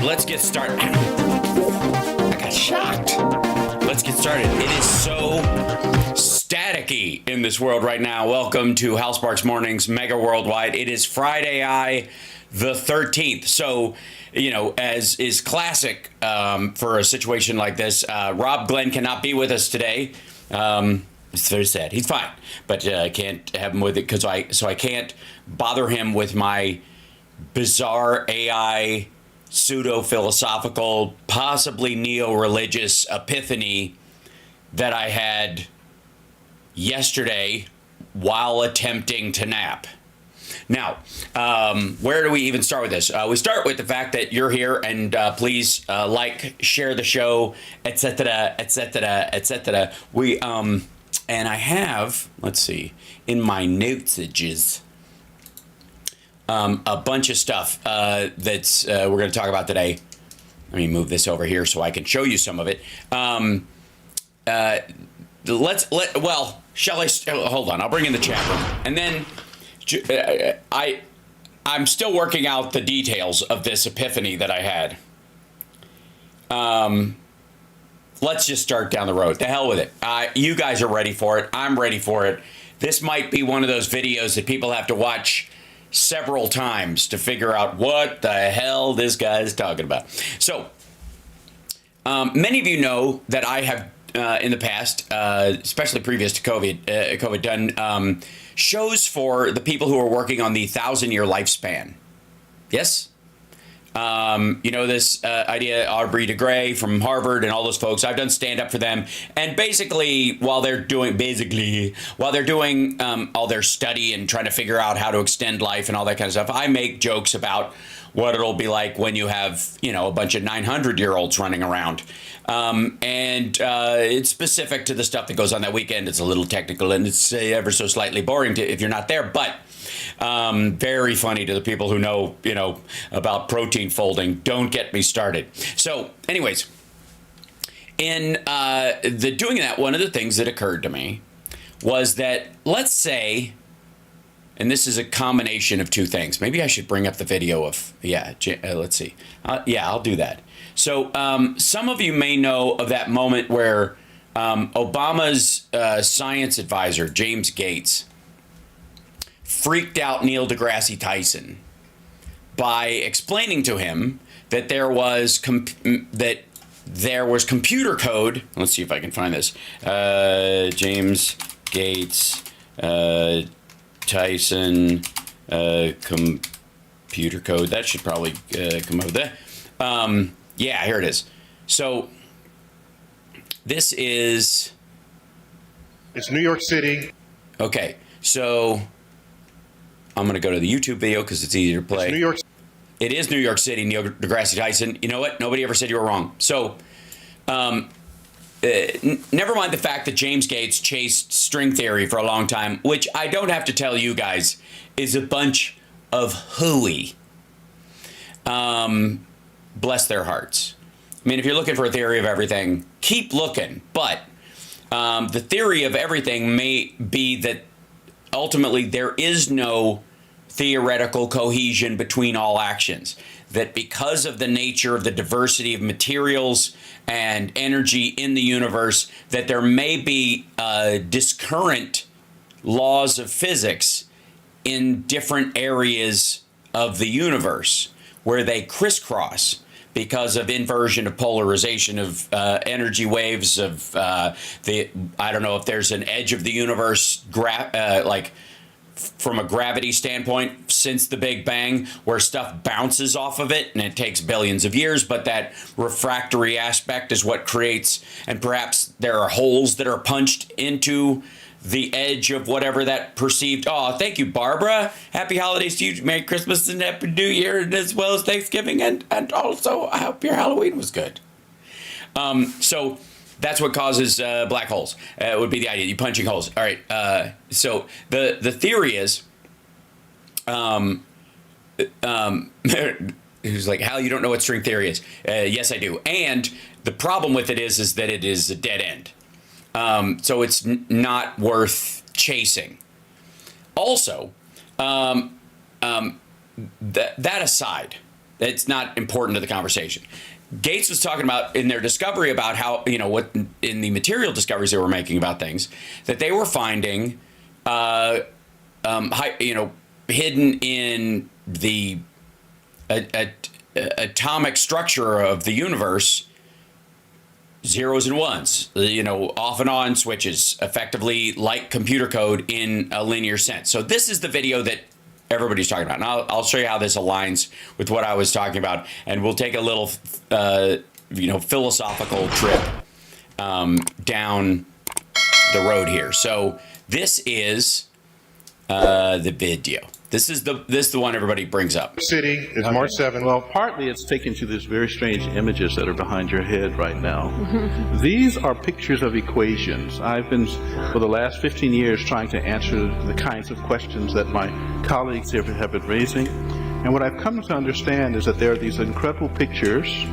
let's get started. I got shocked. Let's get started. It is so staticky in this world right now. Welcome to Hal Sparks Mornings, Megaworldwide. It is Friday, the 13th. So, you know, as is classic for a situation like this, Rob Glenn cannot be with us today. It's very sad. He's fine, but I can't have him with it because I can't bother him with my bizarre AI, pseudo-philosophical, possibly neo-religious epiphany that I had yesterday while attempting to nap. Now, where do we even start with this? We start with the fact that you're here, and please like, share the show, etc., etc., etc. We and I have, let's see, in my notesages, a bunch of stuff that's we're going to talk about today. Let me move this over here so I can show you some of it. Shall I? Hold on, I'll bring in the chat room, and then I'm still working out the details of this epiphany that I had. Let's just start down the road. The hell with it. You guys are ready for it. I'm ready for it. This might be one of those videos that people have to watch several times to figure out what the hell this guy is talking about. So, many of you know that I have in the past, especially previous to COVID, done shows for the people who are working on the 1,000-year lifespan. Yes? You know this idea, Aubrey de Grey from Harvard and all those folks. I've done stand-up for them. And basically, while they're doing all their study and trying to figure out how to extend life and all that kind of stuff, I make jokes about what it'll be like when you have, you know, a bunch of 900-year-olds running around. It's specific to the stuff that goes on that weekend. It's a little technical, and it's ever so slightly boring if you're not there. But very funny to the people who know, you know, about protein folding. Don't get me started. So, anyways, in doing that, one of the things that occurred to me was that, let's say, and this is a combination of two things. Maybe I should bring up the video of, let's see. I'll do that. So some of you may know of that moment where Obama's science advisor, James Gates, freaked out Neil deGrasse Tyson by explaining to him that there was computer code. Let's see if I can find this. James Gates Tyson computer code. That should probably come over there. Yeah, here it is. So this is... It's New York City. Okay, so I'm going to go to the YouTube video because it's easier to play. It's New York. It is New York City, Neil deGrasse Tyson. You know what? Nobody ever said you were wrong. So never mind the fact that James Gates chased string theory for a long time, which I don't have to tell you guys is a bunch of hooey. Bless their hearts. I mean, if you're looking for a theory of everything, keep looking. But the theory of everything may be that ultimately there is no theoretical cohesion between all actions. That because of the nature of the diversity of materials and energy in the universe, that there may be discurrent laws of physics in different areas of the universe where they crisscross because of inversion of polarization of energy waves of I don't know if there's an edge of the universe like from a gravity standpoint since the Big Bang where stuff bounces off of it and it takes billions of years, but that refractory aspect is what creates, and perhaps there are holes that are punched into the edge of whatever that perceived. Oh, thank you, Barbara. Happy holidays to you. Merry Christmas and Happy New Year, and as well as Thanksgiving, and also I hope your Halloween was good. So that's what causes black holes. Would be the idea. You punching holes. All right. So the theory is, who's like, Hal, you don't know what string theory is. Yes, I do. And the problem with it is that it is a dead end. So it's not worth chasing. Also, that aside, It's not important to the conversation. Gates was talking about in their discovery about how, what in the material discoveries they were making about things, that they were finding, hidden in the atomic structure of the universe, zeros and ones, off and on switches, effectively like computer code in a linear sense. So this is the video that everybody's talking about. And I'll show you how this aligns with what I was talking about. And we'll take a little, philosophical trip down the road here. So this is the video. This is the one everybody brings up. City is March 7th. Well, partly it's taken to these very strange images that are behind your head right now. These are pictures of equations. I've been, for the last 15 years, trying to answer the kinds of questions that my colleagues here have been raising. And what I've come to understand is that there are these incredible pictures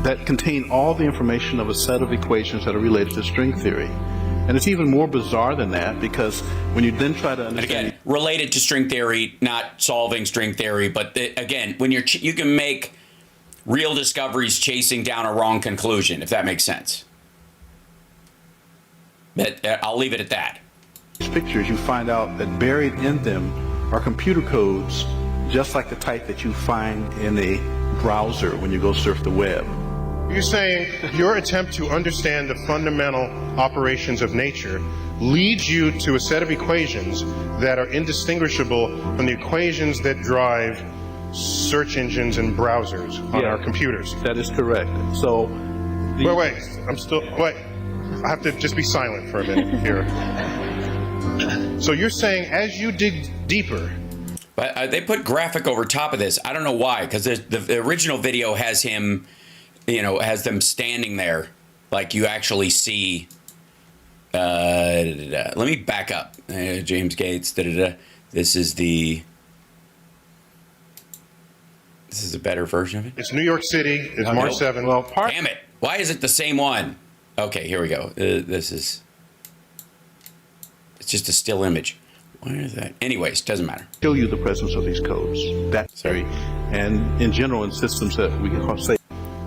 that contain all the information of a set of equations that are related to string theory. And it's even more bizarre than that, because when you then try to understand... And again, related to string theory, not solving string theory, but again, when you can make real discoveries chasing down a wrong conclusion, if that makes sense. But I'll leave it at that. These pictures, you find out that buried in them are computer codes, just like the type that you find in a browser when you go surf the web. You're saying your attempt to understand the fundamental operations of nature leads you to a set of equations that are indistinguishable from the equations that drive search engines and browsers on our computers. That is correct. So... Wait. I have to just be silent for a minute here. So you're saying as you dig deeper... But they put graphic over top of this. I don't know why, because the original video has him... has them standing there, like you actually see. Let me back up. James Gates. This is a better version of it. It's New York City. It's March 7th. Well, damn it! Why is it the same one? Okay, here we go. It's just a still image. Why is that? Anyways, doesn't matter. Show you the presence of these codes. That's very, and in general, in systems that we can say.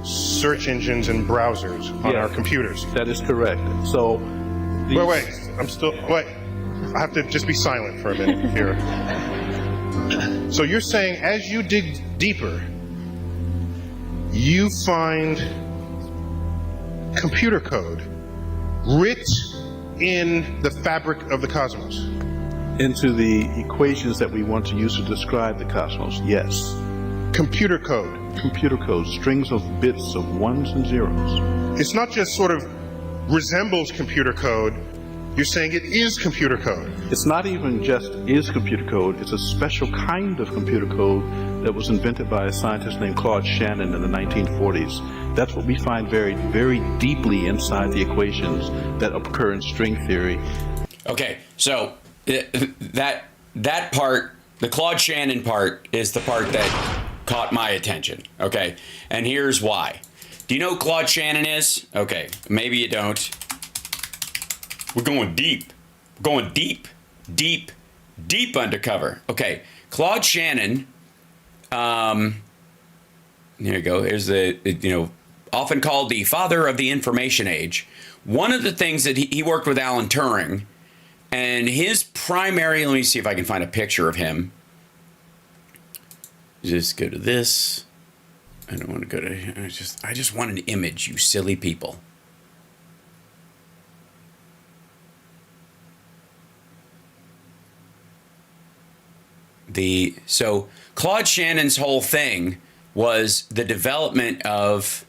Search engines and browsers on our computers. That is correct. So, wait. I have to just be silent for a minute here. So you're saying as you dig deeper, you find computer code writ in the fabric of the cosmos. Into the equations that we want to use to describe the cosmos, yes. Computer code. Computer code, strings of bits of ones and zeros. It's not just sort of resembles computer code. You're saying it is computer code. It's not even just is computer code. It's a special kind of computer code that was invented by a scientist named Claude Shannon in the 1940s. That's what we find very, very deeply inside the equations that occur in string theory. Okay, so that part, the Claude Shannon part, is the part that caught my attention. Okay, and here's why. Do you know who Claude Shannon is? Okay, maybe you don't. We're going deep. We're going deep undercover. Okay, Claude Shannon. Here you go. Here's the often called the father of the information age. One of the things that he worked with Alan Turing, and his primary. Let me see if I can find a picture of him. Just go to this. I don't want to go to. I just want an image, you silly people. So Claude Shannon's whole thing was the development of.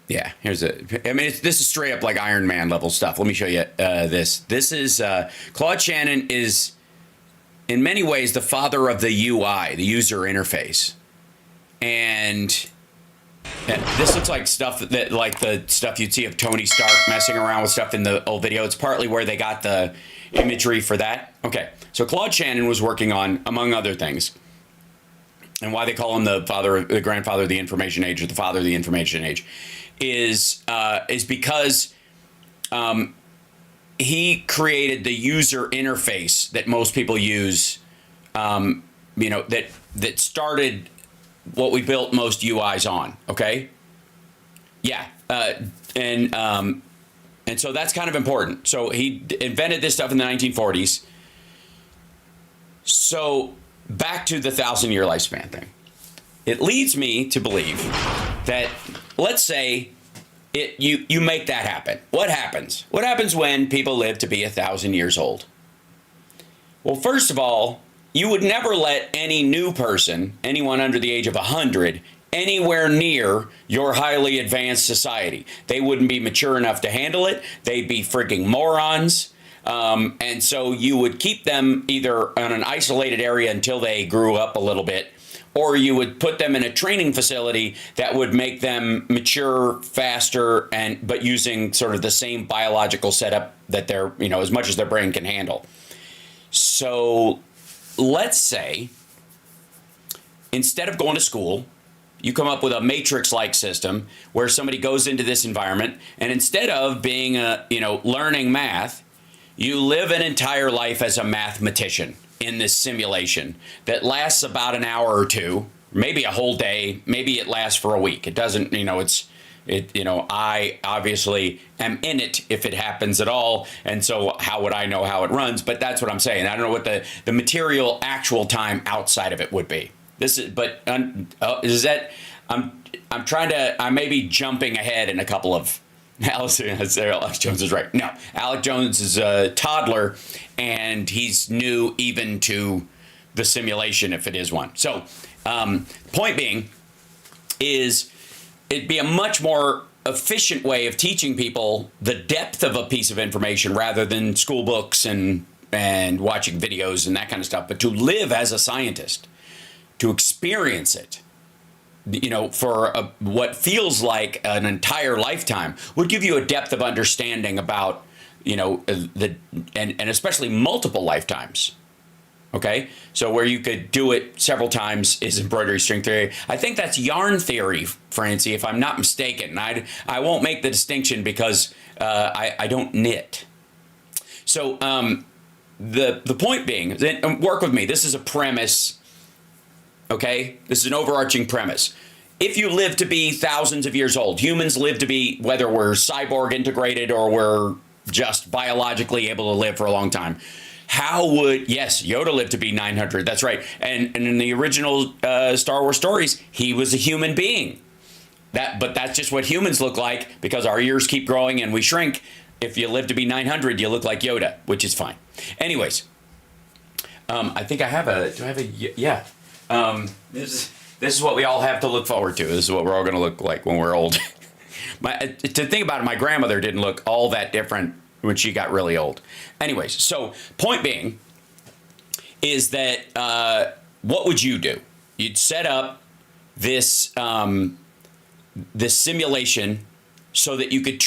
Yeah, here's this is straight up like Iron Man level stuff. Let me show you this. This is Claude Shannon is in many ways the father of the UI, the user interface. And this looks like stuff that like the stuff you'd see of Tony Stark messing around with stuff in the old video. It's partly where they got the imagery for that. Okay, so Claude Shannon was working on, among other things, and why they call him the grandfather of the information age, or the father of the information age, is because he created the user interface that most people use that started what we built most UIs on. Okay. Yeah. And so that's kind of important. So he invented this stuff in the 1940s. So back to the 1,000-year lifespan thing. It leads me to believe that, let's say you make that happen. What happens? What happens when people live to be 1,000 years old? Well, first of all, you would never let any new person, anyone under the age of 100, anywhere near your highly advanced society. They wouldn't be mature enough to handle it. They'd be freaking morons. And so you would keep them either in an isolated area until they grew up a little bit, or you would put them in a training facility that would make them mature faster, but using sort of the same biological setup that they're, as much as their brain can handle. So let's say instead of going to school, you come up with a matrix-like system where somebody goes into this environment, and instead of being learning math, you live an entire life as a mathematician in this simulation that lasts about an hour or two, maybe a whole day, maybe it lasts for a week. It doesn't, I obviously am in it if it happens at all. And so how would I know how it runs? But that's what I'm saying. I don't know what the material actual time outside of it would be. I'm trying to, I may be jumping ahead in a couple of, Alex Jones is right. No, Alex Jones is a toddler, and he's new even to the simulation if it is one. So, point being is it'd be a much more efficient way of teaching people the depth of a piece of information rather than school books and watching videos and that kind of stuff, but to live as a scientist, to experience it, for what feels like an entire lifetime, would give you a depth of understanding about, and especially multiple lifetimes. Okay, so where you could do it several times is embroidery string theory. I think that's yarn theory, Francie, if I'm not mistaken. I won't make the distinction because I don't knit. So the point being, work with me. This is a premise. Okay, this is an overarching premise. If you live to be thousands of years old, humans live to be, whether we're cyborg integrated or we're just biologically able to live for a long time. Yoda lived to be 900. That's right. And in the original Star Wars stories, he was a human being. But that's just what humans look like because our ears keep growing and we shrink. If you live to be 900, you look like Yoda, which is fine. Anyways, I think I have yeah. This is what we all have to look forward to. This is what we're all going to look like when we're old. To think about it, my grandmother didn't look all that different when she got really old. Anyways, so point being is that what would you do? You'd set up this this simulation so that you could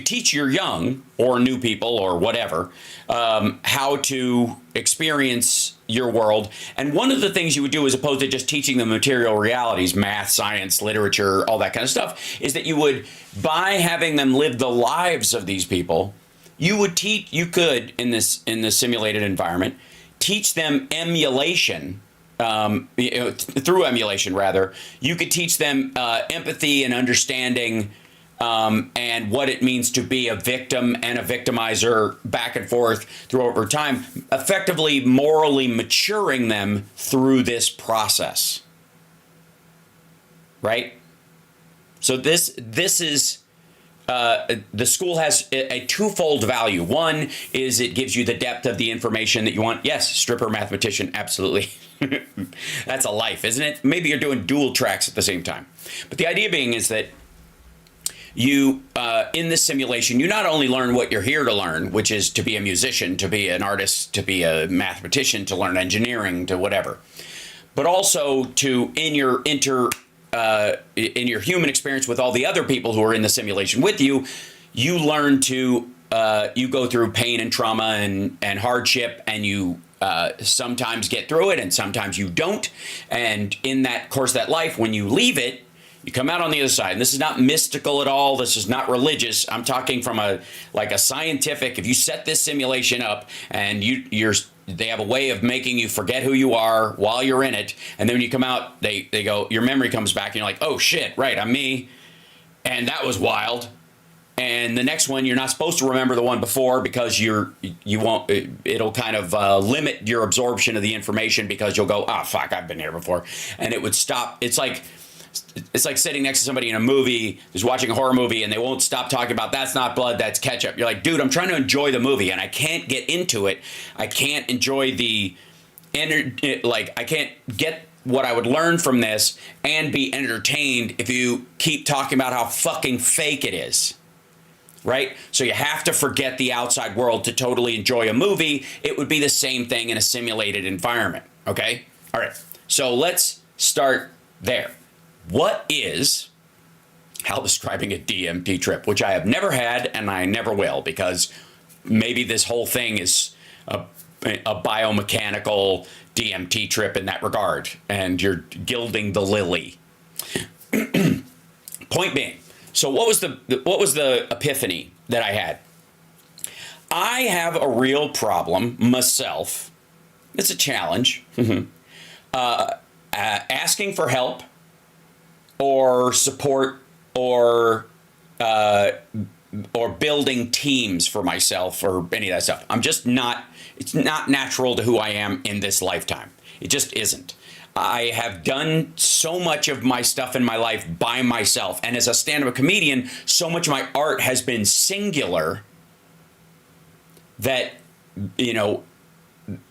teach your young or new people or whatever how to experience your world. And one of the things you would do, as opposed to just teaching them material realities, math, science, literature, all that kind of stuff, is that you would, by having them live the lives of these people, you could in this simulated environment teach them emulation. Through emulation, rather, you could teach them empathy and understanding. And what it means to be a victim and a victimizer back and forth through over time, effectively morally maturing them through this process. Right? So this is, the school has a twofold value. One is it gives you the depth of the information that you want. Yes, stripper mathematician, absolutely. That's a life, isn't it? Maybe you're doing dual tracks at the same time. But the idea being is that you, in this simulation, you not only learn what you're here to learn, which is to be a musician, to be an artist, to be a mathematician, to learn engineering, to whatever, but also to, in your human experience with all the other people who are in the simulation with you, you learn to, you go through pain and trauma and hardship, and you sometimes get through it and sometimes you don't. And in that course of that life, when you leave it, you come out on the other side. And this is not mystical at all. This is not religious. I'm talking from a scientific, if you set this simulation up and you're they have a way of making you forget who you are while you're in it. And then when you come out, they go, your memory comes back and you're like, oh shit, right, I'm me. And that was wild. And the next one, you're not supposed to remember the one before because it'll kind of limit your absorption of the information because you'll go, oh fuck, I've been here before. And it would stop. It's like sitting next to somebody in a movie who's watching a horror movie and they won't stop talking about that's not blood, that's ketchup. You're like, dude, I'm trying to enjoy the movie and I can't get into it. I can't enjoy I can't get what I would learn from this and be entertained if you keep talking about how fucking fake it is. Right? So you have to forget the outside world to totally enjoy a movie. It would be the same thing in a simulated environment. Okay? All right. So let's start there. What is Hal describing a DMT trip, which I have never had and I never will, because maybe this whole thing is a biomechanical DMT trip in that regard, and you're gilding the lily. Point being, so what was the epiphany that I had? I have a real problem myself. It's a challenge. Asking for help or support or building teams for myself or any of that stuff. I'm just not. It's not natural to who I am in this lifetime. It just isn't. I have done so much of my stuff in my life by myself. And as a stand-up comedian, so much of my art has been singular that, you know,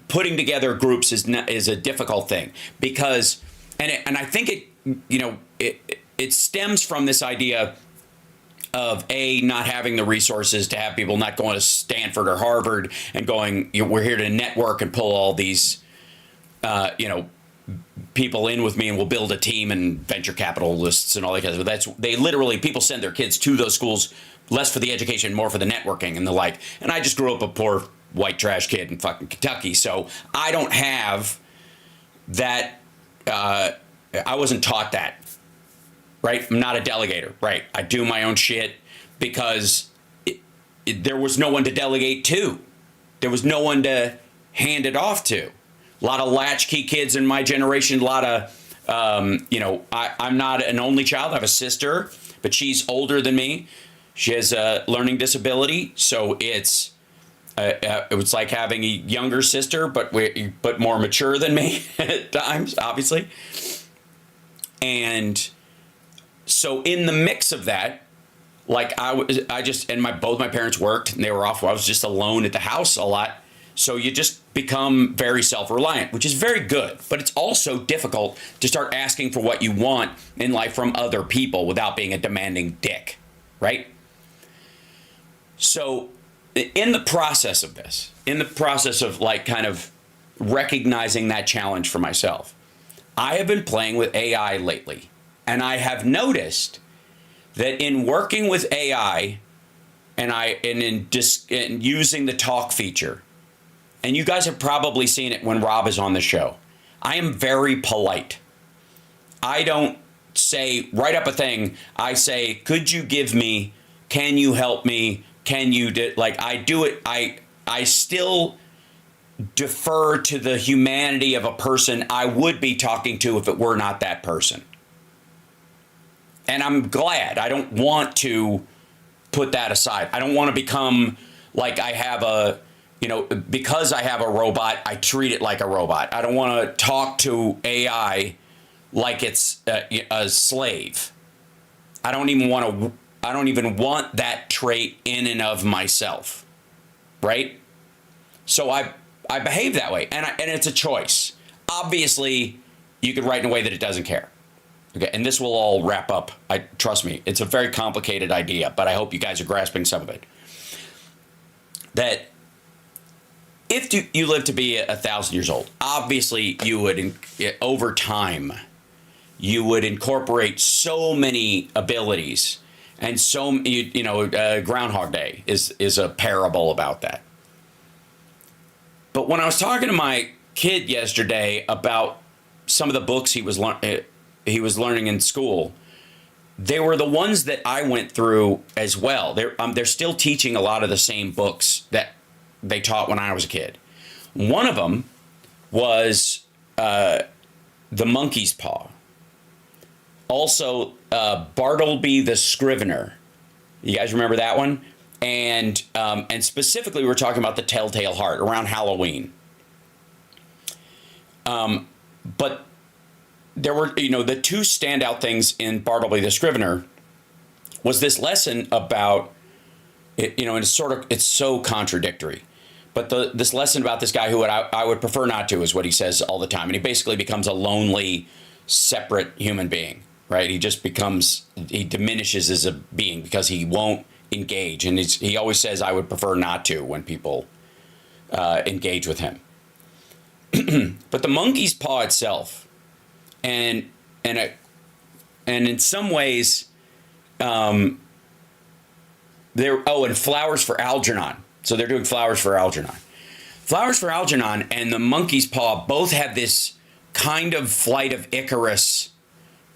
putting together groups is a difficult thing because, and I think it stems from this idea of not having the resources to have people not going to Stanford or Harvard and going, we're here to network and pull all these, people in with me and we'll build a team and venture capitalists and all that kind of stuff. They literally, people send their kids to those schools less for the education, more for the networking and the like. And I just grew up a poor white trash kid in fucking Kentucky. So I don't have that. I wasn't taught that. Right? I'm not a delegator. Right? I do my own shit because there was no one to delegate to. There was no one to hand it off to. A lot of latchkey kids in my generation. A lot of, I'm not an only child. I have a sister, but she's older than me. She has a learning disability. So it's like having a younger sister, but more mature than me at times, obviously. And so in the mix of that, like both my parents worked and they were off. I was just alone at the house a lot. So you just become very self-reliant, which is very good, but it's also difficult to start asking for what you want in life from other people without being a demanding dick, right? So in the process of this, like kind of recognizing that challenge for myself, I have been playing with AI lately, and I have noticed that in working with AI and in using the talk feature, and you guys have probably seen it when Rob is on the show, I am very polite. I don't say, write up a thing. I say, could you give me, can you help me? Can you do, like I do it. I still defer to the humanity of a person I would be talking to if it were not that person. And I'm glad. I don't want to put that aside. I don't want to become like I have because I have a robot, I treat it like a robot. I don't want to talk to AI like it's a slave. I don't even want that trait in and of myself, right? So I behave that way, and it's a choice. Obviously, you could write in a way that it doesn't care. Okay, and this will all wrap up. Trust me, it's a very complicated idea, but I hope you guys are grasping some of it. That if you live to be 1,000 years old, obviously you would, over time, you would incorporate so many abilities, and Groundhog Day is a parable about that. But when I was talking to my kid yesterday about some of the books he was learning in school, they were the ones that I went through as well. They're still teaching a lot of the same books that they taught when I was a kid. One of them was the monkey's paw. Also, Bartleby the Scrivener. You guys remember that one? And specifically, we're talking about the telltale heart around Halloween. But there were, the two standout things in Bartleby the Scrivener was this lesson about, and it's so contradictory. But this lesson about this guy who I would prefer not to is what he says all the time. And he basically becomes a lonely, separate human being, right? He diminishes as a being because he won't engage. And he always says, I would prefer not to when people engage with him. But the monkey's paw itself, and in some ways, and flowers for Algernon. So they're doing flowers for Algernon. Flowers for Algernon and the monkey's paw both have this kind of Flight of Icarus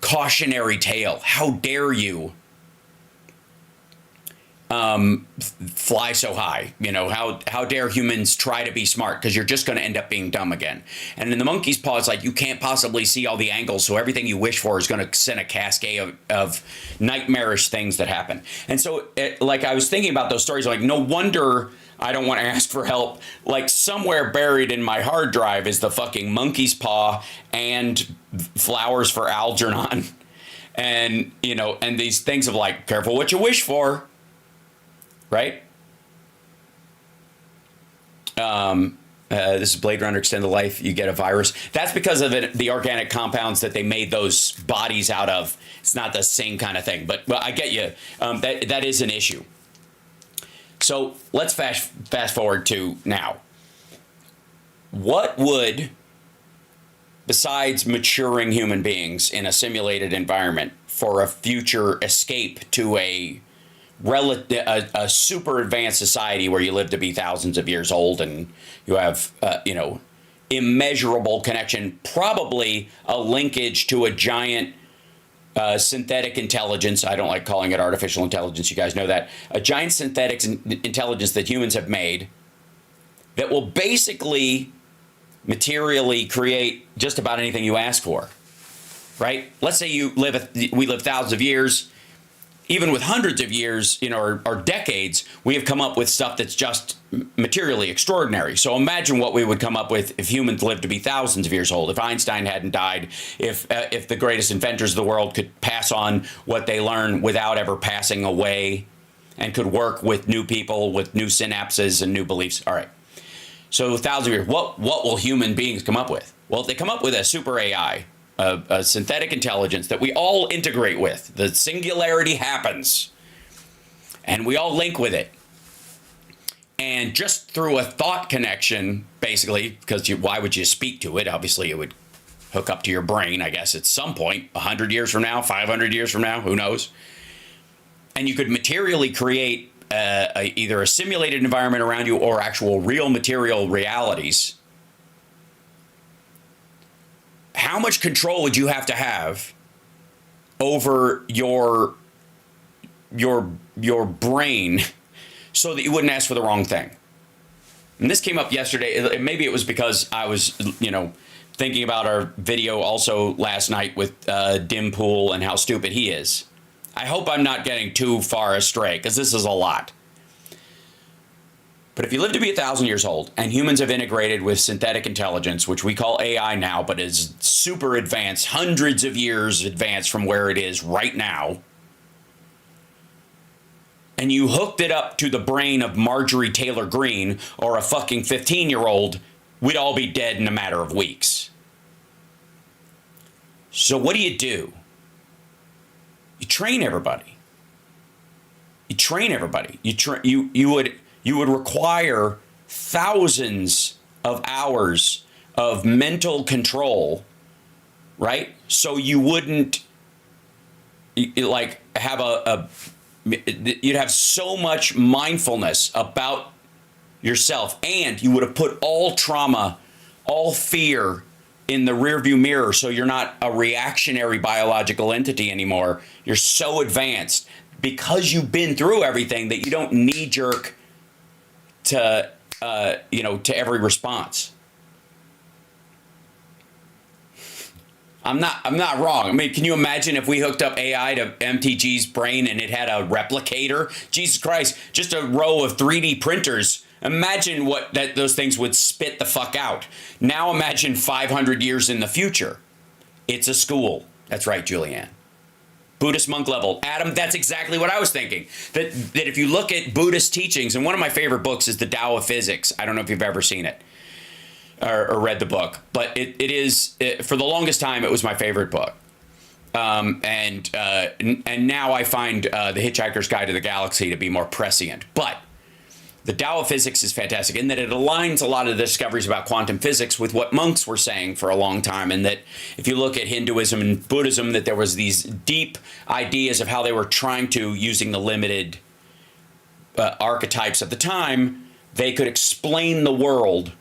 cautionary tale. How dare you fly so high? How dare humans try to be smart, because you're just going to end up being dumb again. And in the monkey's paw, it's like you can't possibly see all the angles, so everything you wish for is going to send a cascade of nightmarish things that happen. And so I was thinking about those stories, like, no wonder I don't want to ask for help. Like, somewhere buried in my hard drive is the fucking monkey's paw and flowers for Algernon. And and these things of like, careful what you wish for. Right? This is Blade Runner Extended Life. You get a virus. That's because of the organic compounds that they made those bodies out of. It's not the same kind of thing. But I get you. That is an issue. So let's fast forward to now. What would, besides maturing human beings in a simulated environment for a future escape to a super advanced society where you live to be thousands of years old and you have, immeasurable connection, probably a linkage to a giant synthetic intelligence. I don't like calling it artificial intelligence. You guys know that. A giant synthetic intelligence that humans have made that will basically materially create just about anything you ask for, right? Let's say we live thousands of years. Even with hundreds of years, or decades, we have come up with stuff that's just materially extraordinary. So imagine what we would come up with if humans lived to be thousands of years old, if Einstein hadn't died, if the greatest inventors of the world could pass on what they learn without ever passing away and could work with new people with new synapses and new beliefs. All right. So thousands of years, what will human beings come up with? Well, if they come up with a super AI, a synthetic intelligence that we all integrate with. The singularity happens, and we all link with it. And just through a thought connection, basically, because why would you speak to it? Obviously, it would hook up to your brain, I guess, at some point, 100 years from now, 500 years from now, who knows? And you could materially create either a simulated environment around you or actual real material realities. How much control would you have to have over your brain so that you wouldn't ask for the wrong thing? And this came up yesterday. Maybe it was because I was, thinking about our video also last night with Dimpool and how stupid he is. I hope I'm not getting too far astray, because this is a lot. But if you live to be 1,000 years old and humans have integrated with synthetic intelligence, which we call AI now, but is super advanced, hundreds of years advanced from where it is right now, and you hooked it up to the brain of Marjorie Taylor Greene or a fucking 15-year-old, we'd all be dead in a matter of weeks. So what do? You train everybody. You would require thousands of hours of mental control, right? So you wouldn't have you'd have so much mindfulness about yourself, and you would have put all trauma, all fear in the rearview mirror, so you're not a reactionary biological entity anymore. You're so advanced because you've been through everything that you don't knee-jerk to to every response. I'm not wrong. I mean, can you imagine if we hooked up AI to MTG's brain and it had a replicator? Jesus Christ, just a row of 3D printers. Imagine what those things would spit the fuck out. Now imagine 500 years in the future. It's a school. That's right, Julianne. Buddhist monk level. Adam, that's exactly what I was thinking. That if you look at Buddhist teachings, and one of my favorite books is The Tao of Physics. I don't know if you've ever seen it or read the book, but it is, for the longest time, it was my favorite book. And now I find The Hitchhiker's Guide to the Galaxy to be more prescient. But the Tao of Physics is fantastic in that it aligns a lot of the discoveries about quantum physics with what monks were saying for a long time. And that if you look at Hinduism and Buddhism, that there was these deep ideas of how they were trying to, using the limited archetypes of the time, they could explain the world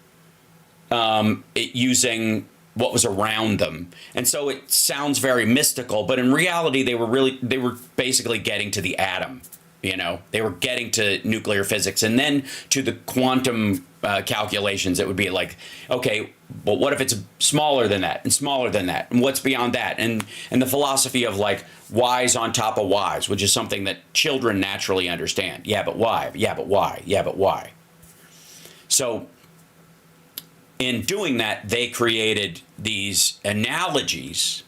using what was around them. And so it sounds very mystical, but in reality, they were basically getting to the atom. They were getting to nuclear physics and then to the quantum calculations. It would be like, okay, well, what if it's smaller than that and smaller than that? And what's beyond that? And the philosophy of like whys on top of whys, which is something that children naturally understand. Yeah, but why? Yeah, but why? Yeah, but why? So in doing that, they created these analogies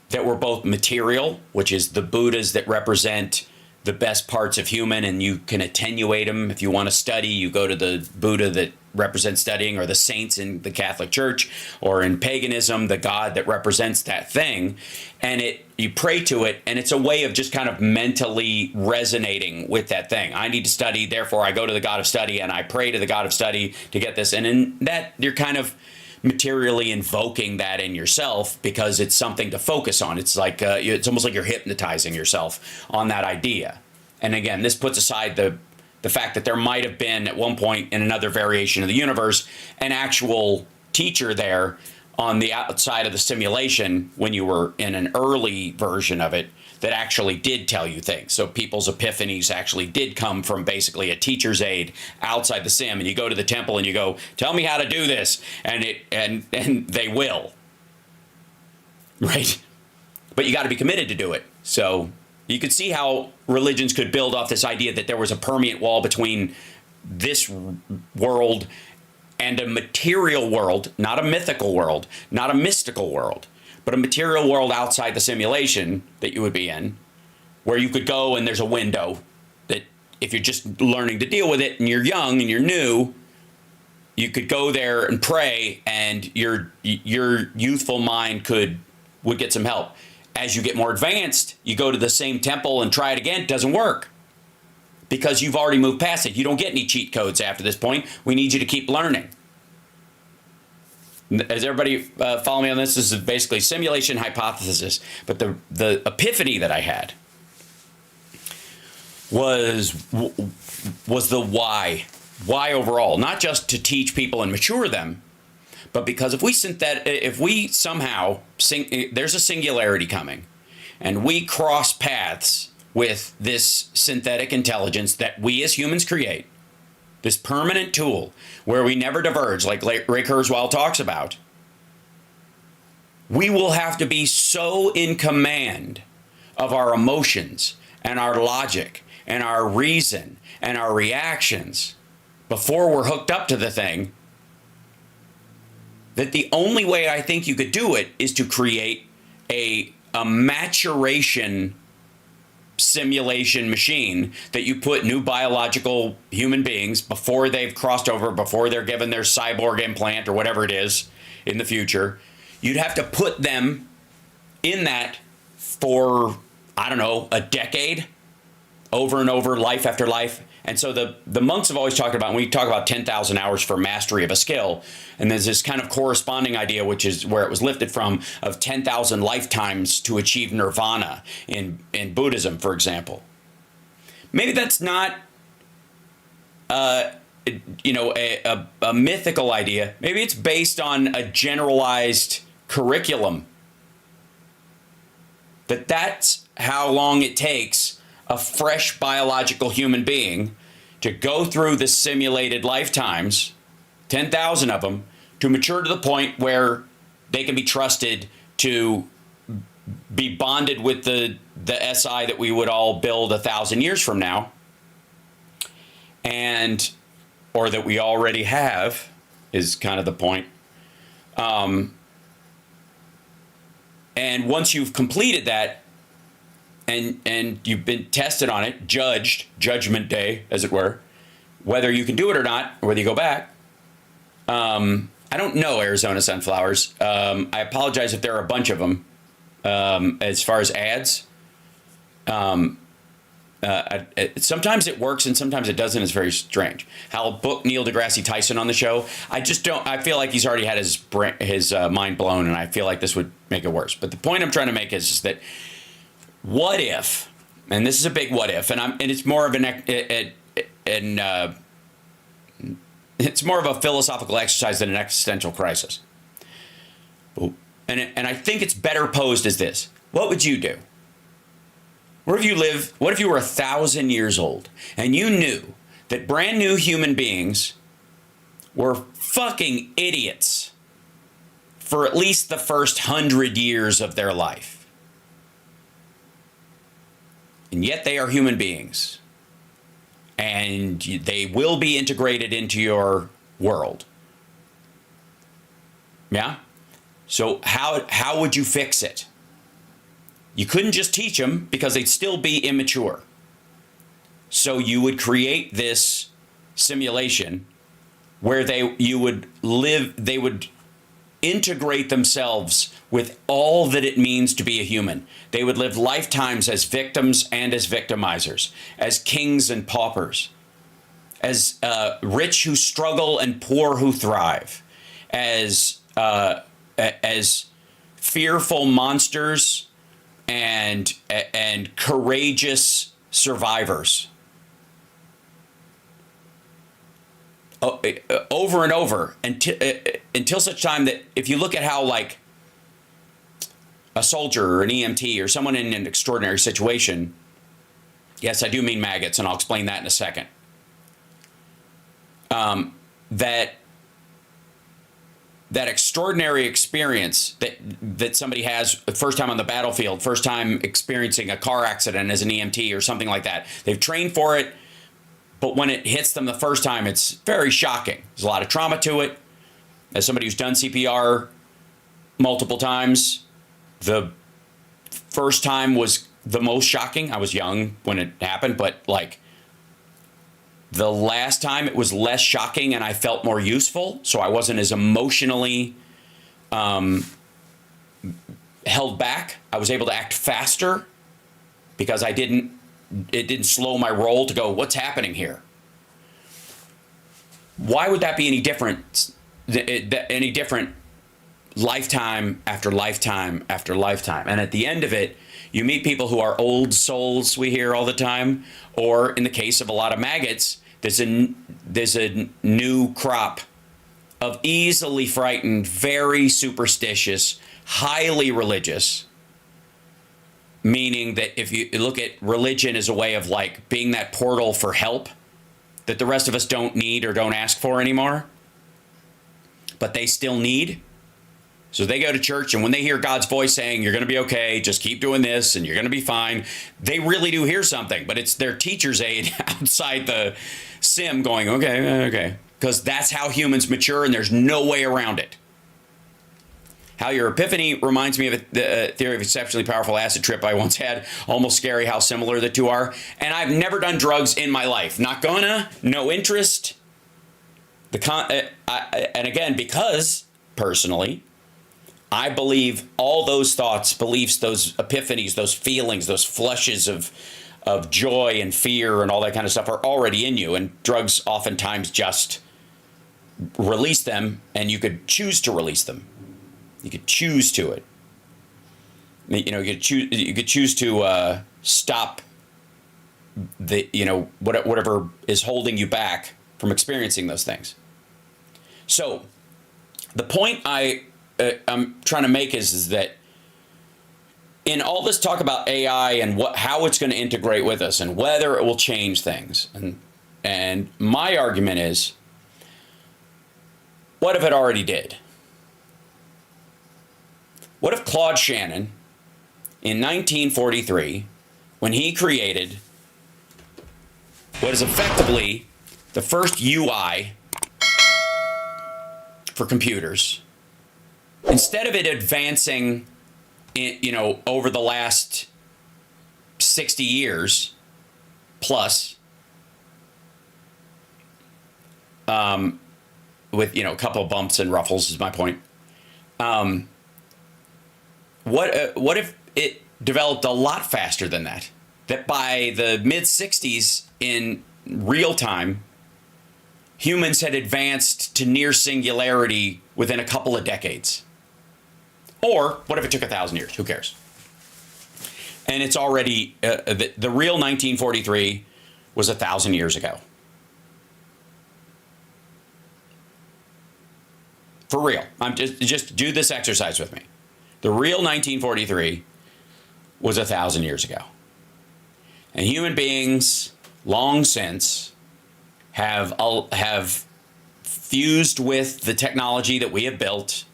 that were both material, which is the Buddhas that represent the best parts of human, and you can attenuate them. If you want to study, you go to the Buddha that represents studying, or the saints in the Catholic Church, or in paganism, the God that represents that thing. And you pray to it, and it's a way of just kind of mentally resonating with that thing. I need to study, therefore I go to the God of study, and I pray to the God of study to get this. And in that, you're kind of materially invoking that in yourself because it's something to focus on. It's like it's almost like you're hypnotizing yourself on that idea. And again, this puts aside the fact that there might have been at one point in another variation of the universe an actual teacher there on the outside of the simulation when you were in an early version of it that actually did tell you things. So people's epiphanies actually did come from basically a teacher's aide outside the sim, and you go to the temple and you go, tell me how to do this, and they will. Right? But you got to be committed to do it. So you could see how religions could build off this idea that there was a permeate wall between this world and a material world, not a mythical world, not a mystical world, but a material world outside the simulation that you would be in, where you could go and there's a window that if you're just learning to deal with it and you're young and you're new, you could go there and pray and your youthful mind would get some help. As you get more advanced, you go to the same temple and try it again. It doesn't work because you've already moved past it. You don't get any cheat codes after this point. We need you to keep learning. Does everybody follow me on this? This is basically simulation hypothesis. But the epiphany that I had was the why. Why overall? Not just to teach people and mature them, but because if we somehow there's a singularity coming, and we cross paths with this synthetic intelligence that we as humans create, this permanent tool where we never diverge, like Ray Kurzweil talks about, we will have to be so in command of our emotions and our logic and our reason and our reactions before we're hooked up to the thing that the only way I think you could do it is to create a maturation simulation machine that you put new biological human beings before they've crossed over, before they're given their cyborg implant or whatever it is in the future. You'd have to put them in that for, I don't know, a decade, over and over, life after life. And so the monks have always talked about, when we talk about 10,000 hours for mastery of a skill, and there's this kind of corresponding idea, which is where it was lifted from, of 10,000 lifetimes to achieve nirvana in Buddhism, for example. Maybe that's not, a mythical idea. Maybe it's based on a generalized curriculum. That's how long it takes a fresh biological human being to go through the simulated lifetimes, 10,000 of them, to mature to the point where they can be trusted to be bonded with the SI that we would all build 1,000 years from now, and or that we already have, is kind of the point. And once you've completed that, and you've been tested on it, judged, judgment day, as it were, whether you can do it or not, or whether you go back. I don't know Arizona sunflowers. I apologize if there are a bunch of them. As far as ads, sometimes it works and sometimes it doesn't. It's very strange. I'll book Neil deGrasse Tyson on the show. I just don't. I feel like he's already had his mind blown, and I feel like this would make it worse. But the point I'm trying to make is that what if, and this is a big what if, and it's more of it's more of a philosophical exercise than an existential crisis. And I think it's better posed as this. What would you do? What if you were 1,000 years old and you knew that brand new human beings were fucking idiots for at least the first 100 years of their life? And yet they are human beings. And they will be integrated into your world. Yeah? So how would you fix it? You couldn't just teach them because they'd still be immature. So you would create this simulation where they would integrate themselves with all that it means to be a human. They would live lifetimes as victims and as victimizers, as kings and paupers, as rich who struggle and poor who thrive, as fearful monsters and courageous survivors. Over and over until such time that if you look at how, like, a soldier or an EMT or someone in an extraordinary situation, yes, I do mean maggots, and I'll explain that in a second, that extraordinary experience that somebody has first time on the battlefield, first time experiencing a car accident as an EMT or something like that. They've trained for it, but when it hits them the first time, it's very shocking. There's a lot of trauma to it. As somebody who's done CPR multiple times, the first time was the most shocking. I was young when it happened, but like the last time it was less shocking and I felt more useful. So I wasn't as emotionally held back. I was able to act faster because it didn't slow my roll to go, what's happening here? Why would that be any different lifetime after lifetime after lifetime? And at the end of it, you meet people who are old souls, we hear all the time, or in the case of a lot of maggots, there's a new crop of easily frightened, very superstitious, highly religious, meaning that if you look at religion as a way of like being that portal for help that the rest of us don't need or don't ask for anymore, but they still need. So they go to church, and when they hear God's voice saying, you're going to be okay, just keep doing this, and you're going to be fine, they really do hear something, but it's their teacher's aide outside the sim going, okay, because that's how humans mature, and there's no way around it. How your epiphany reminds me of the theory of exceptionally powerful acid trip I once had. Almost scary how similar the two are. And I've never done drugs in my life. Not gonna, no interest. And again, because, personally, I believe all those thoughts, beliefs, those epiphanies, those feelings, those flushes of joy and fear and all that kind of stuff are already in you. And drugs oftentimes just release them, and you could choose to release them. You could choose to it. You know, you could choose to stop the, whatever is holding you back from experiencing those things. So the point I'm trying to make is that in all this talk about AI and how it's going to integrate with us and whether it will change things, and And my argument is, what if it already did? What if Claude Shannon, in 1943, when he created what is effectively the first UI for computers, instead of it advancing, over the last 60 years plus, with a couple of bumps and ruffles is my point. What if it developed a lot faster than that? That by the mid-60s, in real time, humans had advanced to near singularity within a couple of decades. Or what if it took 1,000 years? Who cares? And it's already, the real 1943 was 1,000 years ago. For real. I'm just do this exercise with me. The real 1943 was 1,000 years ago. And human beings, long since, have fused with the technology that we have built,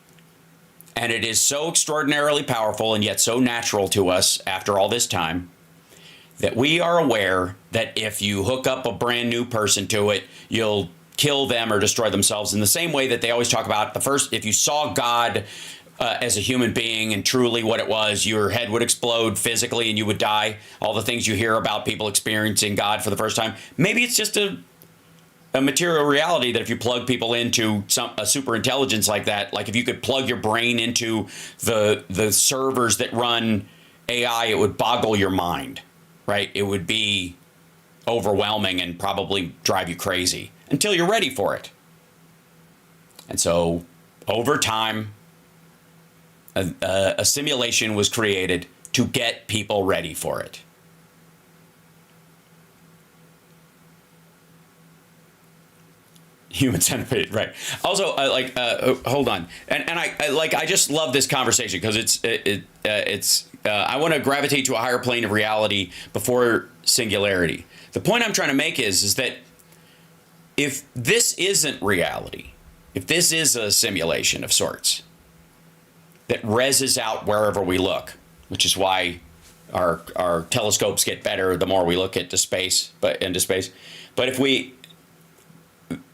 and it is so extraordinarily powerful and yet so natural to us after all this time that we are aware that if you hook up a brand new person to it, you'll kill them or destroy themselves, in the same way that they always talk about if you saw God as a human being and truly what it was, your head would explode physically and you would die. All the things you hear about people experiencing God for the first time. Maybe it's just a material reality that if you plug people into a super intelligence like that, like if you could plug your brain into the servers that run AI, it would boggle your mind, right? It would be overwhelming and probably drive you crazy until you're ready for it. And so over time, a simulation was created to get people ready for it. Human centipede, right? Also, hold on, and I just love this conversation because it's I want to gravitate to a higher plane of reality before singularity. The point I'm trying to make is that if this isn't reality, if this is a simulation of sorts that reses out wherever we look, which is why our telescopes get better the more we look into space. But if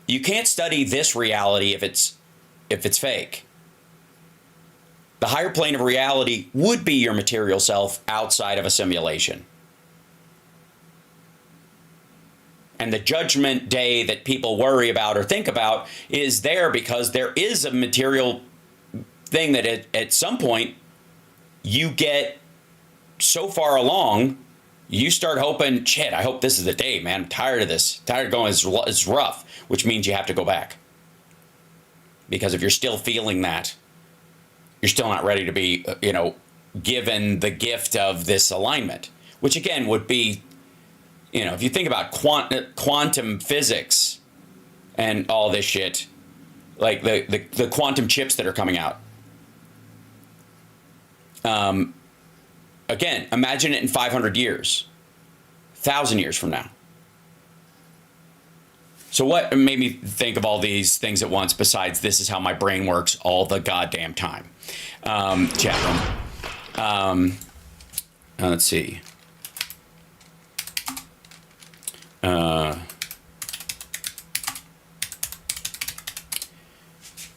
you can't study this reality if it's fake. The higher plane of reality would be your material self outside of a simulation. And the judgment day that people worry about or think about is there because there is a material thing that at some point you get so far along, you start hoping, shit, I hope this is the day, man. I'm tired of this. Tired of going, it's rough, which means you have to go back. Because if you're still feeling that, you're still not ready to be, given the gift of this alignment, which again would be, if you think about quantum physics and all this shit, like the quantum chips that are coming out. Again, imagine it in 500 years, 1,000 years from now. So what made me think of all these things at once besides this is how my brain works all the goddamn time? Chat room. Let's see.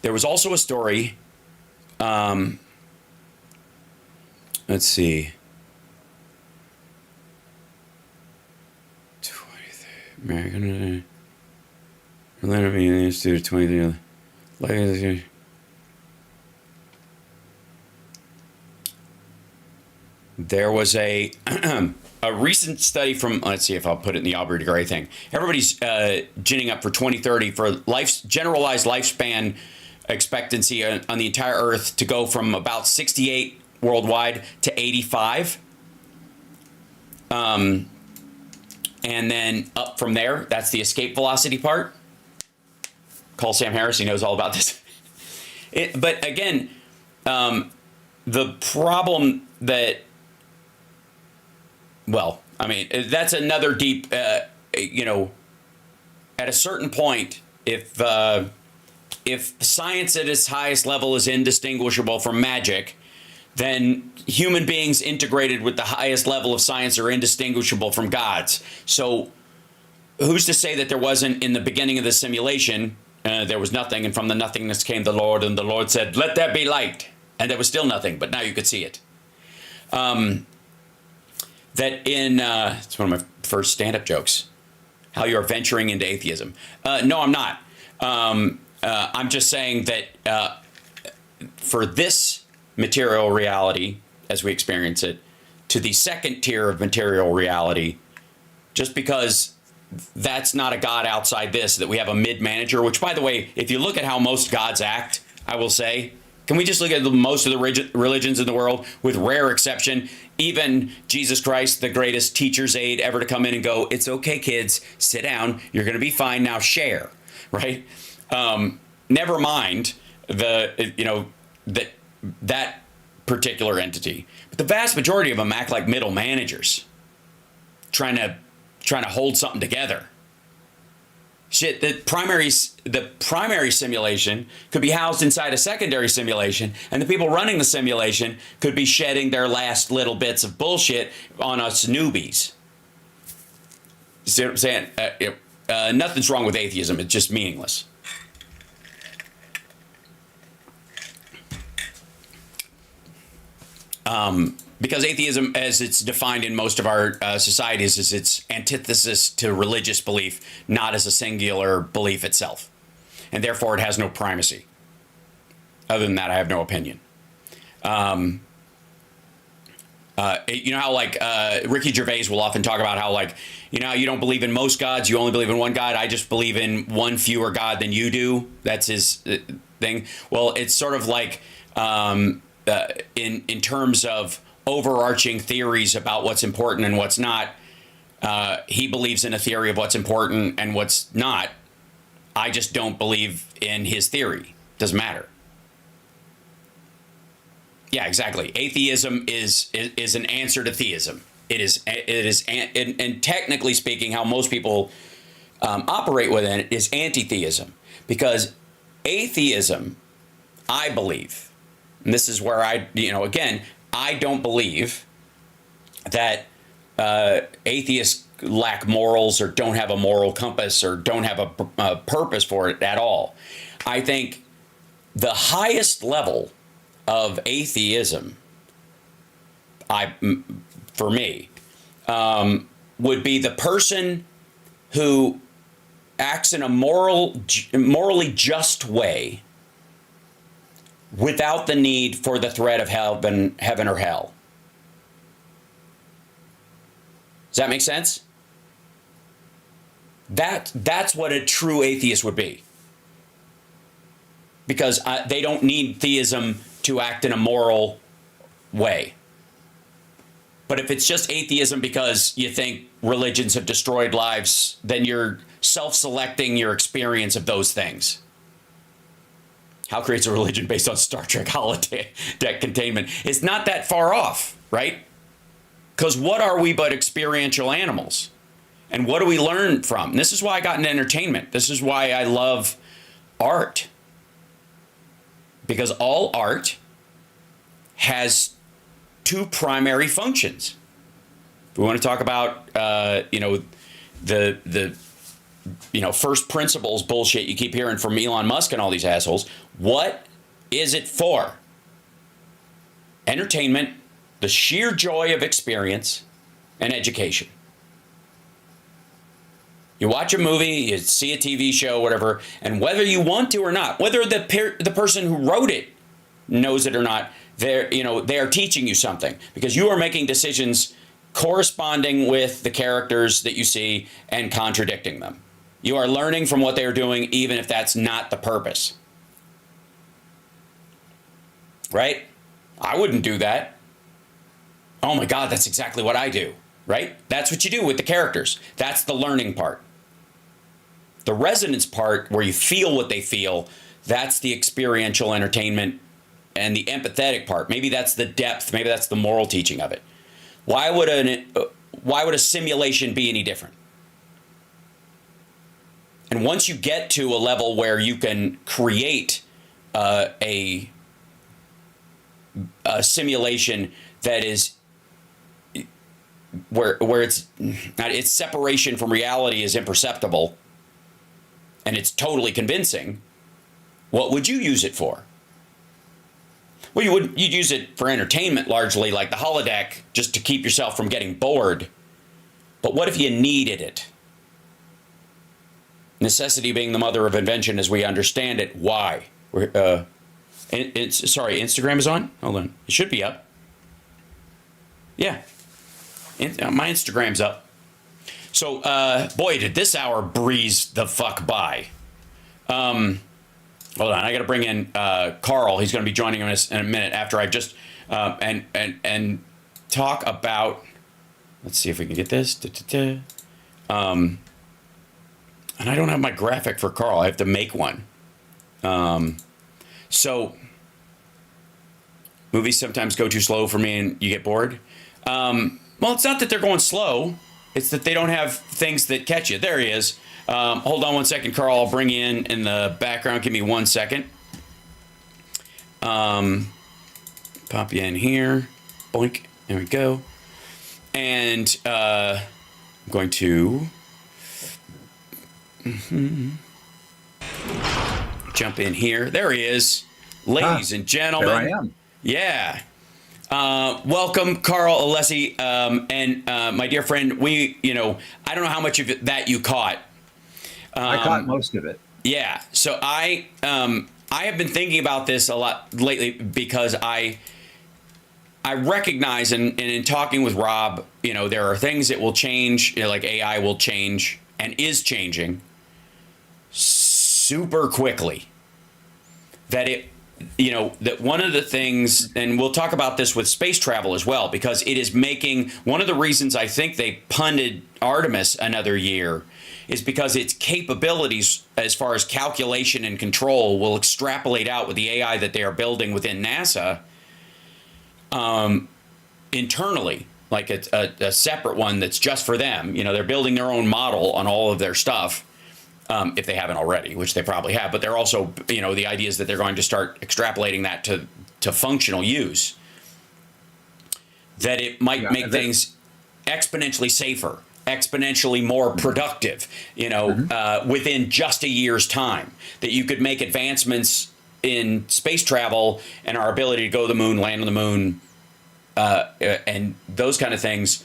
There was also a story. Let's see. American Institute 23. There was a recent study from, let's see if I'll put it in the Aubrey de Grey thing. Everybody's ginning up for 2030 for generalized lifespan expectancy on the entire Earth to go from about 68 worldwide to 85. And then up from there, that's the escape velocity part. Call Sam Harris, he knows all about this. But again, the problem that, that's another deep, at a certain point, if science at its highest level is indistinguishable from magic, then human beings integrated with the highest level of science are indistinguishable from gods. So who's to say that there wasn't, in the beginning of the simulation, there was nothing, and from the nothingness came the Lord, and the Lord said, "Let there be light." And there was still nothing, but now you could see it. It's one of my first stand-up jokes, how you're venturing into atheism. No, I'm not. I'm just saying that for this material reality, as we experience it, to the second tier of material reality, just because that's not a God outside this, that we have a mid-manager, which, by the way, if you look at how most gods act, I will say, can we just look at most of the religions in the world, with rare exception, even Jesus Christ, the greatest teacher's aide ever to come in and go, "It's okay, kids, sit down, you're going to be fine, now share," right? Never mind that particular entity. But the vast majority of them act like middle managers, trying to hold something together. Shit, the primary simulation could be housed inside a secondary simulation, and the people running the simulation could be shedding their last little bits of bullshit on us newbies. You see what I'm saying? Nothing's wrong with atheism. It's just meaningless. Because atheism, as it's defined in most of our societies, is its antithesis to religious belief, not as a singular belief itself. And therefore, it has no primacy. Other than that, I have no opinion. You know how, like, Ricky Gervais will often talk about how, like, you know, you don't believe in most gods, you only believe in one God. I just believe in one fewer God than you do. That's his thing. Well, it's sort of like in terms of overarching theories about what's important and what's not. He believes in a theory of what's important and what's not. I just don't believe in his theory. Doesn't matter. Yeah, exactly. Atheism is an answer to theism. It is, and technically speaking, how most people operate within it is anti-theism, because atheism, I believe, and this is where again, I don't believe that atheists lack morals or don't have a moral compass or don't have a purpose for it at all. I think the highest level of atheism, for me, would be the person who acts in a morally just way without the need for the threat of heaven or hell. Does that make sense? That's what a true atheist would be. Because they don't need theism to act in a moral way. But if it's just atheism because you think religions have destroyed lives, then you're self-selecting your experience of those things. Hal creates a religion based on Star Trek holodeck containment. It's not that far off, right? Because what are we but experiential animals? And what do we learn from? This is why I got into entertainment. This is why I love art. Because all art has two primary functions. If we want to talk about, the first principles bullshit you keep hearing from Elon Musk and all these assholes, what is it for? Entertainment, the sheer joy of experience, and education. You watch a movie, you see a TV show, whatever, and whether you want to or not, whether the person who wrote it knows it or not, they are teaching you something, because you are making decisions corresponding with the characters that you see and contradicting them. You are learning from what they are doing, even if that's not the purpose. Right? I wouldn't do that. Oh my God, that's exactly what I do. Right? That's what you do with the characters. That's the learning part. The resonance part, where you feel what they feel, that's the experiential entertainment and the empathetic part. Maybe that's the depth. Maybe that's the moral teaching of it. Why would a simulation be any different? And once you get to a level where you can create a simulation that is where its separation from reality is imperceptible and it's totally convincing, what would you use it for? Well, you'd use it for entertainment largely, like the holodeck, just to keep yourself from getting bored. But what if you needed it? Necessity being the mother of invention as we understand it. Why? Sorry, Instagram is on? Hold on. It should be up. Yeah. My Instagram's up. So, boy, did this hour breeze the fuck by. Hold on, I got to bring in Carl. He's going to be joining us in a minute after I just and talk about. Let's see if we can get this. And I don't have my graphic for Carl. I have to make one. So movies sometimes go too slow for me, and you get bored. Well, it's not that they're going slow. It's that they don't have things that catch you. There he is. Hold on one second, Carl. I'll bring you in the background. Give me 1 second. Pop you in here. Boink. There we go. And I'm going to jump in here. There he is. Ladies and gentlemen. There I am. Yeah. Welcome, Carl Alessi, and my dear friend. I don't know how much of that you caught. I caught most of it. Yeah. So I have been thinking about this a lot lately because I recognize, and in talking with Rob, there are things that will change, like AI will change and is changing super quickly. That one of the things, and we'll talk about this with space travel as well, because it is making, one of the reasons I think they punted Artemis another year is because its capabilities as far as calculation and control will extrapolate out with the AI that they are building within NASA internally, like a separate one that's just for them. They're building their own model on all of their stuff. If they haven't already, which they probably have, but they're also, the idea is that they're going to start extrapolating that to functional use. That it might make things exponentially safer, exponentially more productive, within just a year's time. That you could make advancements in space travel and our ability to go to the moon, land on the moon, and those kind of things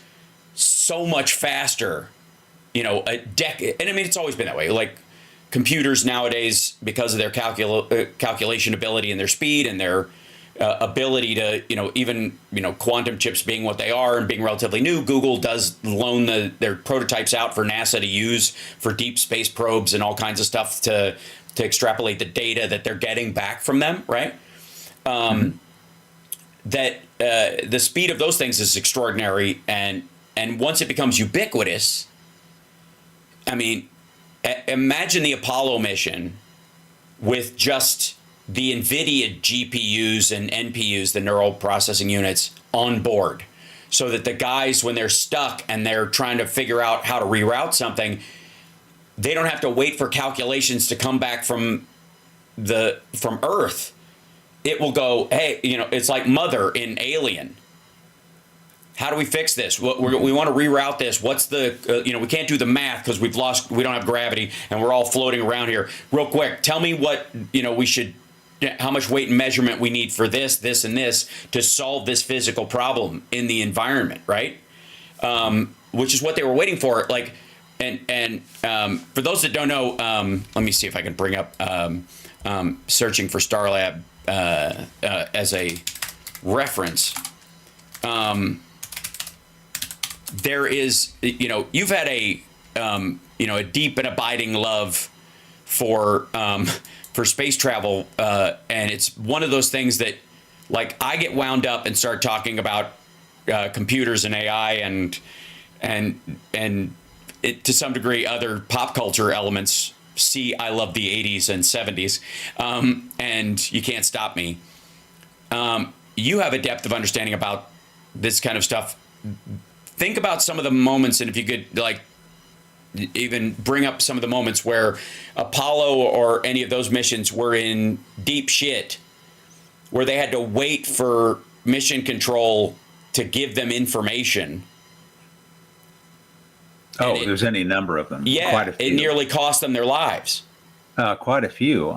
so much faster. A decade, and I mean, it's always been that way. Like computers nowadays, because of their calculation ability and their speed and their ability to, even quantum chips being what they are and being relatively new, Google does loan their prototypes out for NASA to use for deep space probes and all kinds of stuff to extrapolate the data that they're getting back from them, right? That the speed of those things is extraordinary, and once it becomes ubiquitous. I mean, imagine the Apollo mission with just the NVIDIA GPUs and NPUs, the neural processing units, on board, so that the guys, when they're stuck and they're trying to figure out how to reroute something, they don't have to wait for calculations to come back from Earth. It will go, hey, it's like Mother in Alien. How do we fix this? We want to reroute this. What's the, we can't do the math because we don't have gravity and we're all floating around here. Real quick, tell me what, we should, how much weight and measurement we need for this, this, and this to solve this physical problem in the environment, right? Which is what they were waiting for. Like, and for those that don't know, let me see if I can bring up searching for Starlab as a reference. There is, you've had a deep and abiding love for space travel, and it's one of those things that, like, I get wound up and start talking about computers and AI and it, to some degree, other pop culture elements. See, I love the 80s and 70s, and you can't stop me. You have a depth of understanding about this kind of stuff. Think about some of the moments, and if you could, like, even bring up some of the moments where Apollo or any of those missions were in deep shit, where they had to wait for mission control to give them information. Oh, there's any number of them. Yeah, Quite a few. it nearly cost them their lives. Quite a few.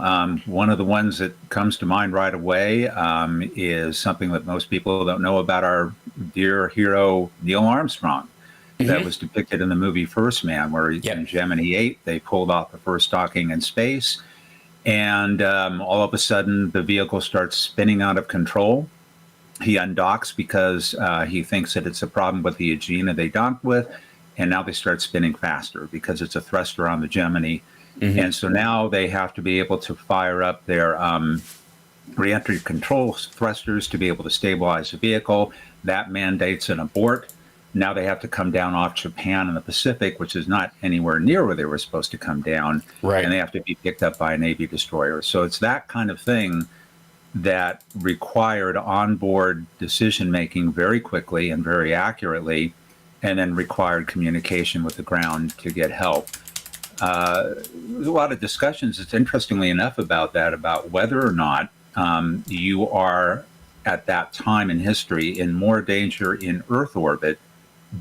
One of the ones that comes to mind right away is something that most people don't know about our dear hero Neil Armstrong. That was depicted in the movie First Man, where in Gemini 8, they pulled off the first docking in space. And all of a sudden, the vehicle starts spinning out of control. He undocks because he thinks that it's a problem with the Aegina they docked with. And now they start spinning faster because it's a thruster on the Gemini. And so now they have to be able to fire up their reentry control thrusters to be able to stabilize the vehicle. That mandates an abort. Now they have to come down off Japan in the Pacific, which is not anywhere near where they were supposed to come down. Right. And they have to be picked up by a Navy destroyer. So it's that kind of thing that required onboard decision-making very quickly and very accurately, and then required communication with the ground to get help. There's a lot of discussions, it's interestingly enough, about that, about whether or not you are at that time in history in more danger in Earth orbit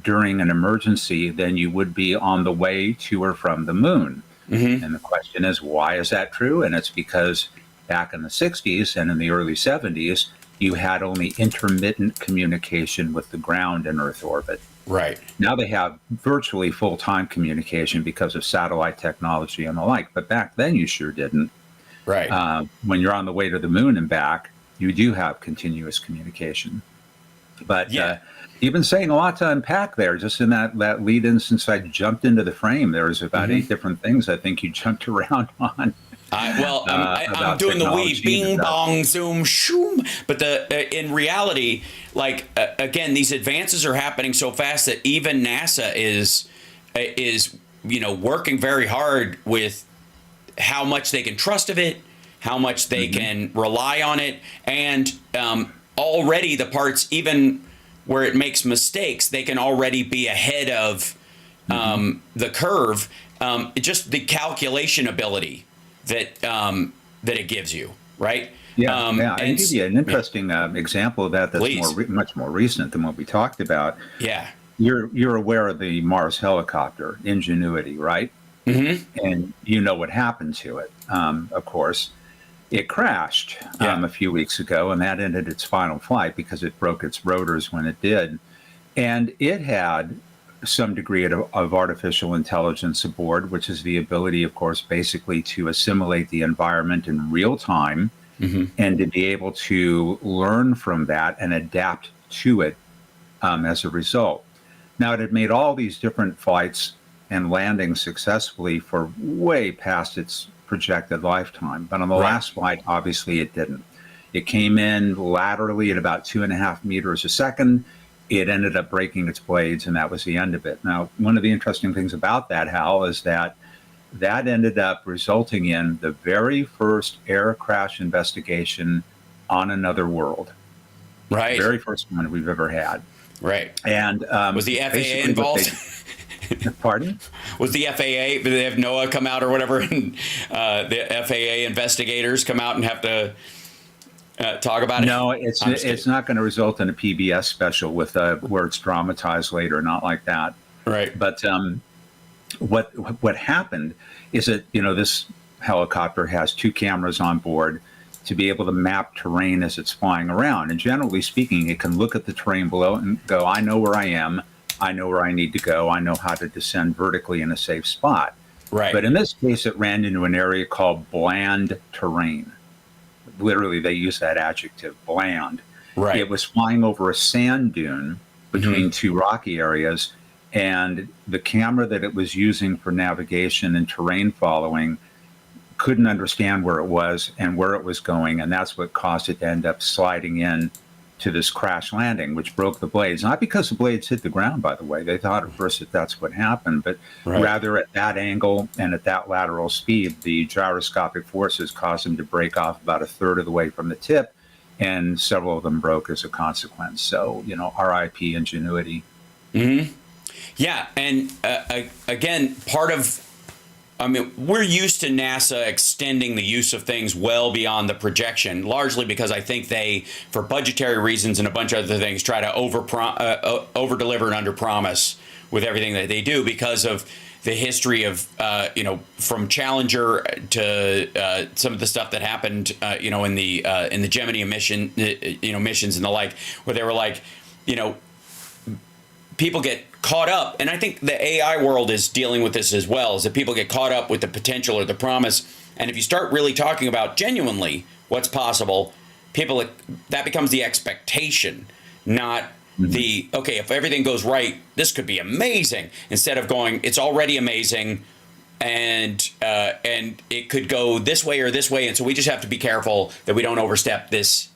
during an emergency than you would be on the way to or from the moon. And the question is, why is that true? And it's because back in the 60s and in the early 70s, you had only intermittent communication with the ground in Earth orbit. Right. Now they have virtually full-time communication because of satellite technology and the like. But back then you sure didn't. Right. When you're on the way to the moon and back, you do have continuous communication. But you've been saying a lot to unpack there. Just in that lead-in, since I jumped into the frame, there was about 8 different things I think you jumped around on. I'm doing the weave, bing, bong, zoom, shoom. But in reality, like, again, these advances are happening so fast that even NASA is working very hard with how much they can trust of it, how much they can rely on it, and already the parts, even where it makes mistakes, they can already be ahead of the curve. Just the calculation ability that it gives you, right? I can give you an interesting example of that that's much more recent than what we talked about. Yeah. You're aware of the Mars helicopter, Ingenuity, right? And you know what happened to it, of course. It crashed a few weeks ago, and that ended its final flight because it broke its rotors when it did. And it had some degree of artificial intelligence aboard, which is the ability, of course, basically to assimilate the environment in real time and to be able to learn from that and adapt to it as a result. Now, it had made all these different flights and landings successfully for way past its projected lifetime. But on the last flight, obviously, it didn't. It came in laterally at about 2.5 meters a second. It ended up breaking its blades, and that was the end of it. Now, one of the interesting things about that, Hal, is that ended up resulting in the very first air crash investigation on another world. Right. The very first one we've ever had. Right. And was the FAA involved? Pardon? Was the FAA? Did they have NOAA come out or whatever, and the FAA investigators come out and have to talk about it? No, it's not going to result in a PBS special with where it's dramatized later, not like that. Right. But what happened is that this helicopter has 2 cameras on board to be able to map terrain as it's flying around. And generally speaking, it can look at the terrain below and go, I know where I am. I know where I need to go. I know how to descend vertically in a safe spot. Right. But in this case, it ran into an area called bland terrain. Literally, they use that adjective, bland. Right. It was flying over a sand dune between 2 rocky areas, and the camera that it was using for navigation and terrain following couldn't understand where it was and where it was going, and that's what caused it to end up sliding in to this crash landing, which broke the blades. Not because the blades hit the ground, by the way. They thought at first that that's what happened, but rather at that angle and at that lateral speed, the gyroscopic forces caused them to break off about 1/3 of the way from the tip, and several of them broke as a consequence. So, RIP Ingenuity. Yeah, and again, we're used to NASA extending the use of things well beyond the projection, largely because I think they, for budgetary reasons and a bunch of other things, try to over-deliver and under-promise with everything that they do because of the history of, from Challenger to some of the stuff that happened, in the Gemini mission, missions and the like, where they were like, people get caught up, and I think the AI world is dealing with this as well, is that people get caught up with the potential or the promise, and if you start really talking about genuinely what's possible, that becomes the expectation, not the, okay, if everything goes right, this could be amazing, instead of going, it's already amazing, and it could go this way or this way, and so we just have to be careful that we don't overstep this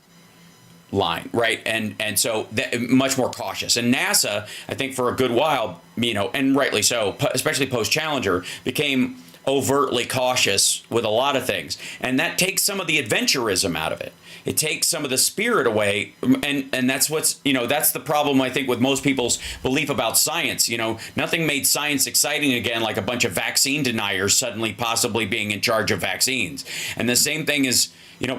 line, right? And so much more cautious. And NASA, I think for a good while, and rightly so, especially post-Challenger, became overtly cautious with a lot of things. And that takes some of the adventurism out of it. It takes some of the spirit away. And that's that's the problem, I think, with most people's belief about science. Nothing made science exciting again like a bunch of vaccine deniers suddenly possibly being in charge of vaccines. And the same thing is,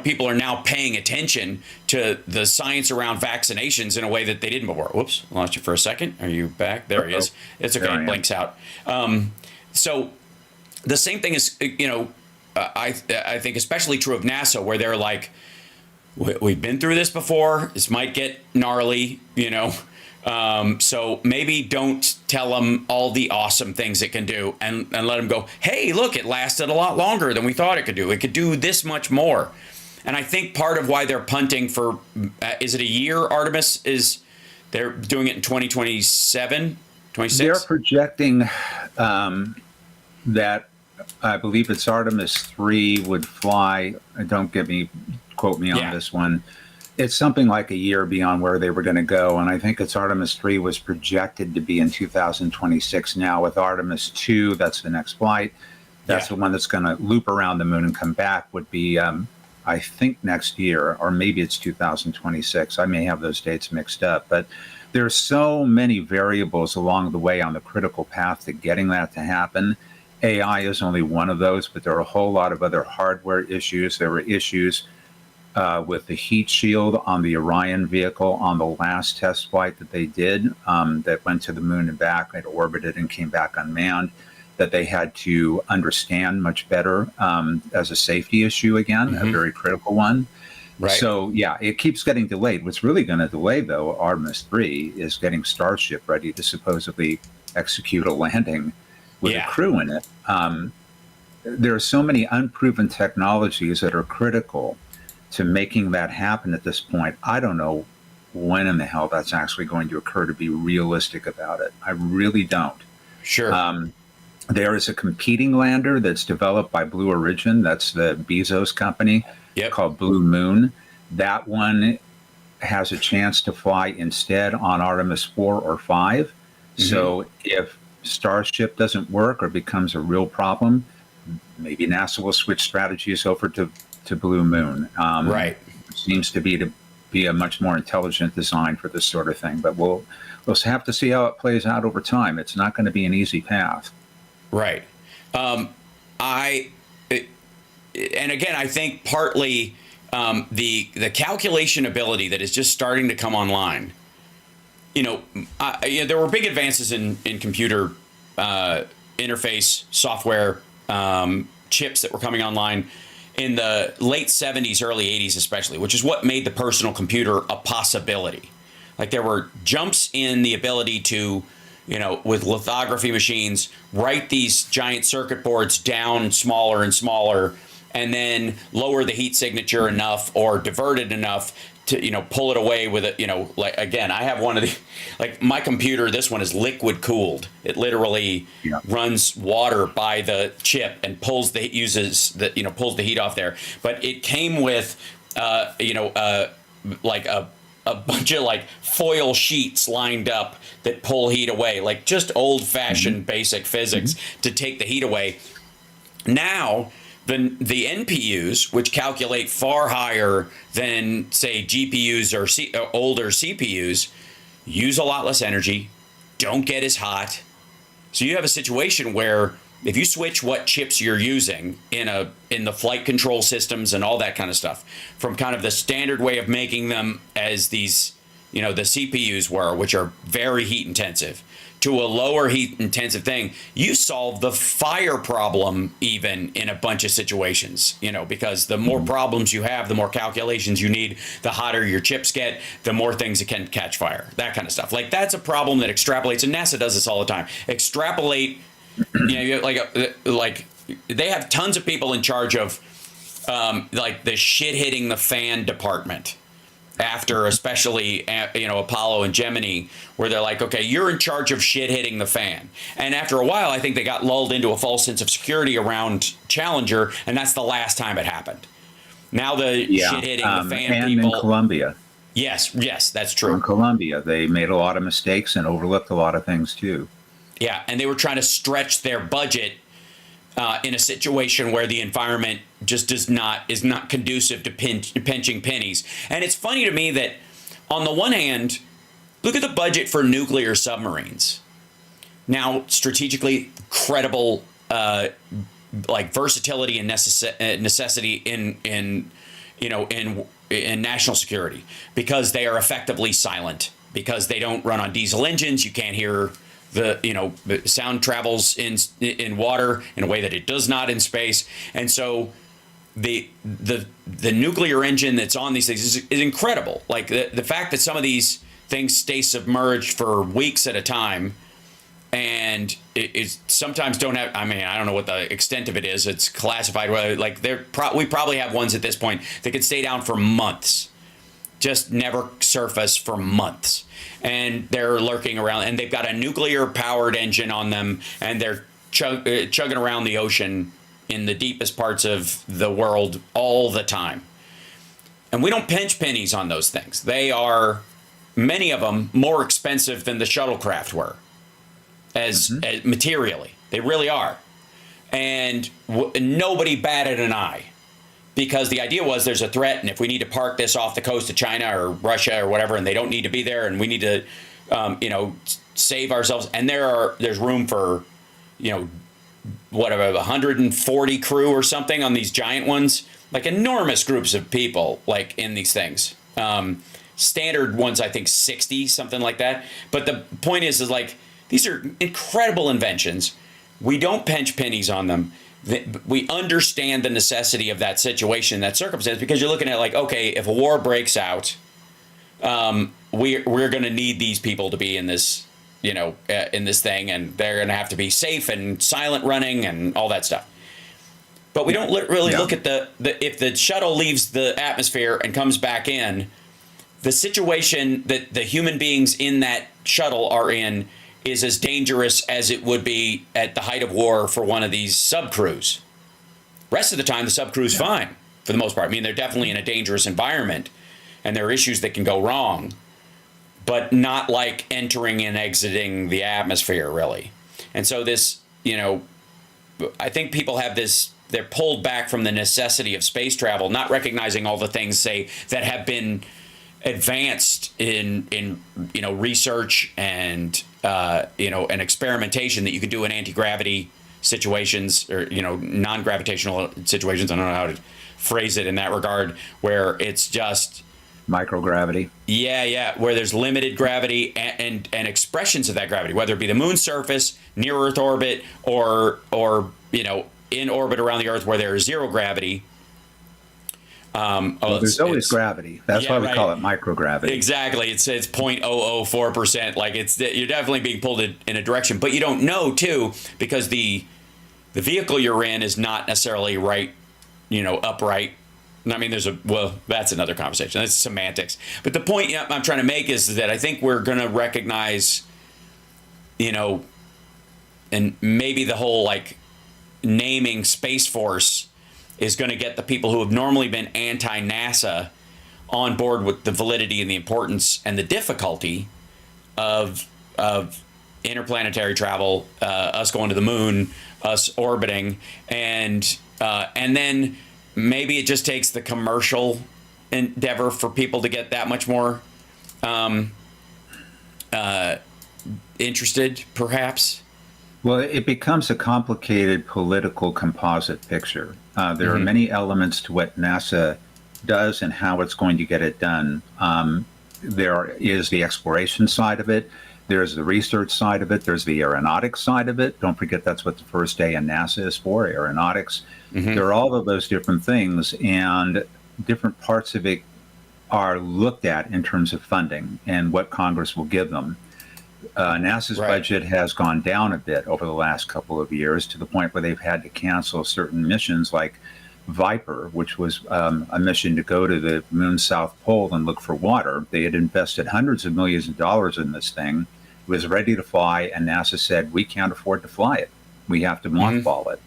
people are now paying attention to the science around vaccinations in a way that they didn't before. Whoops, lost you for a second. Are you back? There he is. It's okay. It blinks out. So the same thing is, I think especially true of NASA, where they're like, we've been through this before. This might get gnarly, so maybe don't tell them all the awesome things it can do and let them go, hey, look, it lasted a lot longer than we thought it could do. It could do this much more. And I think part of why they're punting for, is it a year, Artemis? Is they're doing it in 2027, 26? They're projecting that, I believe it's Artemis 3 would fly. Don't quote me on this one. It's something like a year beyond where they were going to go. And I think it's Artemis 3 was projected to be in 2026 now. With Artemis 2, that's the next flight. That's the one that's going to loop around the moon and come back, would be, I think, next year, or maybe it's 2026. I may have those dates mixed up. But there's so many variables along the way on the critical path to getting that to happen. AI is only one of those, but there are a whole lot of other hardware issues. There were issues with the heat shield on the Orion vehicle on the last test flight that they did, that went to the moon and back. It orbited and came back unmanned, that they had to understand much better as a safety issue again, a very critical one. Right. So, it keeps getting delayed. What's really going to delay, though, Artemis 3, is getting Starship ready to supposedly execute a landing with a crew in it. There are so many unproven technologies that are critical to making that happen at this point. I don't know when in the hell that's actually going to occur, to be realistic about it. I really don't. Sure. There is a competing lander that's developed by Blue Origin. That's the Bezos company, called Blue Moon. That one has a chance to fly instead on Artemis 4 or 5. Mm-hmm. So if Starship doesn't work or becomes a real problem, maybe NASA will switch strategies over to Blue Moon. Right. Seems to be a much more intelligent design for this sort of thing. But we'll have to see how it plays out over time. It's not going to be an easy path. Right. And again, I think partly the calculation ability that is just starting to come online. There were big advances in computer interface software chips that were coming online in the late 70s, early 80s especially, which is what made the personal computer a possibility. Like there were jumps in the ability to, with lithography machines, write these giant circuit boards down smaller and smaller, and then lower the heat signature enough or divert it enough to, pull it away with it. Like, again, I have one of the, like my computer, this one is liquid cooled. It literally runs water by the chip and pulls the heat off there. But it came with, like a bunch of like foil sheets lined up that pull heat away, like just old fashioned basic physics to take the heat away. Now, the NPUs, which calculate far higher than, say, GPUs or older CPUs, use a lot less energy, don't get as hot. So you have a situation where if you switch what chips you're using in the flight control systems and all that kind of stuff from kind of the standard way of making them as these, the CPUs were, which are very heat intensive, to a lower heat intensive thing, you solve the fire problem even in a bunch of situations, because the more problems you have, the more calculations you need, the hotter your chips get, the more things that can catch fire, that kind of stuff. Like that's a problem that extrapolates, and NASA does this all the time. Extrapolate, like they have tons of people in charge of like the shit hitting the fan department. After especially, Apollo and Gemini, where they're like, okay, you're in charge of shit hitting the fan. And after a while, I think they got lulled into a false sense of security around Challenger, and that's the last time it happened. Now the shit hitting the fan and people. In Columbia. Yes, that's true. In Columbia, they made a lot of mistakes and overlooked a lot of things too. Yeah, and they were trying to stretch their budget in a situation where the environment just is not conducive to pinching pennies. And it's funny to me that on the one hand, look at the budget for nuclear submarines. Now, strategically credible, like versatility and necessity in national security, because they are effectively silent, because they don't run on diesel engines. You can't hear the sound travels in water in a way that it does not in space. And so the nuclear engine that's on these things is incredible. Like the fact that some of these things stay submerged for weeks at a time, and it sometimes don't have, I don't know what the extent of it is. It's classified, whether like we probably have ones at this point that could stay down for months, just never surface for months. And they're lurking around, and they've got a nuclear powered engine on them, and they're chugging around the ocean in the deepest parts of the world all the time. And we don't pinch pennies on those things. They are, many of them, more expensive than the shuttlecraft were as materially. They really are. And nobody batted an eye, because the idea was there's a threat, and if we need to park this off the coast of China or Russia or whatever, and they don't need to be there, and we need to, save ourselves, and there's room for, whatever, 140 crew or something on these giant ones, like enormous groups of people, like in these things. Standard ones, I think 60, something like that. But the point is like, these are incredible inventions. We don't pinch pennies on them. We understand the necessity of that situation, that circumstance, because you're looking at like, okay, if a war breaks out, we're going to need these people to be in this, in this thing, and they're going to have to be safe and silent running and all that stuff. But we don't really look at the if the shuttle leaves the atmosphere and comes back in, the situation that the human beings in that shuttle are in is as dangerous as it would be at the height of war for one of these subcrews. Rest of the time, the subcrew's fine for the most part. They're definitely in a dangerous environment, and there are issues that can go wrong, but not like entering and exiting the atmosphere, really. And so this, I think people have this, they're pulled back from the necessity of space travel, not recognizing all the things, say, that have been advanced in research and and experimentation that you could do in anti-gravity situations, or non-gravitational situations. I don't know how to phrase it in that regard, where it's just microgravity. Yeah, where there's limited gravity and expressions of that gravity, whether it be the moon's surface, near Earth orbit, or in orbit around the Earth where there is zero gravity. There's always gravity. That's why we call it microgravity. Exactly. It's 0.004%. Like you're definitely being pulled in a direction, but you don't know too, because the vehicle you're in is not necessarily upright. That's another conversation. That's semantics. But the point I'm trying to make is that I think we're going to recognize, and maybe the whole naming Space Force is going to get the people who have normally been anti-NASA on board with the validity and the importance and the difficulty of interplanetary travel, us going to the moon, us orbiting, and then maybe it just takes the commercial endeavor for people to get that much more interested, perhaps? Well, it becomes a complicated political composite picture. There are many elements to what NASA does and how it's going to get it done. There is the exploration side of it. There's the research side of it. There's the aeronautics side of it. Don't forget that's what the first day in NASA is for, aeronautics. There are all of those different things, and different parts of it are looked at in terms of funding and what Congress will give them. NASA's budget has gone down a bit over the last couple of years to the point where they've had to cancel certain missions like Viper, which was a mission to go to the moon's south pole and look for water. They had invested hundreds of millions of dollars in this thing. It was ready to fly, and NASA said, we can't afford to fly it. We have to mothball it.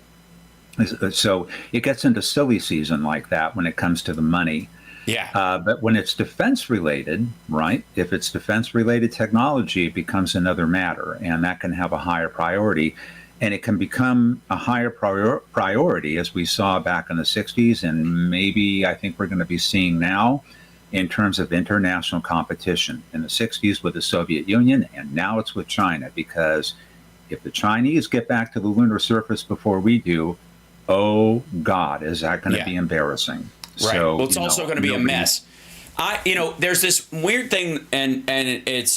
So it gets into silly season like that when it comes to the money. Yeah. But when it's defense related, right? If it's defense related technology, it becomes another matter, and that can have a higher priority. And it can become a higher priority, as we saw back in the 60s, and maybe I think we're going to be seeing now in terms of international competition. In the 60s with the Soviet Union, and now it's with China, because if the Chinese get back to the lunar surface before we do, oh God, is that going to be embarrassing? Right. So, well, it's also going to be a mess. There's this weird thing, and it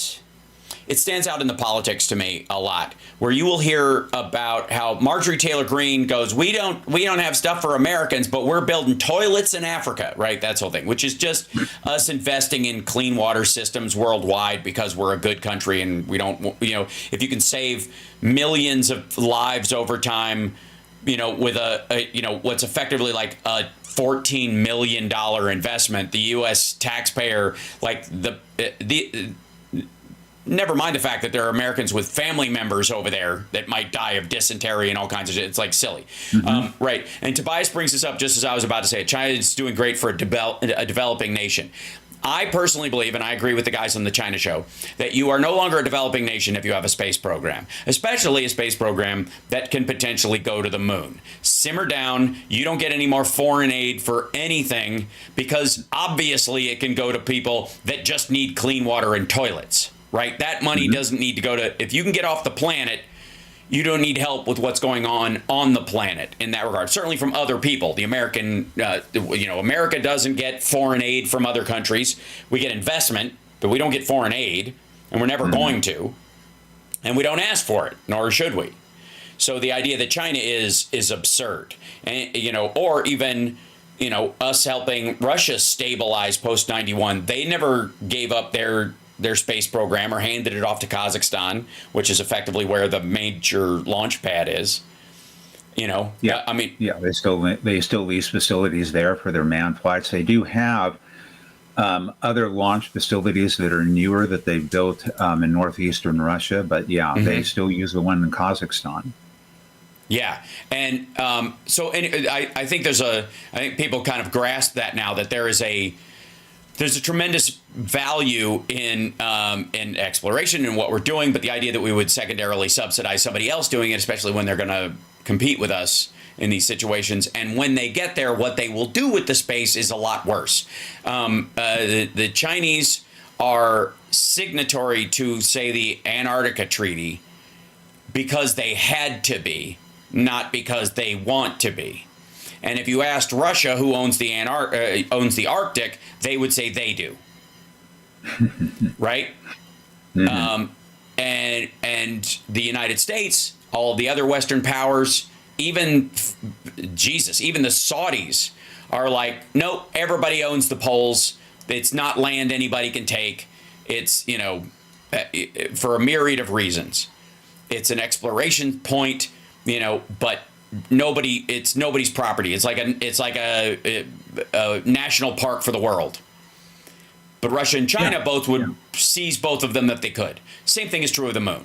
stands out in the politics to me a lot, where you will hear about how Marjorie Taylor Greene goes, we don't have stuff for Americans, but we're building toilets in Africa, right? That whole thing, which is just us investing in clean water systems worldwide because we're a good country, and we don't, if you can save millions of lives over time, with what's effectively like a $14 million investment, the U.S. taxpayer, never mind the fact that there are Americans with family members over there that might die of dysentery and all kinds of shit. It's like silly. Right. And Tobias brings this up just as I was about to say it. China is doing great for a developing nation. I personally believe, and I agree with the guys on the China show, that you are no longer a developing nation if you have a space program, especially a space program that can potentially go to the moon. Simmer down. You don't get any more foreign aid for anything, because obviously it can go to people that just need clean water and toilets, right? That money doesn't need to go to, if you can get off the planet, you don't need help with what's going on the planet in that regard. Certainly from other people. The American, America doesn't get foreign aid from other countries. We get investment, but we don't get foreign aid, and we're never going to. And we don't ask for it, nor should we. So the idea that China is absurd. And, or even, us helping Russia stabilize post-91. They never gave up their space program or handed it off to Kazakhstan, which is effectively where the major launch pad is. They still lease facilities there for their manned flights. They do have other launch facilities that are newer that they've built in northeastern Russia, but they still use the one in Kazakhstan. Yeah, and I think I think people kind of grasp that now, that there's a tremendous value in exploration and what we're doing, but the idea that we would secondarily subsidize somebody else doing it, especially when they're going to compete with us in these situations, and when they get there, what they will do with the space is a lot worse. The Chinese are signatory to, say, the Antarctica Treaty because they had to be, not because they want to be. And if you asked Russia, who owns the Arctic, they would say they do, right? And the United States, all the other Western powers, even the Saudis are like, nope, everybody owns the poles. It's not land anybody can take. It's for a myriad of reasons. It's an exploration point, but. It's nobody's property. It's like a national park for the world. But Russia and China both would seize both of them if they could. Same thing is true of the moon.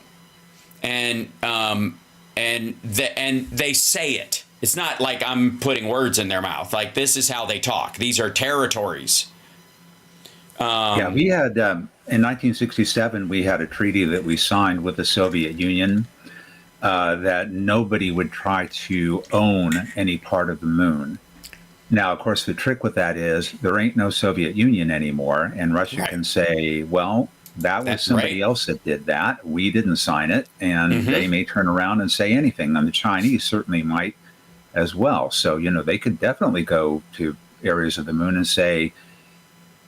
And they say it. It's not like I'm putting words in their mouth. Like, this is how they talk. These are territories. We had in 1967 we had a treaty that we signed with the Soviet Union. That nobody would try to own any part of the moon. Now, of course, the trick with that is there ain't no Soviet Union anymore, and Russia can say, well, That was That's somebody right. else that did that. We didn't sign it, and they may turn around and say anything. And the Chinese certainly might as well. So, they could definitely go to areas of the moon and say,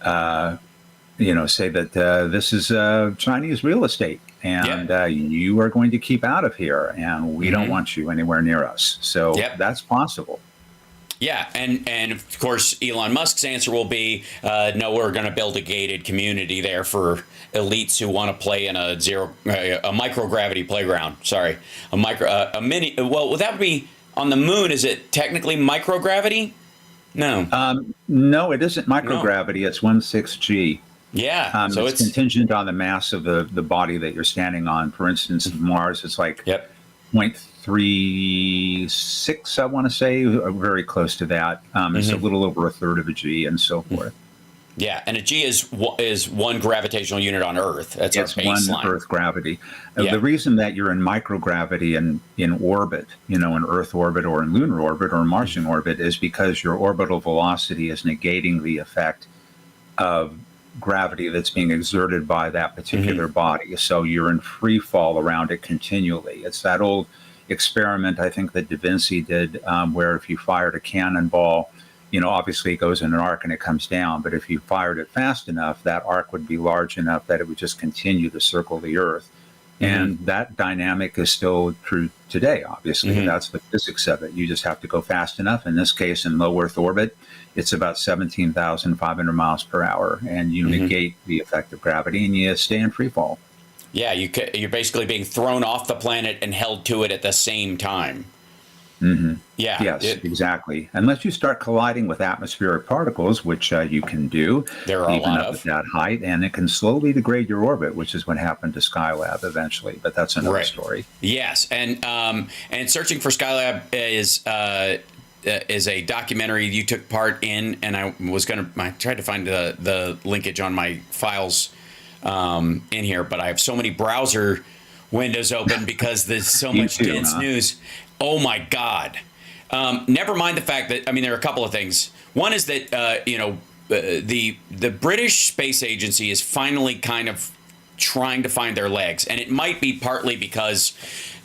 say that this is Chinese real estate, and you are going to keep out of here, and we don't want you anywhere near us. So that's possible. Yeah, and of course, Elon Musk's answer will be, no, we're going to build a gated community there for elites who want to play in a microgravity playground. Sorry, a mini. Well, that would be on the moon. Is it technically microgravity? No. No, it isn't microgravity. It's 1/6 G. Yeah, so it's contingent on the mass of the body that you're standing on. For instance, Mars, it's like 0.36, I want to say, very close to that. It's a little over a third of a G and so forth. Yeah, and a G is one gravitational unit on Earth. That's our baseline. One Earth gravity. The reason that you're in microgravity and in orbit, in Earth orbit or in lunar orbit or Martian orbit, is because your orbital velocity is negating the effect of gravity that's being exerted by that particular body. So you're in free fall around it continually. It's that old experiment, I think, that Da Vinci did, where if you fired a cannonball, obviously it goes in an arc and it comes down. But if you fired it fast enough, that arc would be large enough that it would just continue to circle the Earth. And that dynamic is still true today, obviously. That's the physics of it. You just have to go fast enough. In this case, in low Earth orbit, it's about 17,500 miles per hour. And you negate the effect of gravity and you stay in free fall. Yeah, you're basically being thrown off the planet and held to it at the same time. Yeah. Yes, exactly. Unless you start colliding with atmospheric particles, which you can do, there are even up at that height, and it can slowly degrade your orbit, which is what happened to Skylab eventually. But that's another story. Yes, and Searching for Skylab is a documentary you took part in, and I tried to find the linkage on my files in here, but I have so many browser windows open because there's so much dense news. Oh my God. Never mind the fact that, there are a couple of things. One is that, the British Space Agency is finally kind of trying to find their legs. And it might be partly because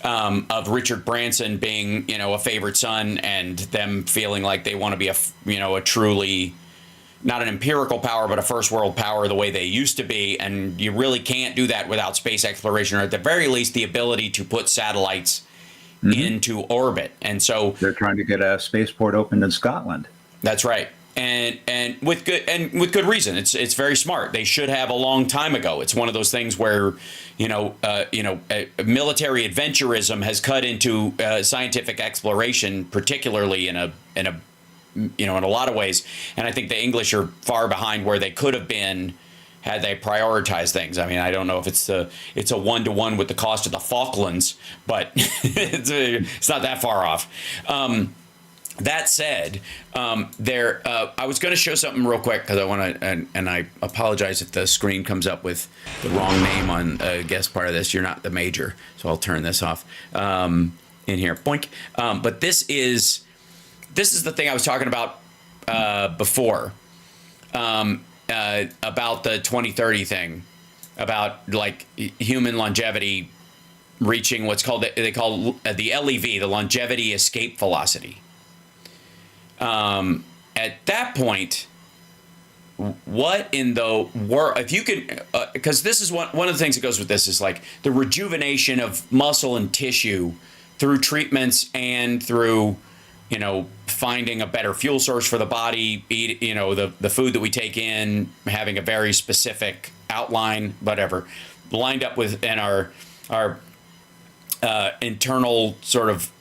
of Richard Branson being, a favorite son and them feeling like they want to be a truly, not an empirical power, but a first world power the way they used to be. And you really can't do that without space exploration, or at the very least, the ability to put satellites into orbit. And so they're trying to get a spaceport opened in Scotland. That's right. And with good reason. It's very smart. They should have a long time ago. It's one of those things where, military adventurism has cut into scientific exploration, particularly in a lot of ways. And I think the English are far behind where they could have been had they prioritized things. I don't know if it's a 1-to-1 with the cost of the Falklands, but it's not that far off. That said, I was going to show something real quick because I want to, and I apologize if the screen comes up with the wrong name on a guest part of this. You're not the major, so I'll turn this off in here. Boink. But this is the thing I was talking about before. About the 2030 thing, about like human longevity reaching what's called the LEV, the longevity escape velocity. At that point, what in the world, if you could, because this is one of the things that goes with this is like the rejuvenation of muscle and tissue through treatments and through, finding a better fuel source for the body, the food that we take in, having a very specific outline, whatever, lined up with in our internal sort of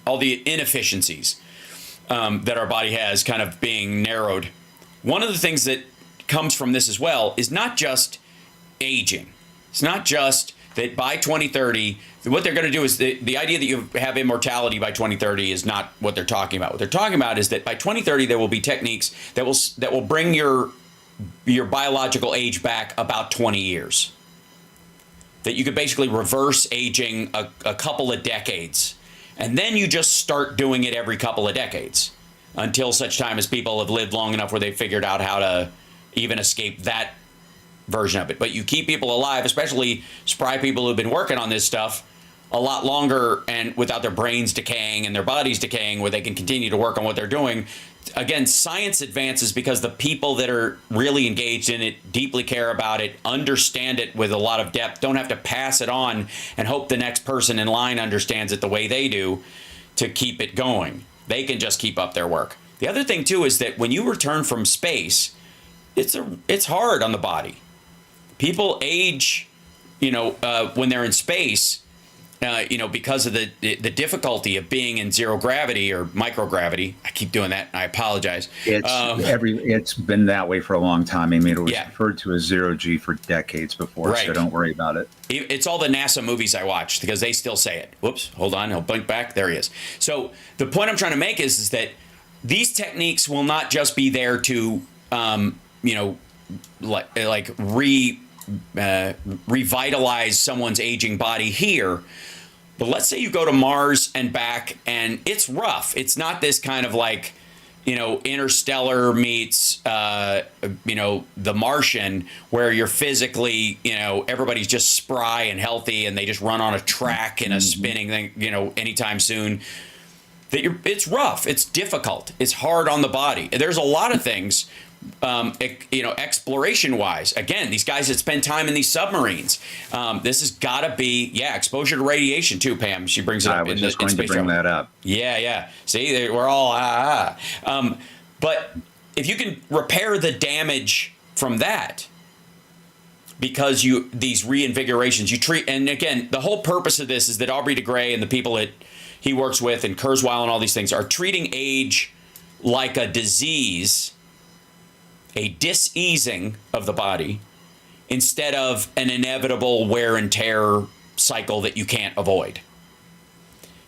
all the inefficiencies that our body has kind of being narrowed. One of the things that comes from this as well is not just aging. It's not just that by 2030, what they're going to do is the idea that you have immortality by 2030 is not what they're talking about. What they're talking about is that by 2030 there will be techniques that will bring your biological age back about 20 years. That you could basically reverse aging a couple of decades, and then you just start doing it every couple of decades until such time as people have lived long enough where they've figured out how to even escape that version of it. But you keep people alive, especially spry people who've been working on this stuff a lot longer and without their brains decaying and their bodies decaying, where they can continue to work on what they're doing. Again, science advances because the people that are really engaged in it, deeply care about it, understand it with a lot of depth, don't have to pass it on and hope the next person in line understands it the way they do to keep it going. They can just keep up their work. The other thing, too, is that when you return from space, it's hard on the body. People age, when they're in space, because of the difficulty of being in zero gravity or microgravity. I keep doing that. I apologize. It's been that way for a long time. I mean, it was referred to as zero G for decades before, right. So don't worry about it. It's all the NASA movies I watch because they still say it. Whoops, hold on. I'll blink back. There he is. So the point I'm trying to make is that these techniques will not just be there to, revitalize someone's aging body here. But let's say you go to Mars and back and it's rough. It's not this kind of Interstellar meets, The Martian, where you're physically, everybody's just spry and healthy and they just run on a track in a spinning thing, anytime soon. It's rough. It's difficult. It's hard on the body. There's a lot of things, exploration wise. Again, these guys that spend time in these submarines. This has got to be, exposure to radiation too, Pam. She brings it up. I was just going to bring that up. Yeah. See, we're all, but if you can repair the damage from that, because these reinvigorations, you treat, and again, the whole purpose of this is that Aubrey de Grey and the people that he works with and Kurzweil and all these things are treating age like a disease, a diseasing of the body, instead of an inevitable wear and tear cycle that you can't avoid.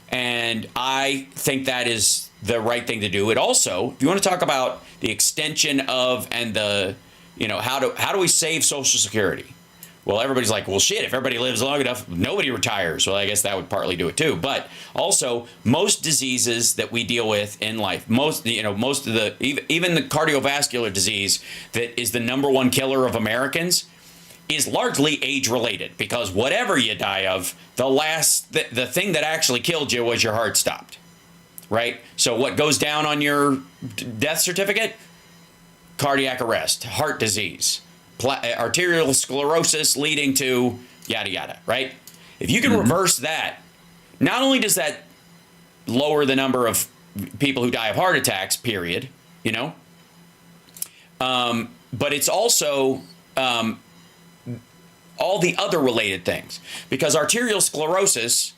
And I think that is the right thing to do. It also, if you want to talk about the extension of and the, how do we save Social Security? Well, everybody's like, well, shit, if everybody lives long enough, nobody retires. Well, I guess that would partly do it too. But also, most diseases that we deal with in life, most of the, even the cardiovascular disease that is the #1 killer of Americans, is largely age-related, because whatever you die of, the thing that actually killed you was your heart stopped, right? So what goes down on your death certificate? Cardiac arrest, heart disease, arterial sclerosis leading to yada yada, right? If you can reverse that, not only does that lower the number of people who die of heart attacks, period, but it's also all the other related things, because arterial sclerosis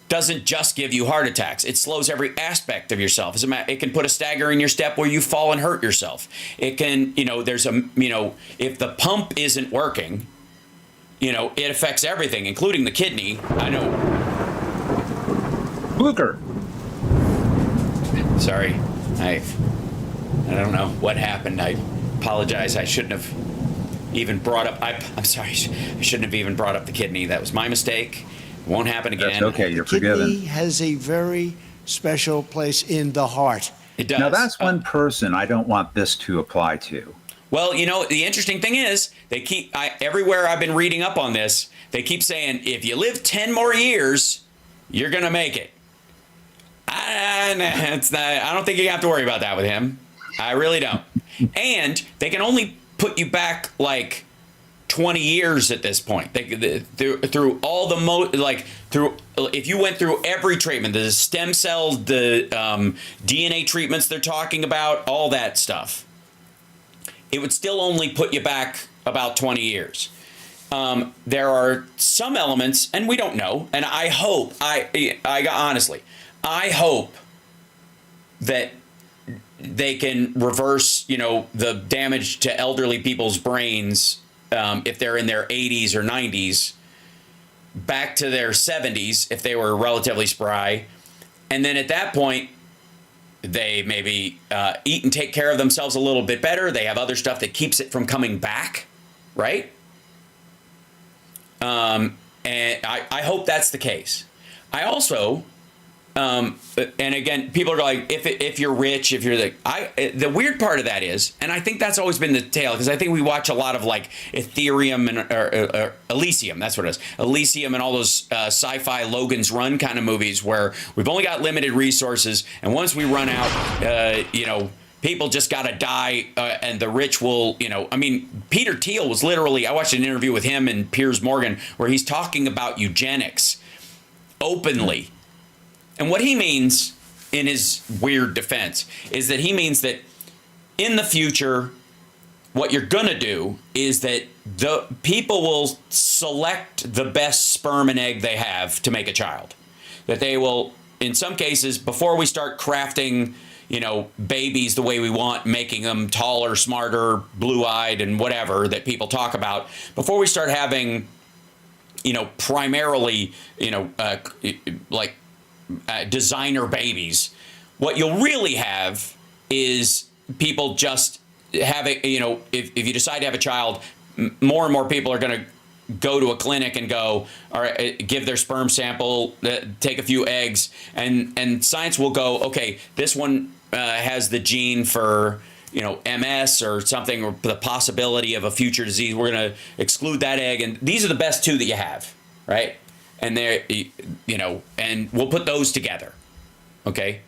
doesn't just give you heart attacks. It slows every aspect of yourself. It can put a stagger in your step where you fall and hurt yourself. It can, if the pump isn't working, it affects everything, including the kidney. I know. Booker. Sorry. I don't know what happened. I apologize. I shouldn't have even brought up, I'm sorry. I shouldn't have even brought up the kidney. That was my mistake. Won't happen again. That's okay, you're forgiven. Kidney has a very special place in the heart. It does. Now, that's one person I don't want this to apply to. Well, the interesting thing is, everywhere I've been reading up on this, they keep saying, if you live 10 more years, you're going to make it. I don't think you have to worry about that with him. I really don't. And they can only put you back, 20 years at this point. Through all the if you went through every treatment, the stem cells, the DNA treatments they're talking about, all that stuff, it would still only put you back about 20 years. There are some elements, and we don't know, and I hope, honestly, I hope that they can reverse, the damage to elderly people's brains if they're in their 80s or 90s, back to their 70s if they were relatively spry. And then at that point, they maybe eat and take care of themselves a little bit better. They have other stuff that keeps it from coming back, right? And I hope that's the case. I also and again, people are like, if you're rich, if you're the weird part of that is, and I think that's always been the tale, because I think we watch a lot of like Ethereum and or Elysium, that's what it is, Elysium and all those sci-fi Logan's Run kind of movies where we've only got limited resources, and once we run out, people just got to die, and the rich will, I mean, Peter Thiel was literally, I watched an interview with him and Piers Morgan where he's talking about eugenics openly. And what he means, in his weird defense, is that he means that in the future, what you're going to do is that the people will select the best sperm and egg they have to make a child. That they will, in some cases, before we start crafting, babies the way we want, making them taller, smarter, blue-eyed, and whatever that people talk about, before we start having, primarily, designer babies, what you'll really have is people just having, if you decide to have a child, more and more people are going to go to a clinic and go, all right, give their sperm sample, take a few eggs, and science will go, okay, this one has the gene for, MS or something, or the possibility of a future disease. We're going to exclude that egg, and these are the best two that you have, right? And they're, and we'll put those together. Okay.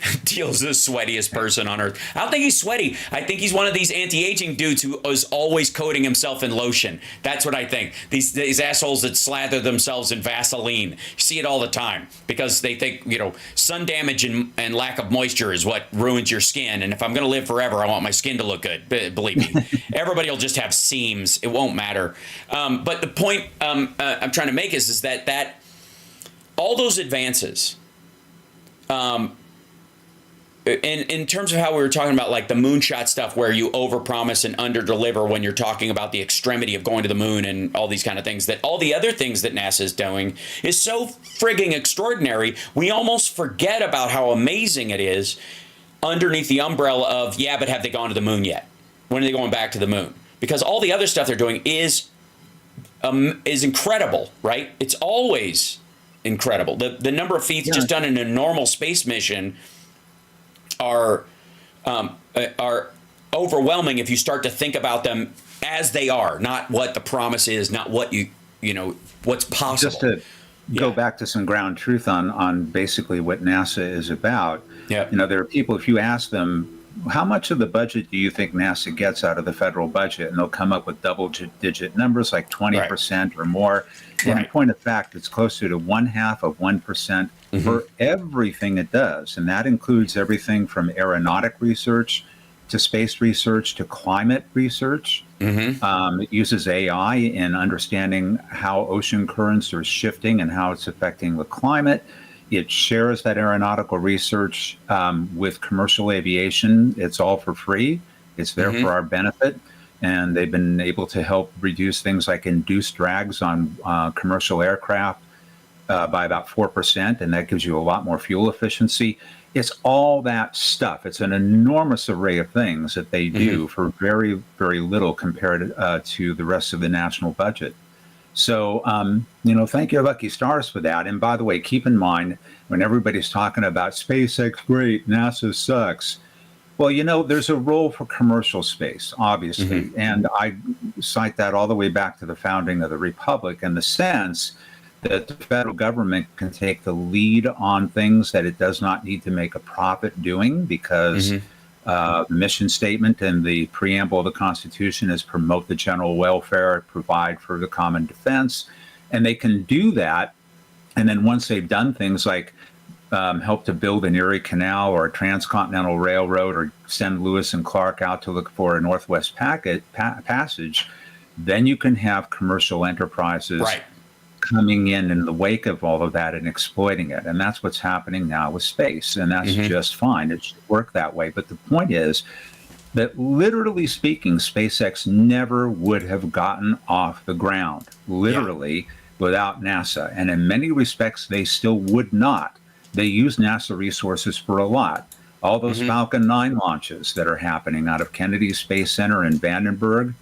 Thiel's the sweatiest person on earth. I don't think he's sweaty. I think he's one of these anti-aging dudes who is always coating himself in lotion. That's what I think. These assholes that slather themselves in Vaseline. You see it all the time because they think, sun damage and lack of moisture is what ruins your skin. And if I'm going to live forever, I want my skin to look good. Believe me, everybody will just have seams. It won't matter. But the point I'm trying to make is that all those advances, in terms of how we were talking about like the moonshot stuff where you overpromise and underdeliver when you're talking about the extremity of going to the moon and all these kind of things, that all the other things that NASA is doing is so frigging extraordinary, we almost forget about how amazing it is underneath the umbrella of, yeah, but have they gone to the moon yet? When are they going back to the moon? Because all the other stuff they're doing is incredible, right? It's always incredible. The number of feats just done in a normal space mission are overwhelming if you start to think about them as they are, not what the promise is, not what what's possible. Just to go back to some ground truth on basically what NASA is about. Yeah. There are people, if you ask them, how much of the budget do you think NASA gets out of the federal budget? And they'll come up with double-digit numbers like 20% or more. And in point of fact, it's closer to 0.5% for everything it does. And that includes everything from aeronautic research to space research to climate research. It uses AI in understanding how ocean currents are shifting and how it's affecting the climate. It shares that aeronautical research with commercial aviation. It's all for free. It's there for our benefit. And they've been able to help reduce things like induced drags on commercial aircraft by about 4%. And that gives you a lot more fuel efficiency. It's all that stuff. It's an enormous array of things that they do for very, very little compared to the rest of the national budget. So, thank you, Lucky Stars, for that. And by the way, keep in mind, when everybody's talking about SpaceX, great, NASA sucks. Well, there's a role for commercial space, obviously. And I cite that all the way back to the founding of the Republic in the sense that the federal government can take the lead on things that it does not need to make a profit doing because the mission statement and the preamble of the Constitution is promote the general welfare, provide for the common defense. And they can do that. And then once they've done things like help to build an Erie Canal or a transcontinental railroad or send Lewis and Clark out to look for a Northwest Passage, then you can have commercial enterprises coming in the wake of all of that and exploiting it. And that's what's happening now with space. And that's just fine. It should work that way. But the point is that literally speaking, SpaceX never would have gotten off the ground, literally, without NASA. And in many respects, they still would not. They use NASA resources for a lot. All those Falcon 9 launches that are happening out of Kennedy Space Center in Vandenberg,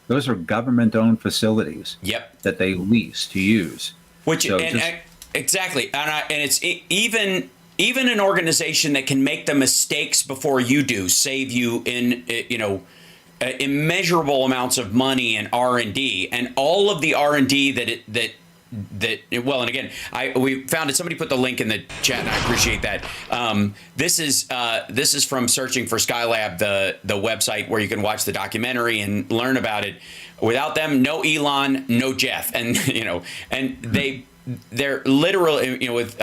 those are government-owned facilities that they lease to use. Exactly, and it's even even an organization that can make the mistakes before you do save you in, immeasurable amounts of money and R&D, and all of the R&D well, and again, we found it. Somebody put the link in the chat, and I appreciate that. This is from Searching for Skylab, the website where you can watch the documentary and learn about it. Without them, no Elon, no Jeff, and and they're literally, with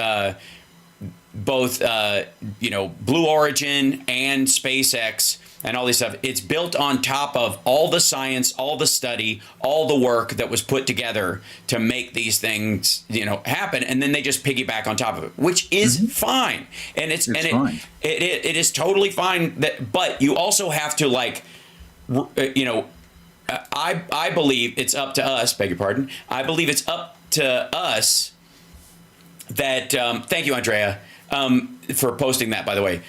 both Blue Origin and SpaceX and all this stuff. It's built on top of all the science, all the study, all the work that was put together to make these things, happen. And then they just piggyback on top of it, which is fine. And it's fine. It is totally fine. But you also have to I believe it's up to us, beg your pardon. I believe it's up to us that, thank you, Andrea, for posting that, by the way.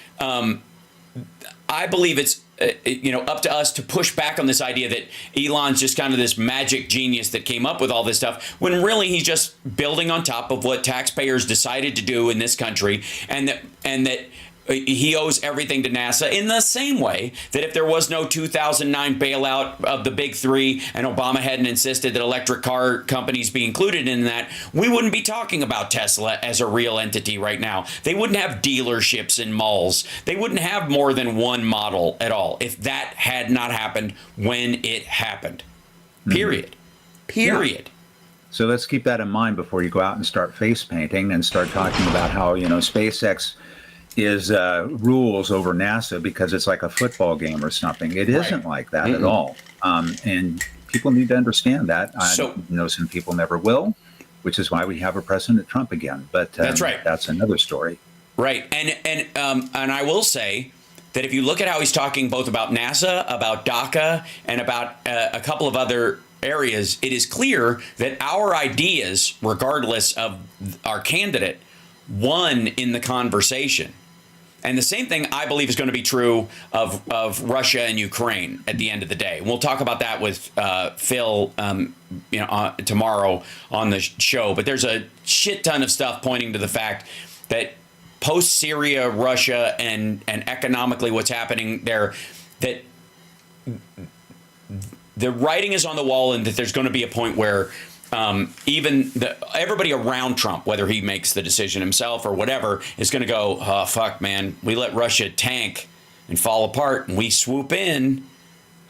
I believe it's up to us to push back on this idea that Elon's just kind of this magic genius that came up with all this stuff, when really he's just building on top of what taxpayers decided to do in this country, and that he owes everything to NASA, in the same way that if there was no 2009 bailout of the big three and Obama hadn't insisted that electric car companies be included in that, we wouldn't be talking about Tesla as a real entity right now. They wouldn't have dealerships in malls. They wouldn't have more than one model at all if that had not happened when it happened. Period. Period. Yeah. So let's keep that in mind before you go out and start face painting and start talking about how, SpaceX is rules over NASA because it's like a football game or something. It isn't like that at all. And people need to understand that. I know some people never will, which is why we have a President Trump again. But that's right. That's another story. Right. And I will say that if you look at how he's talking both about NASA, about DACA, and about a couple of other areas, it is clear that our ideas, regardless of our candidate, won in the conversation. And the same thing, I believe, is going to be true of Russia and Ukraine at the end of the day. We'll talk about that with Phil, tomorrow on the show. But there's a shit ton of stuff pointing to the fact that post-Syria, Russia, and economically what's happening there, that the writing is on the wall, and that there's going to be a point where everybody around Trump, whether he makes the decision himself or whatever, is going to go, oh, fuck, man, we let Russia tank and fall apart and we swoop in.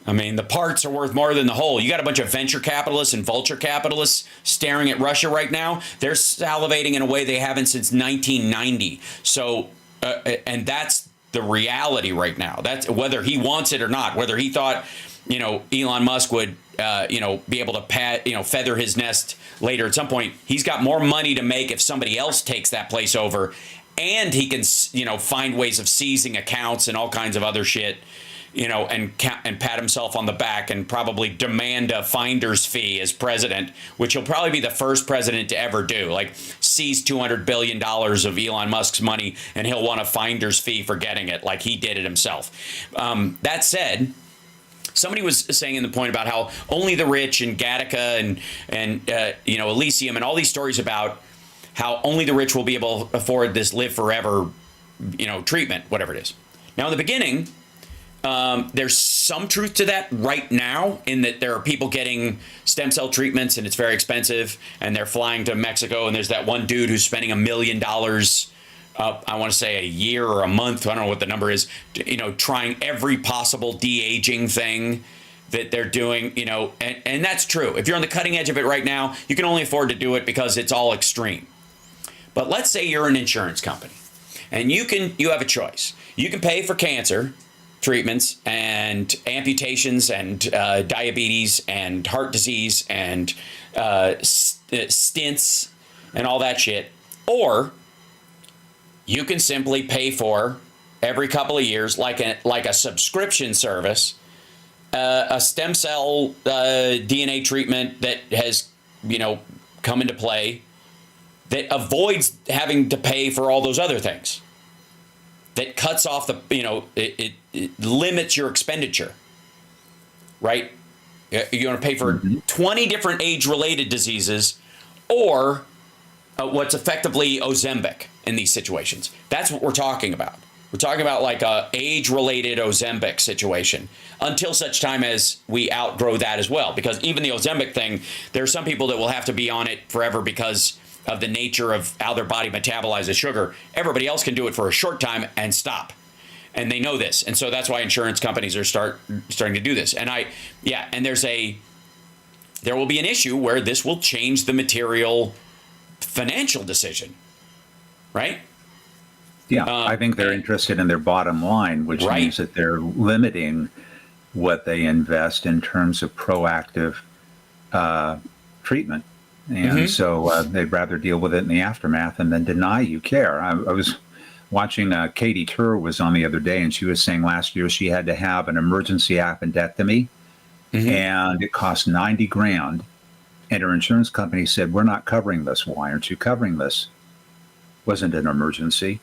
I mean, the parts are worth more than the whole. You got a bunch of venture capitalists and vulture capitalists staring at Russia right now. They're salivating in a way they haven't since 1990. So, and that's the reality right now. That's whether he wants it or not, whether he thought, Elon Musk would, be able to feather his nest later at some point. He's got more money to make if somebody else takes that place over, and he can, find ways of seizing accounts and all kinds of other shit, and pat himself on the back and probably demand a finder's fee as president, which he'll probably be the first president to ever do. Like, seize $200 billion of Elon Musk's money, and he'll want a finder's fee for getting it, like he did it himself. That said, somebody was saying in the point about how only the rich and Gattaca and Elysium and all these stories about how only the rich will be able to afford this live forever, treatment, whatever it is. Now, in the beginning, there's some truth to that right now, in that there are people getting stem cell treatments and it's very expensive, and they're flying to Mexico, and there's that one dude who's spending $1 million I want to say a year or a month, I don't know what the number is, trying every possible de-aging thing that they're doing, and that's true. If you're on the cutting edge of it right now, you can only afford to do it because it's all extreme. But let's say you're an insurance company, and you have a choice. You can pay for cancer treatments and amputations and diabetes and heart disease and stents and all that shit, or you can simply pay for, every couple of years, like a subscription service, a stem cell DNA treatment that has, come into play, that avoids having to pay for all those other things, that cuts off it limits your expenditure, right? You're going to pay for 20 different age-related diseases, or what's effectively Ozempic in these situations. That's what we're talking about. We're talking about like a age-related Ozempic situation until such time as we outgrow that as well. Because even the Ozempic thing, there are some people that will have to be on it forever because of the nature of how their body metabolizes sugar. Everybody else can do it for a short time and stop. And they know this. And so that's why insurance companies are starting to do this. And there will be an issue where this will change the material financial decision, right? Yeah, I think they're interested in their bottom line, which means that they're limiting what they invest in terms of proactive treatment. And so they'd rather deal with it in the aftermath and then deny you care. I was watching Katie Tur was on the other day, and she was saying last year she had to have an emergency appendectomy, and it cost $90,000. And her insurance company said, "We're not covering this. Why aren't you covering this? Wasn't an emergency."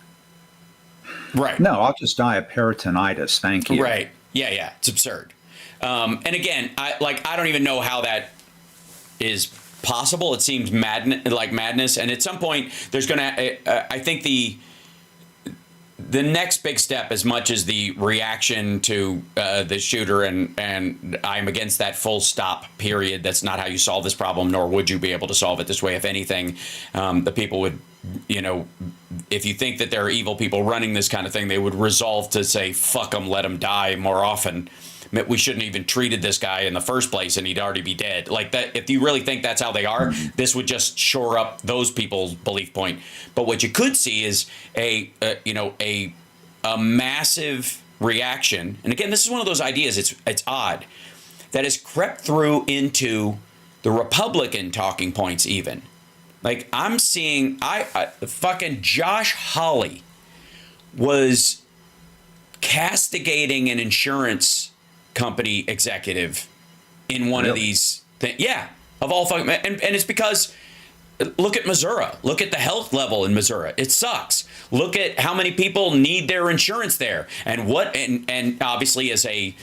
Right. No, I'll just die of peritonitis. Thank you. Right. Yeah. It's absurd. And again, I don't even know how that is possible. It seems madness. And at some point, there's going to, I think the next big step, as much as the reaction to the shooter, and I'm against that full stop period. That's not how you solve this problem, nor would you be able to solve it this way. If anything, the people would, if you think that there are evil people running this kind of thing, they would resolve to say, fuck them, let them die more often. We shouldn't even treated this guy in the first place, and he'd already be dead. Like that, if you really think that's how they are, this would just shore up those people's belief point. But what you could see is a massive reaction. And again, this is one of those ideas. It's odd that has crept through into the Republican talking points even. Like I'm seeing, fucking Josh Hawley was castigating an insurance company executive in one of these things. Yeah, of all fucking, and it's because look at Missouri. Look at the health level in Missouri. It sucks. Look at how many people need their insurance there, and and obviously as a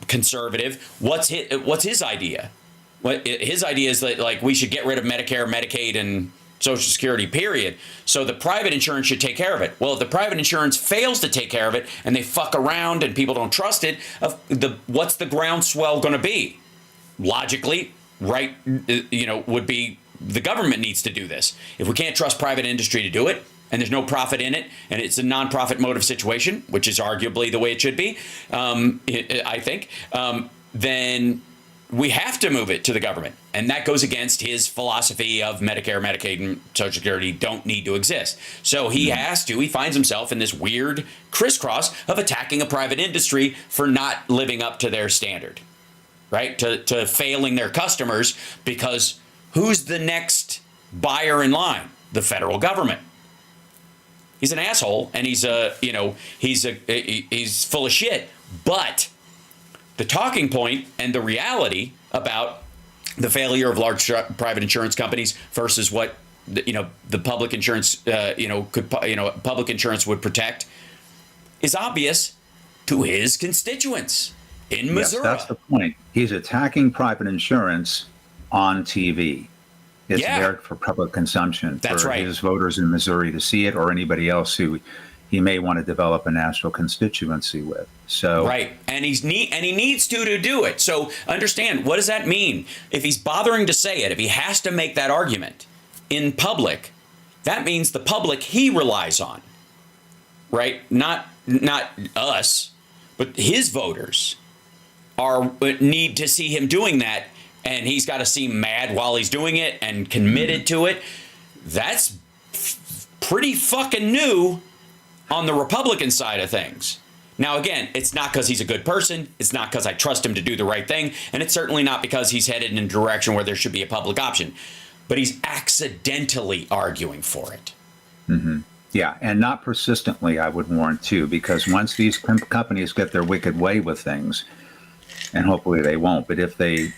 conservative, what's his idea? What his idea is that like we should get rid of Medicare, Medicaid, and Social Security, period. So the private insurance should take care of it. Well, if the private insurance fails to take care of it and they fuck around and people don't trust it, what's the groundswell going to be? Logically, right, would be the government needs to do this. If we can't trust private industry to do it, and there's no profit in it, and it's a non-profit motive situation, which is arguably the way it should be, I think, then we have to move it to the government. And that goes against his philosophy of Medicare, Medicaid, and Social Security don't need to exist. So he finds himself in this weird crisscross of attacking a private industry for not living up to their standard, right? To failing their customers, because who's the next buyer in line? The federal government. He's an asshole, and he's full of shit. But the talking point and the reality about the failure of large private insurance companies versus what the public insurance public insurance would protect is obvious to his constituents in Missouri. Yes, that's the point. He's attacking private insurance on TV. It's there for public consumption. That's for his voters in Missouri to see it, or anybody else who he may want to develop a national constituency with. So right, and he needs to do it. So understand, what does that mean? If he's bothering to say it, if he has to make that argument in public, that means the public he relies on, right? Not us, but his voters need to see him doing that, and he's got to seem mad while he's doing it and committed to it. That's pretty fucking new on the Republican side of things. Now, again, it's not because he's a good person. It's not because I trust him to do the right thing. And it's certainly not because he's headed in a direction where there should be a public option. But he's accidentally arguing for it. Mm-hmm. Yeah, and not persistently, I would warn, too, because once these companies get their wicked way with things, and hopefully they won't, but if they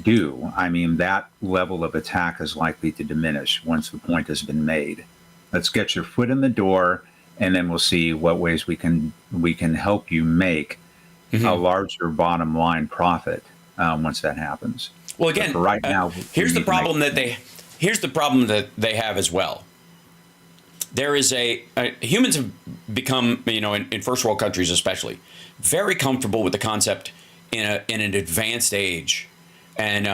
do, I mean, that level of attack is likely to diminish once the point has been made. Let's get your foot in the door, and then we'll see what ways we can help you make a larger bottom line profit once that happens. Well, again, for right now, here's the problem that here's the problem that they have as well. There is humans have become, in first world countries especially, very comfortable with the concept in an advanced age, and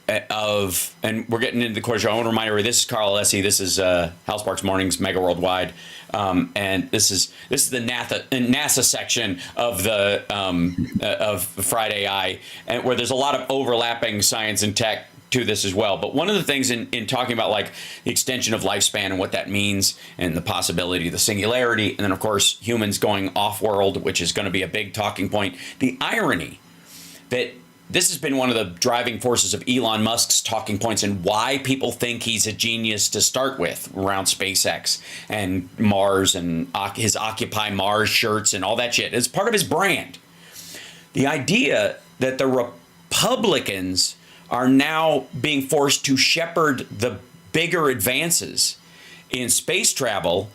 we're getting into the question. I want to remind everybody, this is Carl Alessi. This is Hal Sparks Mornings, Megaworldwide, and this is the NASA section of the of Friday Eye, and where there's a lot of overlapping science and tech to this as well. But one of the things in talking about like the extension of lifespan and what that means, and the possibility of the singularity, and then of course humans going off-world, which is going to be a big talking point. The irony that this has been one of the driving forces of Elon Musk's talking points, and why people think he's a genius to start with around SpaceX and Mars and his Occupy Mars shirts and all that shit. It's part of his brand. The idea that the Republicans are now being forced to shepherd the bigger advances in space travel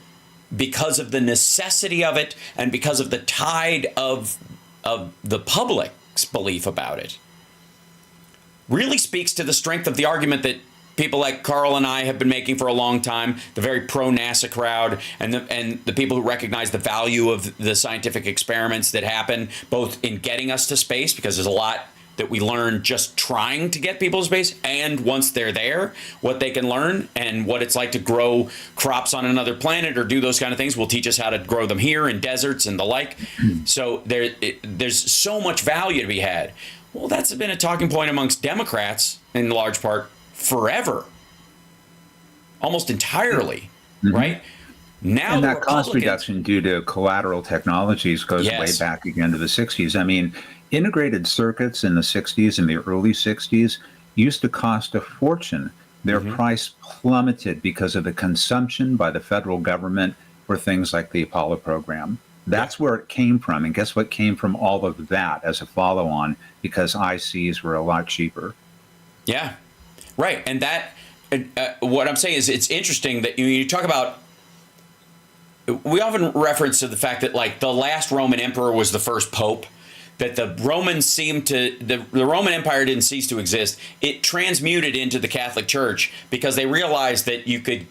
because of the necessity of it and because of the tide of the public's belief about it really speaks to the strength of the argument that people like Carl and I have been making for a long time, the very pro-NASA crowd, and the people who recognize the value of the scientific experiments that happen both in getting us to space, because there's a lot that we learn just trying to get people to space, and once they're there, what they can learn and what it's like to grow crops on another planet or do those kind of things will teach us how to grow them here in deserts and the like. So there's so much value to be had. Well, that's been a talking point amongst Democrats in large part forever, almost entirely, right? Now, and that cost reduction due to collateral technologies goes way back again to the 60s. I mean, integrated circuits in the 60s and the early 60s used to cost a fortune. Their price plummeted because of the consumption by the federal government for things like the Apollo program. That's where it came from. And guess what came from all of that as a follow-on? Because ICs were a lot cheaper. Yeah, right. And that, what I'm saying is, it's interesting that you talk about, we often reference to the fact that like the last Roman emperor was the first pope, that the Romans the Roman Empire didn't cease to exist. It transmuted into the Catholic Church because they realized that you could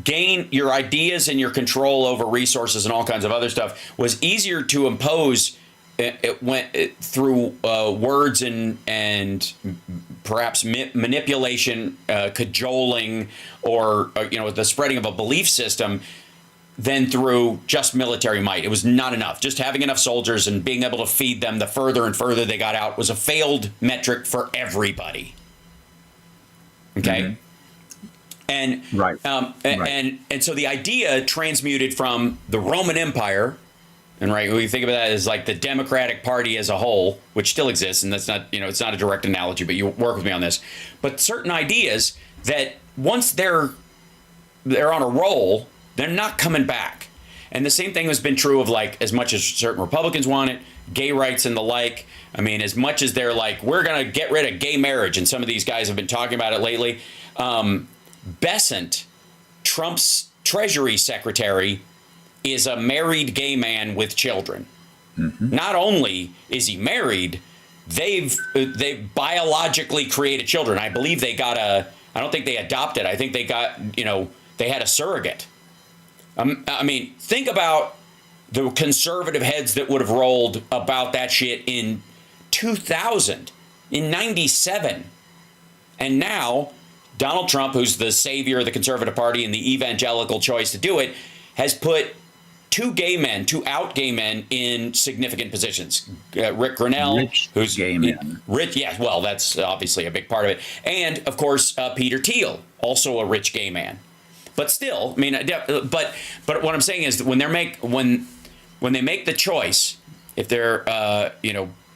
gain your ideas and your control over resources and all kinds of other stuff was easier to impose. It went through words and perhaps manipulation, cajoling, or the spreading of a belief system, than through just military might. It was not enough. Just having enough soldiers and being able to feed them the further and further they got out was a failed metric for everybody. Okay? And and so the idea transmuted from the Roman Empire, and we think about that as like the Democratic Party as a whole, which still exists, and that's not, it's not a direct analogy, but you work with me on this. But certain ideas that once they're on a roll, they're not coming back. And the same thing has been true of like, as much as certain Republicans want it, gay rights and the like. I mean, as much as they're like, we're going to get rid of gay marriage, and some of these guys have been talking about it lately. Besant, Trump's Treasury Secretary, is a married gay man with children. Not only is he married, they've biologically created children. I believe they got I don't think they adopted. I think they got, they had a surrogate. I mean, think about the conservative heads that would have rolled about that shit in 2000, in 97. And now Donald Trump, who's the savior of the conservative party and the evangelical choice to do it, has put two out gay men in significant positions. Rick Grinnell, who's gay man. Rich, yeah, well, that's obviously a big part of it. And of course, Peter Thiel, also a rich gay man. But still, I mean, but what I'm saying is that when they make the choice, if they're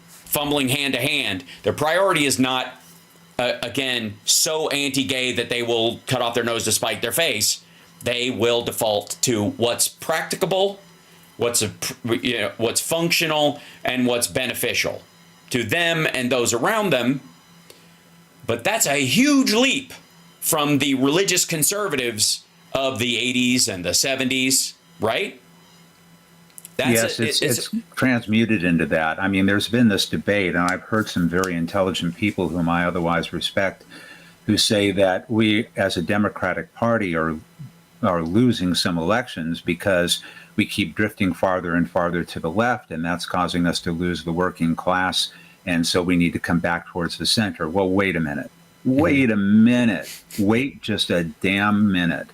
fumbling hand to hand, their priority is not again so anti-gay that they will cut off their nose to spite their face. They will default to what's practicable, what's functional, and what's beneficial to them and those around them. But that's a huge leap from the religious conservatives of the 80s and the 70s, right? It's transmuted into that. I mean, there's been this debate, and I've heard some very intelligent people whom I otherwise respect who say that we as a Democratic Party are losing some elections because we keep drifting farther and farther to the left, and that's causing us to lose the working class, and so we need to come back towards the center. Well, wait a minute. Wait a minute. Wait just a damn minute.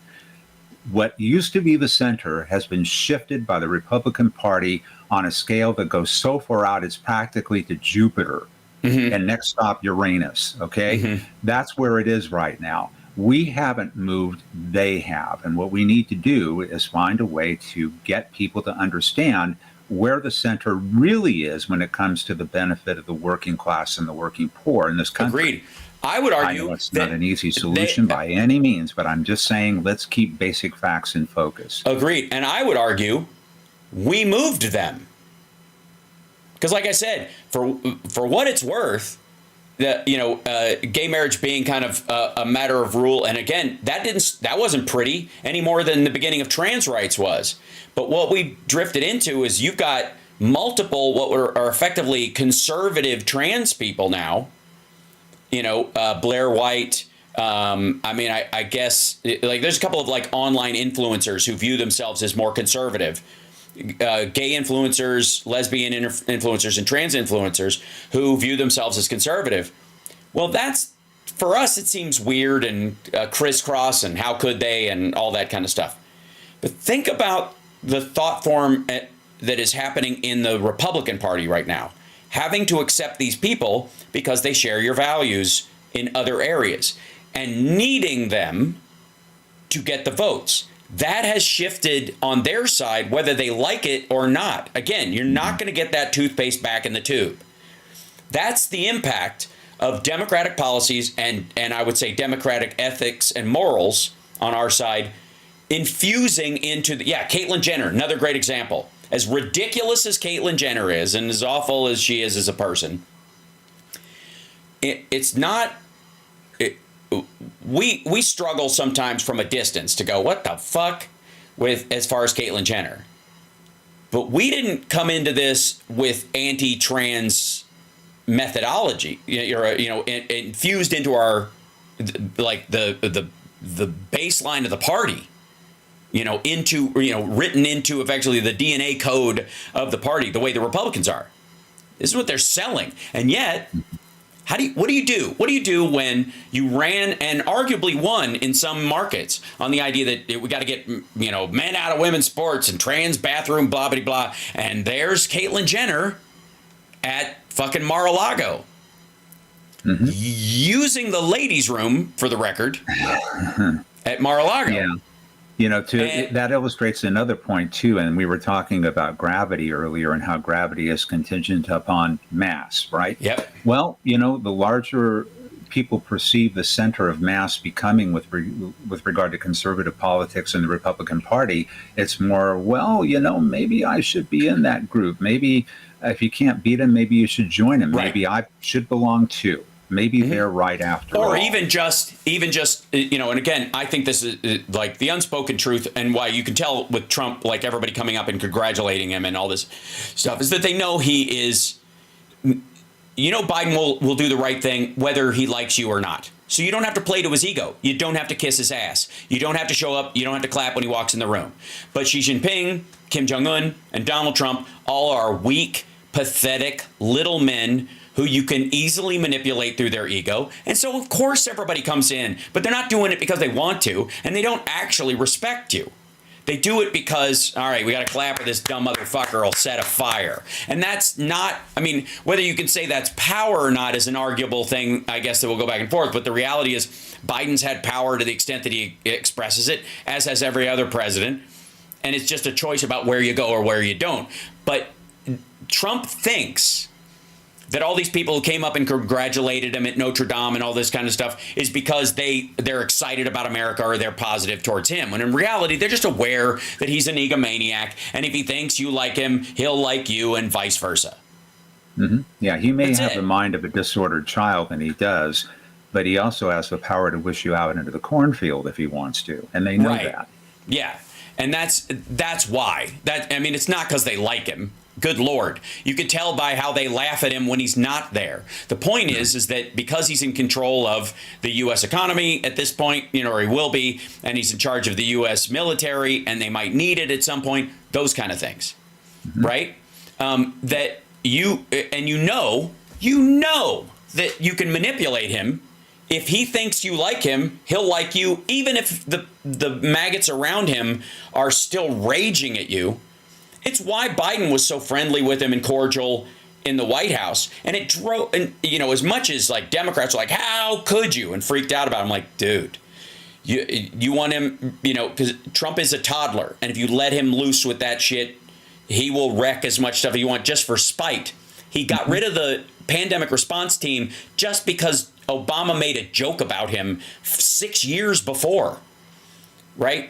What used to be the center has been shifted by the Republican Party on a scale that goes so far out it's practically to Jupiter. And next stop, Uranus. Okay? That's where it is right now. We haven't moved, they have. And what we need to do is find a way to get people to understand where the center really is when it comes to the benefit of the working class and the working poor in this country. Agreed. I would argue I know it's not an easy solution by any means, but I'm just saying let's keep basic facts in focus. Agreed. And I would argue we moved them. Because like I said, for what it's worth, gay marriage being kind of a matter of rule, and again, that wasn't pretty any more than the beginning of trans rights was. But what we drifted into is you've got multiple what are effectively conservative trans people now. Blair White. I guess there's a couple of like online influencers who view themselves as more conservative. Gay influencers, lesbian influencers, and trans influencers who view themselves as conservative. Well, that's, for us, it seems weird and crisscross and how could they and all that kind of stuff. But think about the thought form that is happening in the Republican Party right now. Having to accept these people because they share your values in other areas and needing them to get the votes. That has shifted on their side, whether they like it or not. Again, you're not going to get that toothpaste back in the tube. That's the impact of democratic policies and I would say democratic ethics and morals on our side infusing into Caitlyn Jenner, another great example. As ridiculous as Caitlyn Jenner is and as awful as she is as a person, it's not... We struggle sometimes from a distance to go, what the fuck, with as far as Caitlyn Jenner. But we didn't come into this with anti-trans methodology, infused into our the baseline of the party, written into effectively the DNA code of the party, the way the Republicans are. This is what they're selling, and yet. What do you do? What do you do when you ran and arguably won in some markets on the idea that we got to get, men out of women's sports and trans bathroom, blah, blah, blah. And there's Caitlyn Jenner at fucking Mar-a-Lago using the ladies' room, for the record, at Mar-a-Lago. Yeah. That illustrates another point, too. And we were talking about gravity earlier and how gravity is contingent upon mass, right? Yep. Well, the larger people perceive the center of mass becoming with regard to conservative politics and the Republican Party, it's more, maybe I should be in that group. Maybe if you can't beat him, maybe you should join him. Right. Maybe I should belong too. Maybe they're right after all. Or even just, and again, I think this is like the unspoken truth, and why you can tell with Trump, like everybody coming up and congratulating him and all this stuff, is that they know he is, Biden will do the right thing whether he likes you or not. So you don't have to play to his ego. You don't have to kiss his ass. You don't have to show up. You don't have to clap when he walks in the room. But Xi Jinping, Kim Jong-un, and Donald Trump all are weak, pathetic little men who you can easily manipulate through their ego. And so, of course, everybody comes in, but they're not doing it because they want to, and they don't actually respect you. They do it because, all right, we got to clap or this dumb motherfucker will set a fire. And that's not, whether you can say that's power or not is an arguable thing, I guess, that we'll go back and forth. But the reality is Biden's had power to the extent that he expresses it, as has every other president. And it's just a choice about where you go or where you don't. But Trump thinks that all these people who came up and congratulated him at Notre Dame and all this kind of stuff is because they're excited about America or they're positive towards him. When in reality, they're just aware that he's an egomaniac. And if he thinks you like him, he'll like you and vice versa. Yeah, he may have the mind of a disordered child, and he does, but he also has the power to wish you out into the cornfield if he wants to. And they know that. Yeah. And that's why. It's not because they like him. good Lord. You could tell by how they laugh at him when he's not there. The point is that because he's in control of the U.S. economy at this point, or he will be, and he's in charge of the U.S. military, and they might need it at some point, those kind of things, right? That you know that you can manipulate him. If he thinks you like him, he'll like you, even if the maggots around him are still raging at you. It's why Biden was so friendly with him and cordial in the White House. And it drove, and as much as like Democrats were like, how could you? And freaked out about him, like, dude, you want him, because Trump is a toddler. And if you let him loose with that shit, he will wreck as much stuff as you want just for spite. He got rid of the pandemic response team just because Obama made a joke about him 6 years before, right?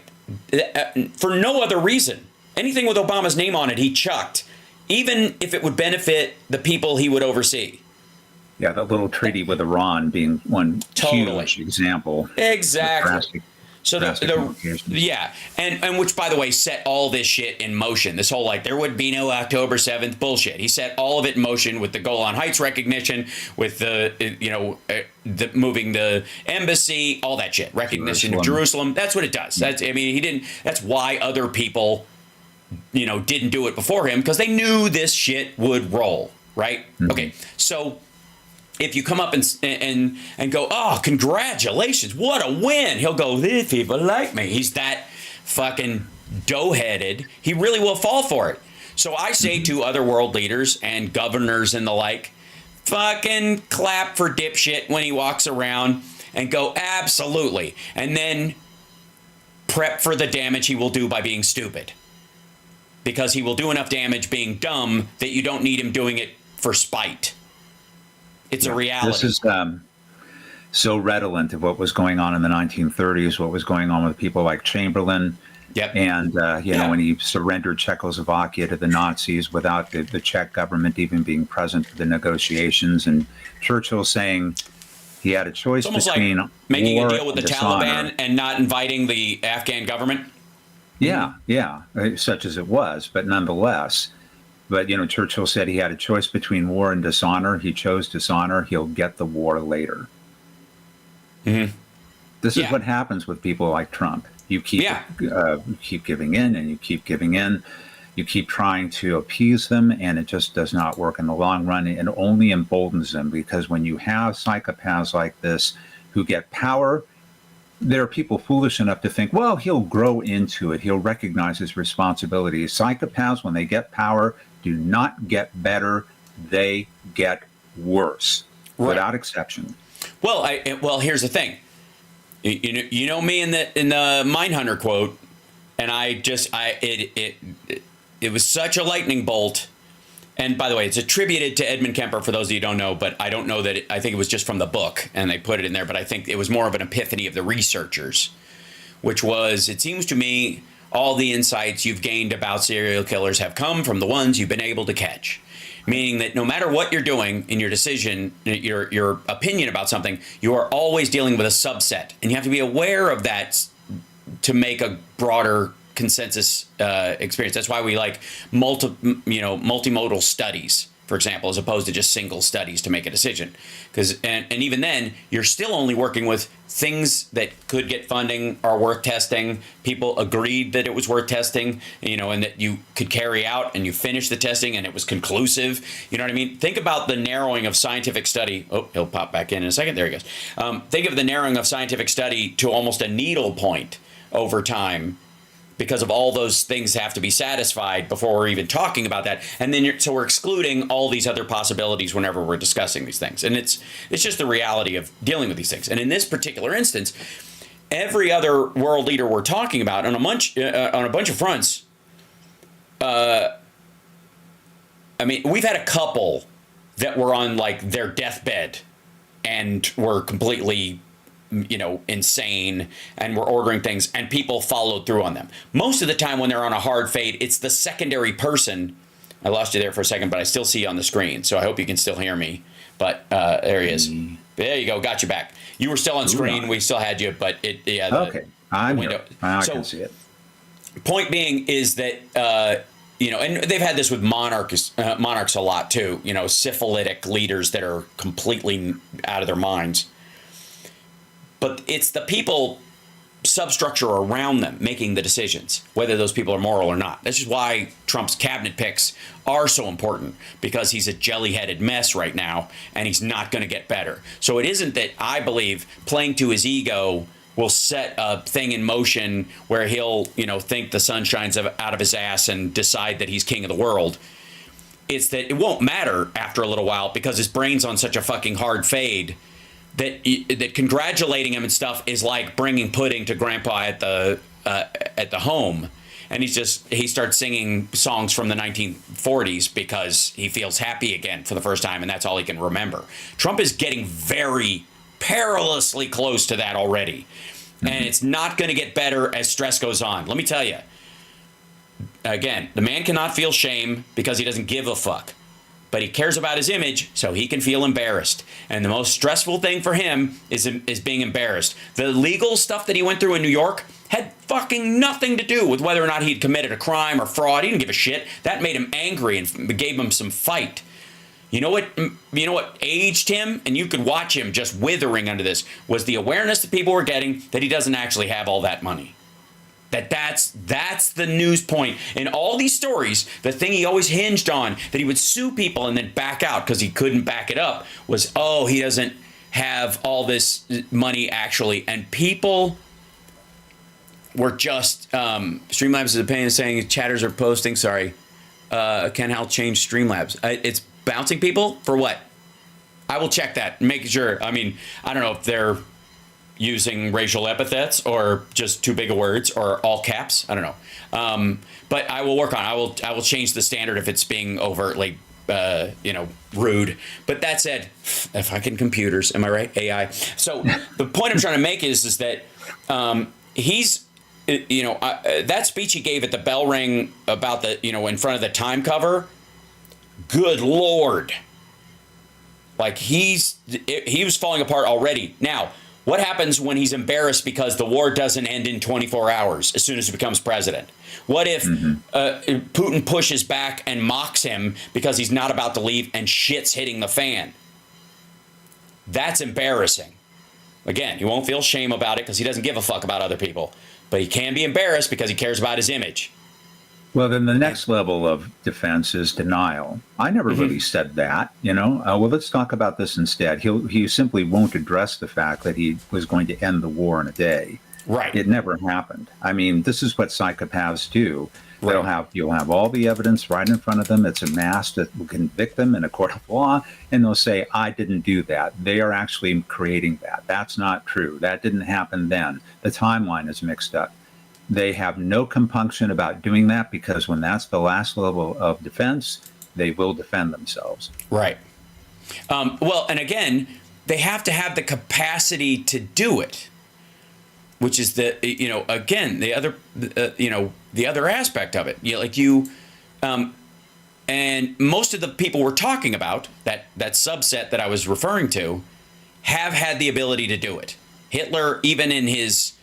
For no other reason. Anything with Obama's name on it, he chucked, even if it would benefit the people he would oversee. Yeah, the little treaty with Iran being one huge example. Exactly. So and which, by the way, set all this shit in motion. This whole there would be no October 7th bullshit. He set all of it in motion with the Golan Heights recognition, with the moving the embassy, all that shit, recognition of Jerusalem. That's what it does. That's why other people didn't do it before him, because they knew this shit would roll, right? Mm-hmm. Okay, so if you come up and go, oh, congratulations, what a win, he'll go, these people like me. He's that fucking dough-headed. He really will fall for it. So I say to other world leaders and governors and the like, fucking clap for dipshit when he walks around and go, absolutely. And then prep for the damage he will do by being stupid. Because he will do enough damage being dumb that you don't need him doing it for spite. It's a reality. This is so redolent of what was going on in the 1930s, what was going on with people like Chamberlain. Yep. And, when he surrendered Czechoslovakia to the Nazis without the Czech government even being present for the negotiations. And Churchill saying he had a choice between like making a deal with the dishonor. Taliban and not inviting the Afghan government. Yeah, such as it was, but nonetheless. But, Churchill said he had a choice between war and dishonor. He chose dishonor. He'll get the war later. Mm-hmm. This is what happens with people like Trump. You keep giving in and you keep giving in. You keep trying to appease them, and it just does not work in the long run. It only emboldens them, because when you have psychopaths like this who get power, there are people foolish enough to think, well, he'll grow into it. He'll recognize his responsibilities. Psychopaths, when they get power, do not get better. They get worse, without exception. Well, here's the thing. You know me in the Mindhunter quote, and it was such a lightning bolt. And by the way, it's attributed to Edmund Kemper, for those of you who don't know, but I don't know that I think it was just from the book and they put it in there, but I think it was more of an epiphany of the researchers, which was, it seems to me, all the insights you've gained about serial killers have come from the ones you've been able to catch. Meaning that no matter what you're doing in your decision, your opinion about something, you are always dealing with a subset. And you have to be aware of that to make a broader consensus experience. That's why we like multimodal studies, for example, as opposed to just single studies to make a decision. Because and even then, you're still only working with things that could get funding, are worth testing. People agreed that it was worth testing, and that you could carry out, and you finished the testing and it was conclusive. You know what I mean? Think about the narrowing of scientific study. Oh, he'll pop back in a second. There he goes. Think of the narrowing of scientific study to almost a needle point over time, because of all those things have to be satisfied before we're even talking about that. And then so we're excluding all these other possibilities whenever we're discussing these things. And it's just the reality of dealing with these things. And in this particular instance, every other world leader we're talking about on a bunch of fronts, we've had a couple that were on like their deathbed and were completely insane, and we're ordering things, and people followed through on them. Most of the time when they're on a hard fade, it's the secondary person. I lost you there for a second, but I still see you on the screen, so I hope you can still hear me. But there he is. There you go. Got you back. You were still on screen. We still had you, but okay. I'm here. I can see it. Point being is that and they've had this with monarchs a lot too, syphilitic leaders that are completely out of their minds. But it's the people substructure around them making the decisions, whether those people are moral or not. This is why Trump's cabinet picks are so important, because he's a jelly-headed mess right now, and he's not going to get better. So it isn't that I believe playing to his ego will set a thing in motion where he'll, think the sun shines out of his ass and decide that he's king of the world. It's that it won't matter after a little while, because his brain's on such a fucking hard fade that congratulating him and stuff is like bringing pudding to grandpa at the home. And he starts singing songs from the 1940s because he feels happy again for the first time, and that's all he can remember. Trump is getting very perilously close to that already. And it's not going to get better as stress goes on. Let me tell you, again, the man cannot feel shame because he doesn't give a fuck. But he cares about his image, so he can feel embarrassed. And the most stressful thing for him is being embarrassed. The legal stuff that he went through in New York had fucking nothing to do with whether or not he'd committed a crime or fraud. He didn't give a shit. That made him angry and gave him some fight. You know what aged him, and you could watch him just withering under this, was the awareness that people were getting that he doesn't actually have all that money. That's the news point in all these stories. The thing he always hinged on, that he would sue people and then back out because he couldn't back it up, was, he doesn't have all this money actually. And people were just Streamlabs is a pain in saying chatters are posting. Sorry, Ken Hal changed Streamlabs. It's bouncing people for what? I will check that, make sure. I mean, I don't know if they're using racial epithets or just too big of words or all caps. I don't know. But I will work on it. I will change the standard if it's being overtly, rude. But that said, fucking computers, am I right? AI. So the point I'm trying to make is that he's, that speech he gave at the bell ring about the, in front of the Time cover, good Lord. Like he was falling apart already. Now, what happens when he's embarrassed because the war doesn't end in 24 hours as soon as he becomes president? What if Putin pushes back and mocks him because he's not about to leave and shit's hitting the fan? That's embarrassing. Again, he won't feel shame about it because he doesn't give a fuck about other people. But he can be embarrassed because he cares about his image. Well, then the next level of defense is denial. I never really said that, well, let's talk about this instead. He simply won't address the fact that he was going to end the war in a day. Right. It never happened. I mean, this is what psychopaths do. Right. You'll have all the evidence right in front of them. It's amassed that will convict them in a court of law, and they'll say, I didn't do that. They are actually creating that. That's not true. That didn't happen then. The timeline is mixed up. They have no compunction about doing that because when that's the last level of defense, they will defend themselves. Right. Well, and again, they have to have the capacity to do it, which is again, the other aspect of it. And most of the people we're talking about, that subset that I was referring to, have had the ability to do it. Hitler, even in his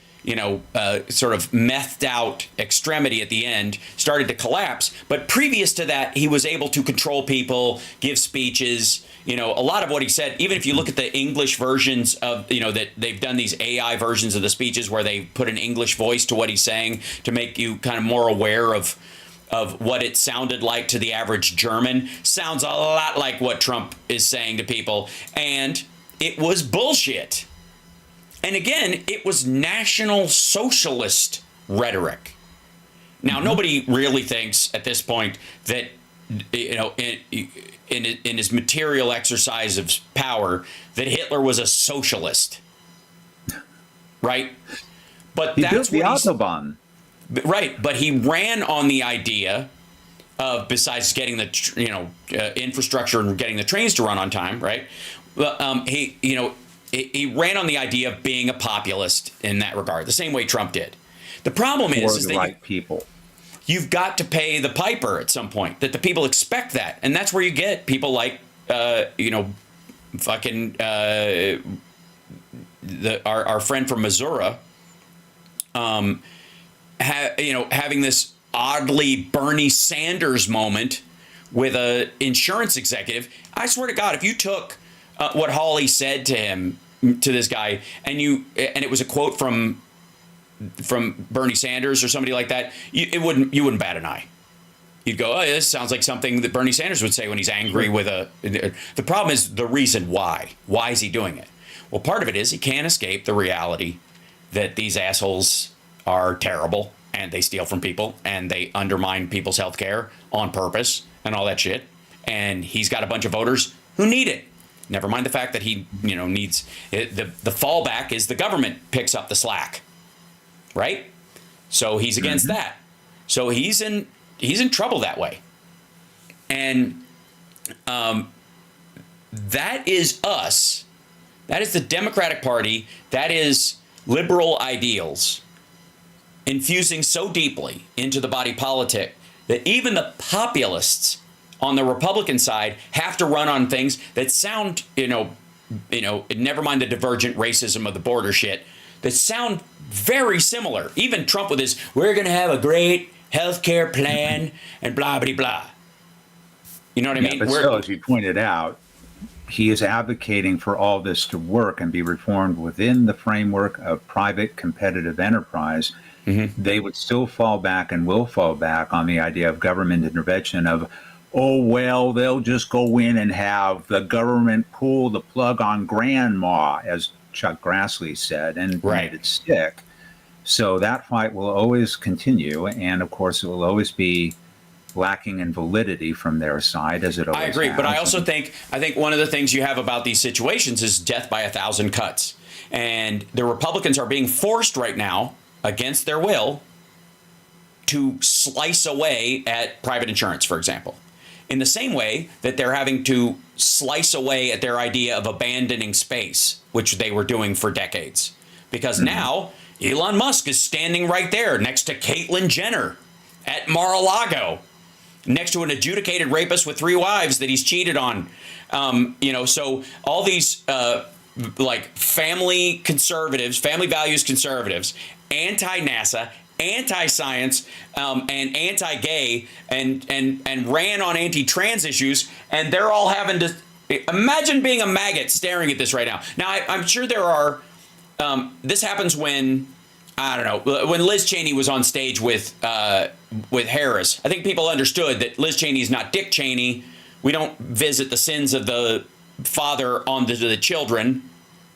sort of methed out extremity at the end, started to collapse. But previous to that, he was able to control people, give speeches. A lot of what he said, even if you look at the English versions of, that they've done these AI versions of the speeches where they put an English voice to what he's saying to make you kind of more aware of what it sounded like to the average German, sounds a lot like what Trump is saying to people. And it was bullshit. And again, it was National Socialist rhetoric. Now, nobody really thinks at this point that, in his material exercise of power, that Hitler was a socialist, right? But he that's built the what Autobahn. Right, but he ran on the idea of, besides getting the infrastructure and getting the trains to run on time, right? He ran on the idea of being a populist in that regard, the same way Trump did. The problem is that right people. You've got to pay the piper at some point, that the people expect that. And that's where you get people like, our friend from Missouri, having this oddly Bernie Sanders moment with a insurance executive. I swear to God, if you took what Hawley said to him, to this guy, and it was a quote from Bernie Sanders or somebody like that, you wouldn't bat an eye. You'd go, oh, this sounds like something that Bernie Sanders would say when he's angry with a. The problem is the reason why. Why is he doing it? Well, part of it is he can't escape the reality that these assholes are terrible and they steal from people and they undermine people's health care on purpose and all that shit. And he's got a bunch of voters who need it. Never mind the fact that he, needs it. The fallback is the government picks up the slack, right? So he's against that. So he's in trouble that way. And that is us. That is the Democratic Party. That is liberal ideals infusing so deeply into the body politic that even the populists on the Republican side have to run on things that sound, never mind the divergent racism of the border shit, that sound very similar. Even Trump with his, we're going to have a great healthcare plan and blah, blah, blah. You know what I mean? But still, as you pointed out, he is advocating for all this to work and be reformed within the framework of private competitive enterprise. They would still fall back and will fall back on the idea of government intervention of, oh, well, they'll just go in and have the government pull the plug on grandma, as Chuck Grassley said, and made it stick. So that fight will always continue. And of course, it will always be lacking in validity from their side, as it always I agree. has. But I also think one of the things you have about these situations is death by 1,000 cuts. And the Republicans are being forced right now, against their will, to slice away at private insurance, for example. In the same way that they're having to slice away at their idea of abandoning space, which they were doing for decades. Because now Elon Musk is standing right there next to Caitlyn Jenner at Mar-a-Lago, next to an adjudicated rapist with 3 wives that he's cheated on. So all these family conservatives, family values conservatives, anti-NASA, anti-science, and anti-gay, and ran on anti-trans issues, and they're all having to imagine being a maggot staring at this right now. Now, I'm sure there are. This happens when, I don't know, when Liz Cheney was on stage with Harris. I think people understood that Liz Cheney is not Dick Cheney. We don't visit the sins of the father on the children.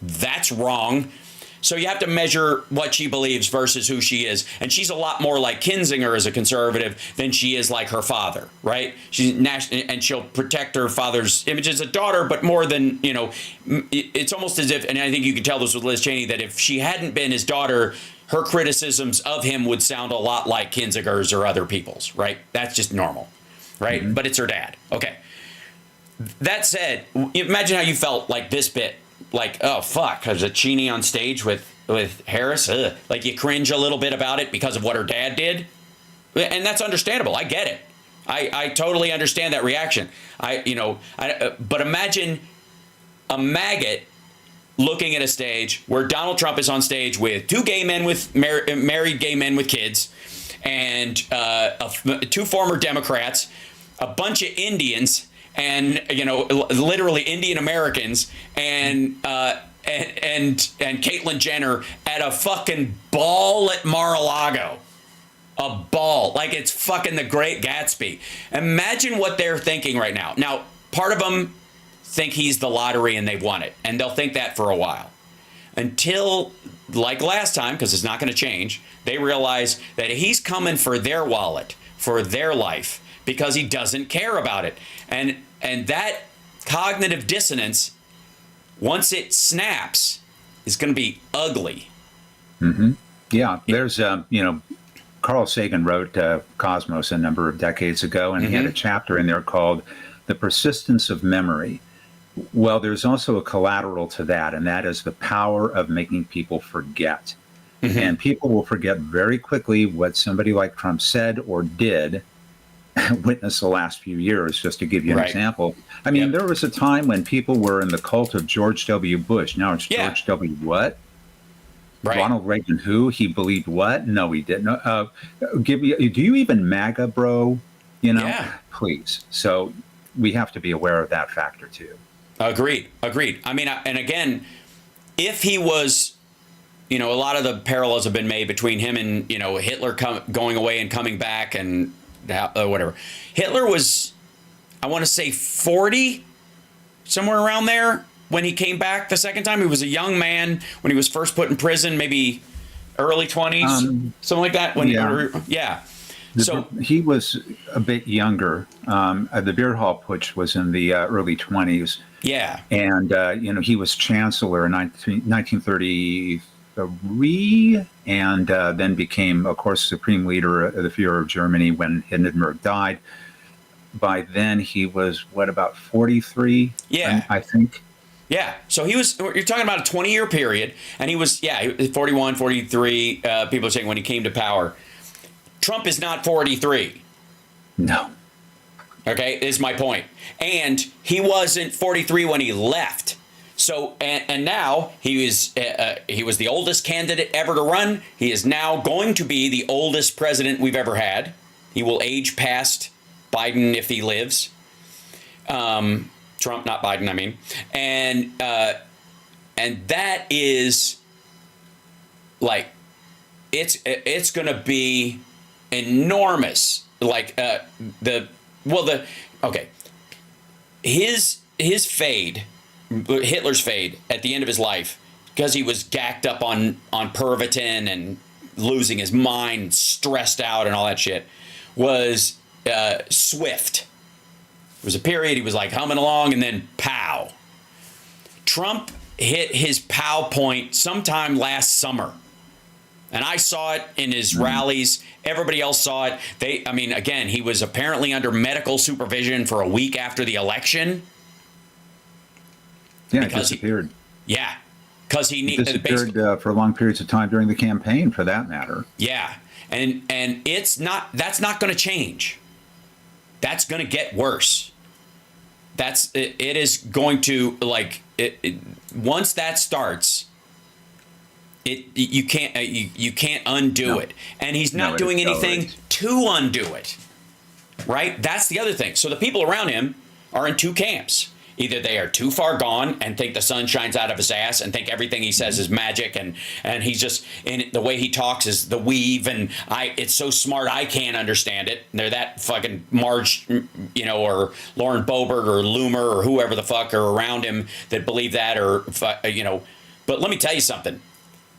That's wrong. So you have to measure what she believes versus who she is. And she's a lot more like Kinzinger as a conservative than she is like her father, right? She's and she'll protect her father's image as a daughter, but more than, it's almost as if, and I think you can tell this with Liz Cheney, that if she hadn't been his daughter, her criticisms of him would sound a lot like Kinzinger's or other people's, right? That's just normal, right? But it's her dad. Okay. That said, imagine how you felt like this bit. Like, oh, fuck, there's a Cheney on stage with Harris. Ugh. Like, you cringe a little bit about it because of what her dad did. And that's understandable. I get it. I totally understand that reaction. But imagine a maggot looking at a stage where Donald Trump is on stage with 2 gay men with married gay men with kids, and 2 former Democrats, a bunch of Indians, and literally Indian Americans, and Caitlyn Jenner at a fucking ball at Mar-a-Lago. A ball. Like it's fucking the Great Gatsby. Imagine what they're thinking right now. Now, part of them think he's the lottery and they've won it. And they'll think that for a while. Until, like last time, because it's not going to change, they realize that he's coming for their wallet, for their life, because he doesn't care about it. And that cognitive dissonance, once it snaps, is going to be ugly. Yeah, there's, Carl Sagan wrote Cosmos a number of decades ago, and he had a chapter in there called The Persistence of Memory. Well, there's also a collateral to that, and that is the power of making people forget. And people will forget very quickly what somebody like Trump said or did. Witness the last few years, just to give you an example. I mean, there was a time when people were in the cult of George W. Bush. Now it's George W. what? Right. Ronald Reagan, who? He believed what? No, he didn't. Do you even MAGA, bro? Yeah. Please. So we have to be aware of that factor too. Agreed. I mean, and again, if he was, a lot of the parallels have been made between him and, Hitler going away and coming back and whatever. Hitler was, I want to say 40, somewhere around there, when he came back the second time. He was a young man when he was first put in prison, maybe early 20s, something like that. Yeah. So he was a bit younger. The beer hall putsch was in the early 20s. Yeah. And, he was chancellor in 1933 and then became, of course, supreme leader of the Führer of Germany when Hindenburg died. By then, he was, about 43? Yeah. I think. Yeah. So you're talking about a 20-year period, and he was 41, 43. People are saying when he came to power. Trump is not 43. No. Okay, is my point. And he wasn't 43 when he left. So, and now he was the oldest candidate ever to run. He is now going to be the oldest president we've ever had. He will age past Biden if he lives. Trump, not Biden, I mean. And that is like, it's going to be enormous. Like his fade, Hitler's fade at the end of his life, because he was gacked up on Pervitin and losing his mind, stressed out and all that shit, was swift. It was a period he was like humming along, and then pow. Trump hit his pow point sometime last summer. And I saw it in his rallies. Everybody else saw it. Again, he was apparently under medical supervision for a week after the election. Yeah, he disappeared. Because he disappeared for long periods of time during the campaign, for that matter. Yeah, and that's not going to change. That's going to get worse. It is going to, once that starts, you can't undo it, and he's not doing anything to undo it. Right? That's the other thing. So the people around him are in two camps. Either they are too far gone and think the sun shines out of his ass and think everything he says is magic, and he's just, in the way he talks is the weave, and it's so smart I can't understand it. And they're that fucking Marge, or Lauren Boebert or Loomer or whoever the fuck are around him that believe that, or But let me tell you something.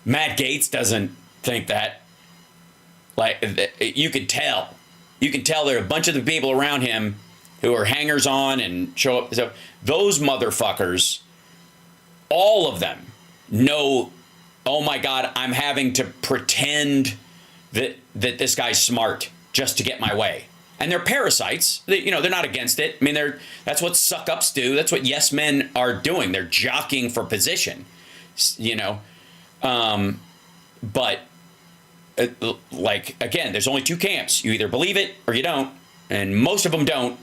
Matt Gaetz doesn't think that. You can tell. You can tell there are a bunch of the people around him who are hangers on and show up. So those motherfuckers, all of them, know, oh my God, I'm having to pretend that this guy's smart just to get my way. And they're parasites. They're not against it. I mean, that's what suck-ups do. That's what yes men are doing. They're jockeying for position. But again, there's only two camps. You either believe it or you don't, and most of them don't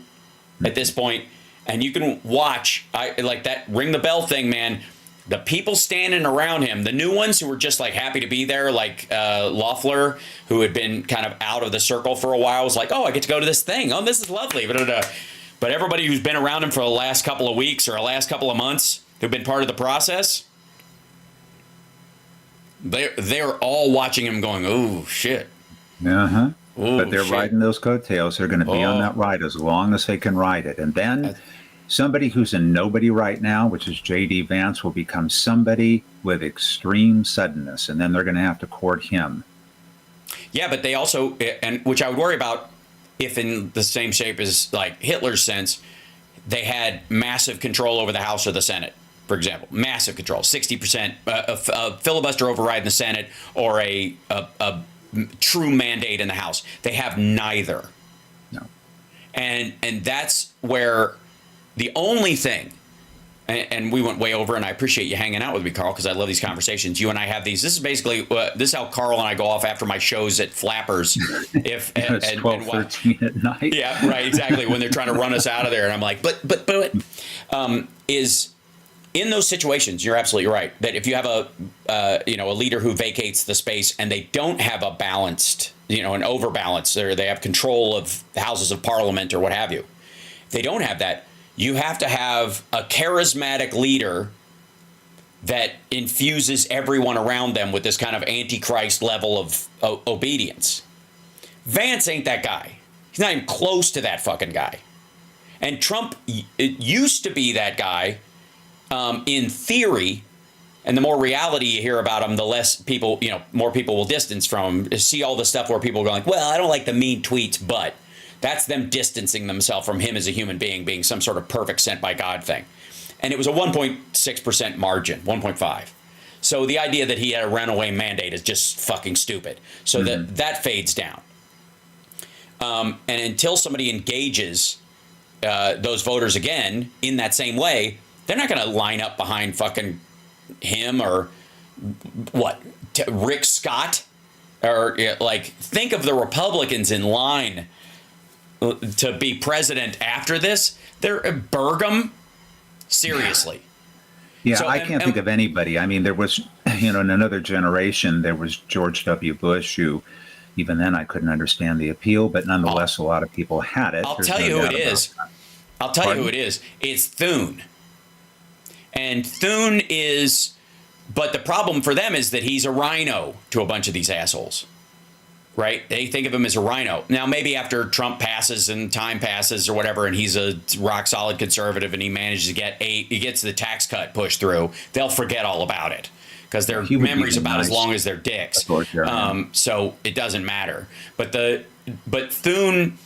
at this point. And you can watch that ring the bell thing, man. The people standing around him, the new ones who were just happy to be there, Loeffler, who had been kind of out of the circle for a while, was like, oh, I get to go to this thing. Oh, this is lovely. But everybody who's been around him for the last couple of weeks or the last couple of months, who've been part of the process, they're all watching him going, oh, shit. Uh-huh. Ooh, but they're riding those coattails. They're going to be on that ride as long as they can ride it. And then somebody who's a nobody right now, which is J.D. Vance, will become somebody with extreme suddenness. And then they're going to have to court him. Yeah, but they also, and which I would worry about if in the same shape as Hitler's sense, they had massive control over the House or the Senate. For example, massive control, 60%, a filibuster override in the Senate, or a true mandate in the House. They have neither. No. And that's where the only thing, and we went way over, and I appreciate you hanging out with me, Carl, because I love these conversations. You and I have these. This is basically, this is how Carl and I go off after my shows at Flappers. It's 12:13 at night. Yeah, right, exactly. When they're trying to run us out of there. And I'm like, but, in those situations, you're absolutely right that if you have a leader who vacates the space and they don't have a balanced, an overbalance, or they have control of the houses of parliament or what have you, if they don't have that, you have to have a charismatic leader that infuses everyone around them with this kind of antichrist level of obedience. Vance ain't that guy. He's not even close to that fucking guy. And Trump used to be that guy in theory, and the more reality you hear about him, the less people, more people will distance from him. See all the stuff where people go like, well, I don't like the mean tweets, but that's them distancing themselves from him as a human being some sort of perfect sent by God thing. And it was a 1.6% margin, 1.5. So the idea that he had a runaway mandate is just fucking stupid. So that fades down. And until somebody engages those voters again in that same way, they're not going to line up behind fucking him or Rick Scott, or think of the Republicans in line to be president after this. They're Burgum. Seriously. Yeah, so, I can't think of anybody. I mean, there was, in another generation, there was George W. Bush, who even then I couldn't understand the appeal, but nonetheless, a lot of people had it. I'll tell you who it is. I'll tell you who it is. It's Thune. And Thune is, but the problem for them is that he's a rhino to a bunch of these assholes, right? They think of him as a rhino. Now, maybe after Trump passes and time passes or whatever, and he's a rock solid conservative and he manages to he gets the tax cut pushed through, they'll forget all about it because their memory's about as long as their dicks. So it doesn't matter. But Thune,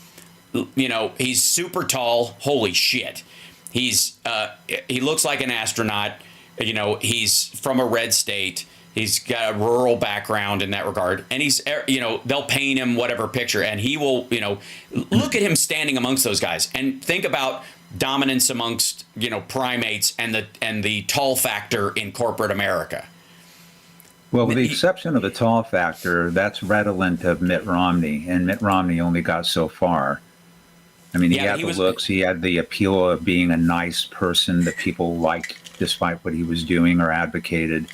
he's super tall. Holy shit. He looks like an astronaut. He's from a red state. He's got a rural background in that regard. And he's, they'll paint him whatever picture, and he will, look at him standing amongst those guys and think about dominance amongst, primates and the tall factor in corporate America. Well, with the exception of the tall factor, that's redolent of Mitt Romney, and Mitt Romney only got so far. I mean, he had the looks, he had the appeal of being a nice person that people liked despite what he was doing or advocated.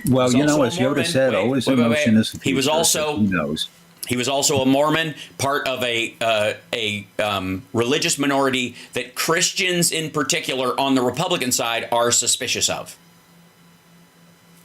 Well, as Yoda said, always emotion is the future. He was also, who knows? He was also a Mormon, part of a religious minority that Christians in particular on the Republican side are suspicious of.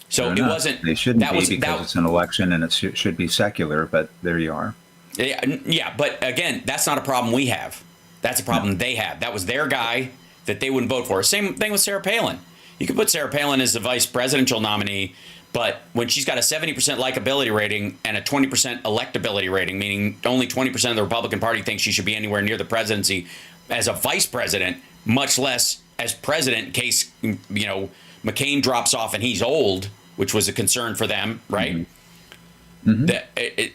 So it wasn't. They shouldn't be because it's an election and it should be secular, but there you are. Yeah, but again, that's not a problem we have. That's a problem they have. That was their guy that they wouldn't vote for. Same thing with Sarah Palin. You could put Sarah Palin as the vice presidential nominee, but when she's got a 70% likability rating and a 20% electability rating, meaning only 20% of the Republican Party thinks she should be anywhere near the presidency as a vice president, much less as president in case, McCain drops off and he's old, which was a concern for them, right? That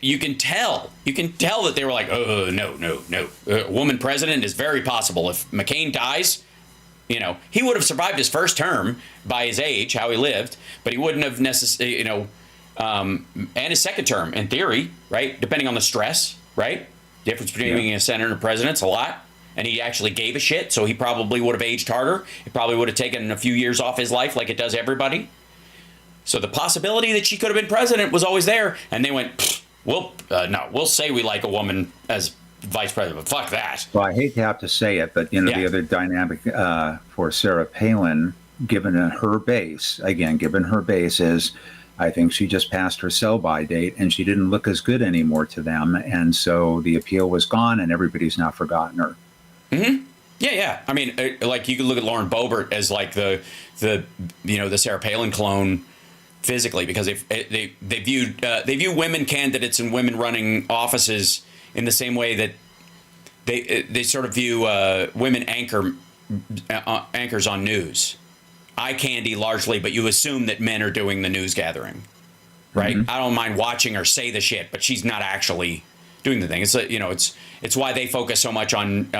you can tell that they were like, oh, no. A woman president is very possible. If McCain dies, he would have survived his first term by his age, how he lived, but he wouldn't have necessarily, and his second term, in theory, right? Depending on the stress, right? Difference between being a senator and a president's a lot. And he actually gave a shit, so he probably would have aged harder. It probably would have taken a few years off his life like it does everybody. So the possibility that she could have been president was always there. And they went, we'll say we like a woman as vice president, but fuck that. Well, I hate to have to say it, but the other dynamic for Sarah Palin, given her base is, I think she just passed her sell-by date and she didn't look as good anymore to them. And so the appeal was gone and everybody's now forgotten her. Mm-hmm. Yeah. I mean, like you could look at Lauren Boebert as like the Sarah Palin clone physically, because they view women candidates and women running offices in the same way that they sort of view women anchors on news. Eye candy largely, but you assume that men are doing the news gathering, right? I don't mind watching her say the shit, but she's not actually doing the thing. It's why they focus so much on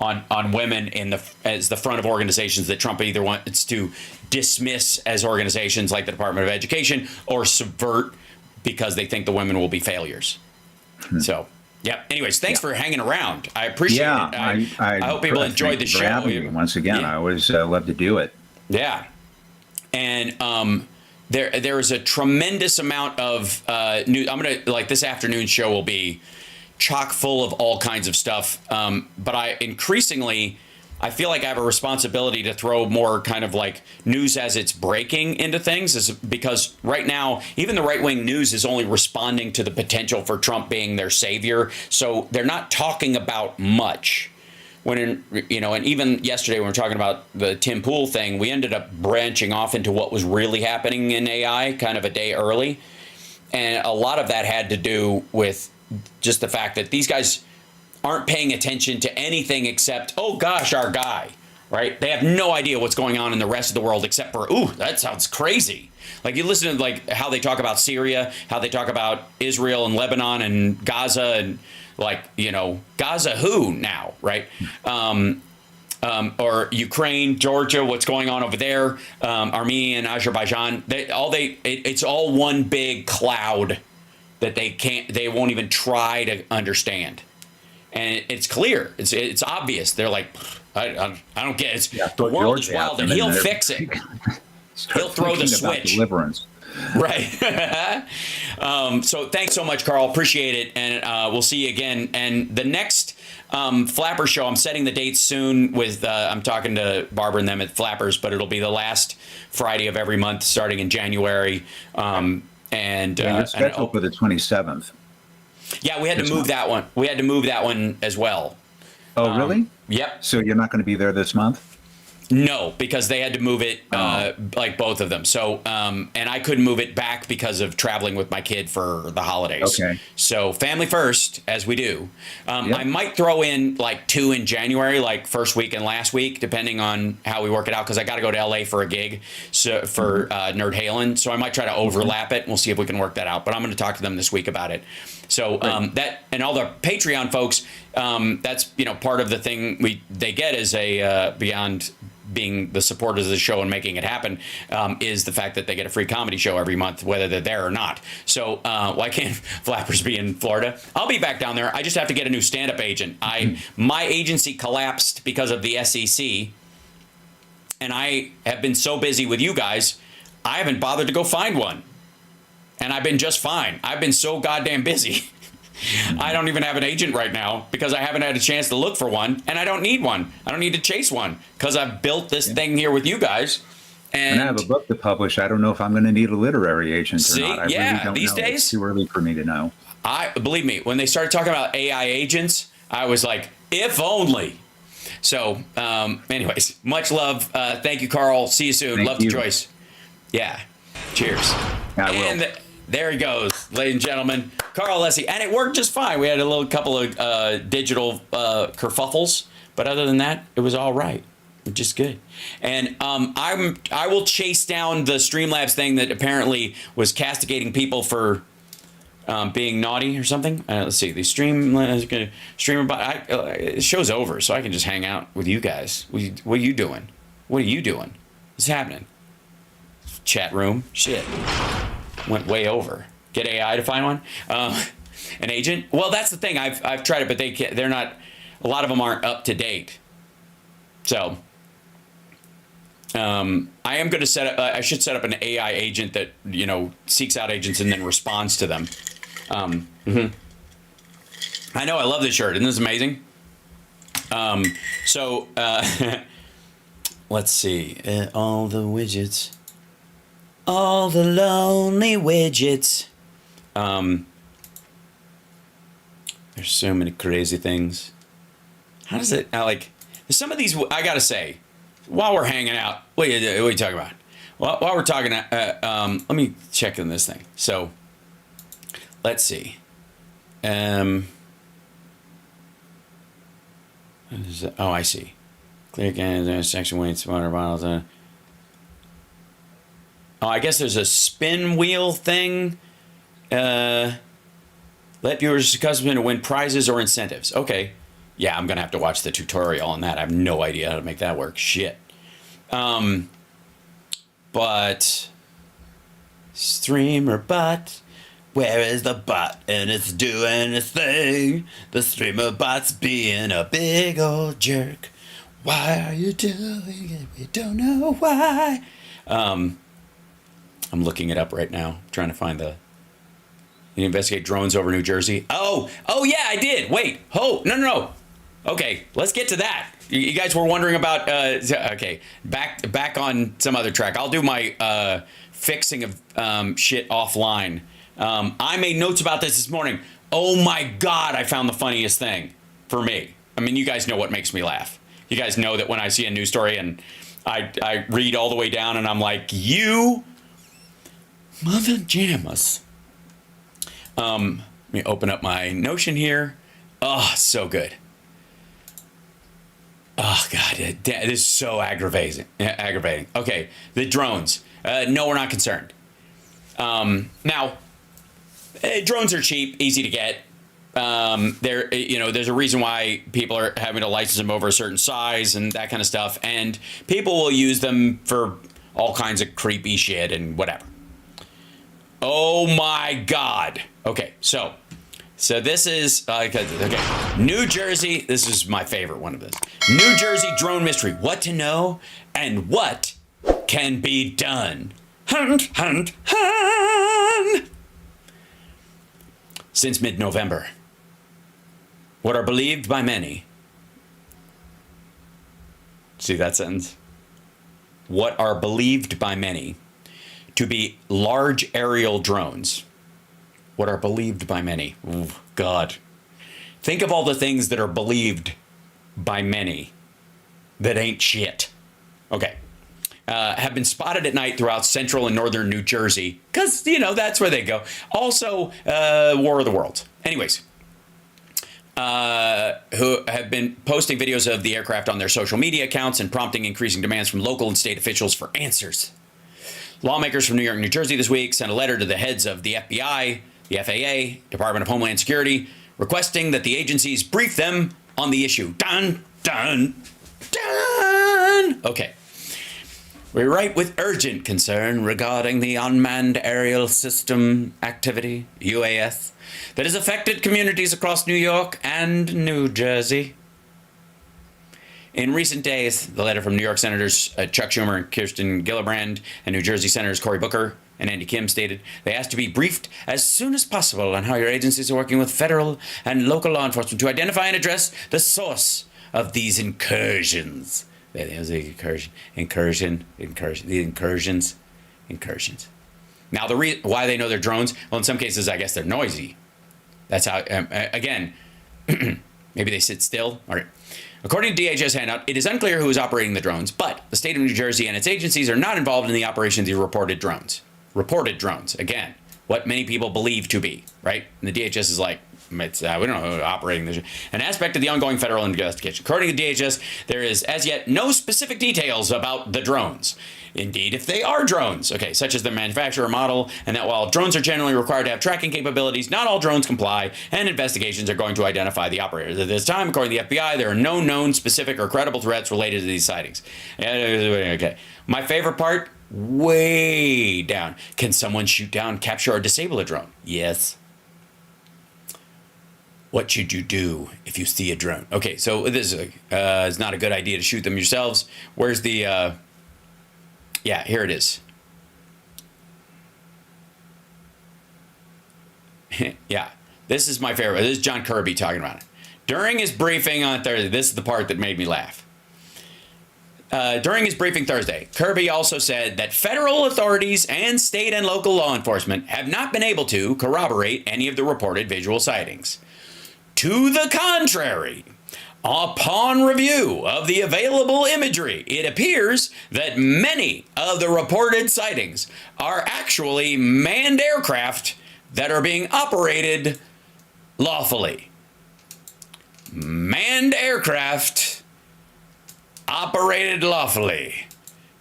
on women as the front of organizations that Trump either wants to dismiss as organizations like the Department of Education or subvert because they think the women will be failures. So Yep. Anyways, thanks for hanging around. I appreciate it. I hope people enjoyed the show. Me once again, I always love to do it. Yeah. And there is a tremendous amount of news. I'm gonna this afternoon show will be chock full of all kinds of stuff. But I feel like I have a responsibility to throw more kind of like news as it's breaking into things, because right now, even the right-wing news is only responding to the potential for Trump being their savior. So they're not talking about much. And even yesterday when we were talking about the Tim Pool thing, we ended up branching off into what was really happening in AI kind of a day early. And a lot of that had to do with just the fact that these guys aren't paying attention to anything except, oh gosh, our guy, right? They have no idea what's going on in the rest of the world except for, ooh, that sounds crazy. Like you listen to how they talk about Syria, how they talk about Israel and Lebanon and Gaza and Gaza who now, right? Or Ukraine, Georgia, what's going on over there, Armenia and Azerbaijan. It's all one big cloud that they won't even try to understand. And it's clear. It's obvious. They're like, I don't get it. The world is wild, and he'll fix it. He'll throw the switch. Deliverance. Right. So thanks so much, Carl. Appreciate it. And we'll see you again. And the next Flapper show, I'm setting the dates soon with, I'm talking to Barbara and them at Flappers, but it'll be the last Friday of every month starting in January. You're scheduled for the 27th. Yeah, we had to move that one. We had to move that one as well. Oh, really? Yep. So you're not going to be there this month? No, because they had to move it, like both of them. So, and I couldn't move it back because of traveling with my kid for the holidays. Okay. So family first, as we do. I might throw in like 2 in January, like first week and last week, depending on how we work it out, because I got to go to LA for a gig for Nerd Halen. So I might try to overlap it. We'll see if we can work that out. But I'm going to talk to them this week about it. So that, and all the Patreon folks, that's part of the thing they get is a beyond being the supporters of the show and making it happen, is the fact that they get a free comedy show every month, whether they're there or not. So why can't Flappers be in Florida? I'll be back down there. I just have to get a new stand-up agent. My agency collapsed because of the SEC, and I have been so busy with you guys, I haven't bothered to go find one. And I've been just fine. I've been so goddamn busy. I don't even have an agent right now because I haven't had a chance to look for one, and I don't need one. I don't need to chase one because I've built this thing here with you guys. And I have a book to publish. I don't know if I'm going to need a literary agent or not. I really don't these know. Days? It's too early for me to know. Believe me, when they started talking about AI agents, I was like, if only. So, anyways, much love. Thank you, Carl. See you soon. Thank love you. the choice. Yeah. Cheers. I will. And there he goes, ladies and gentlemen, Carl Lessie, and it worked just fine. We had a couple of digital kerfuffles, but other than that, it was all right, just good. And I will chase down the Streamlabs thing that apparently was castigating people for being naughty or something. Let's see, the streamer. The show's over, so I can just hang out with you guys. What are you doing? What are you doing? What's happening? Chat room, shit. Went way over. Get AI to find one. An agent. Well, that's the thing. I've tried it, but they're not. A lot of them aren't up to date. So, I am going to set up. I should set up an AI agent that seeks out agents and then responds to them. I know. I love this shirt. Isn't this amazing? Let's see. All the widgets. All the lonely widgets. There's so many crazy things. How does it, there's some of these, I gotta say, while we're hanging out, what are you talking about? While we're talking, let me check in this thing. So, let's see. Oh, I see. Click in section weights, water bottles. Oh, I guess there's a spin wheel thing. Let viewers customers to win prizes or incentives. Okay. Yeah, I'm going to have to watch the tutorial on that. I have no idea how to make that work. Shit. But streamer butt. Where is the bot? And it's doing its thing. The streamer bot's being a big old jerk. Why are you doing it? We don't know why. I'm looking it up right now, trying to find the. You investigate drones over New Jersey. Oh yeah, I did. Wait. Oh, no. Okay, let's get to that. You guys were wondering about. Okay, back on some other track. I'll do my fixing of shit offline. I made notes about this morning. Oh my God, I found the funniest thing for me. I mean, you guys know what makes me laugh. You guys know that when I see a news story and I read all the way down and I'm like, you mother jammas. Let me open up my Notion here. Oh, so good. Oh God, it is so aggravating. Okay, the drones. No, we're not concerned. Now, drones are cheap, easy to get. There's a reason why people are having to license them over a certain size and that kind of stuff, and people will use them for all kinds of creepy shit and whatever. Oh my God. Okay, so this is okay. New Jersey. This is my favorite one of this. New Jersey drone mystery. What to know and what can be done. Hunt. Since mid-November, what are believed by many. See that sentence? What are believed by many to be large aerial drones. What are believed by many. Ooh, God. Think of all the things that are believed by many that ain't shit. Okay. Have been spotted at night throughout central and northern New Jersey. Because, that's where they go. Also, War of the Worlds. Anyways. Who have been posting videos of the aircraft on their social media accounts and prompting increasing demands from local and state officials for answers. Lawmakers from New York and New Jersey this week sent a letter to the heads of the FBI, the FAA, Department of Homeland Security, requesting that the agencies brief them on the issue. Dun, dun, dun. Okay. We write with urgent concern regarding the unmanned aerial system activity, UAS, that has affected communities across New York and New Jersey. In recent days, the letter from New York Senators Chuck Schumer and Kirsten Gillibrand and New Jersey Senators Cory Booker and Andy Kim stated they asked to be briefed as soon as possible on how your agencies are working with federal and local law enforcement to identify and address the source of these incursions. There's the incursions. Now, why they know they're drones? Well, in some cases, I guess they're noisy. That's how, again, maybe they sit still. All right. According to DHS handout, it is unclear who is operating the drones, but the state of New Jersey and its agencies are not involved in the operation of the reported drones. Reported drones, again, what many people believe to be, right? And the DHS is like, we don't know who's operating this. An aspect of the ongoing federal investigation. According to DHS, there is as yet no specific details about the drones. Indeed, if they are drones, okay, such as the manufacturer model, and that while drones are generally required to have tracking capabilities, not all drones comply, and investigations are going to identify the operators. At this time, according to the FBI, there are no known specific or credible threats related to these sightings. Okay, my favorite part, way down. Can someone shoot down, capture, or disable a drone? Yes. What should you do if you see a drone? Okay, so this is not a good idea to shoot them yourselves. Where's the... Yeah, here it is. Yeah, this is my favorite. This is John Kirby talking about it. During his briefing on Thursday, this is the part that made me laugh. During his briefing Thursday, Kirby also said that federal authorities and state and local law enforcement have not been able to corroborate any of the reported visual sightings. To the contrary, upon review of the available imagery, it appears that many of the reported sightings are actually manned aircraft that are being operated lawfully. Manned aircraft operated lawfully,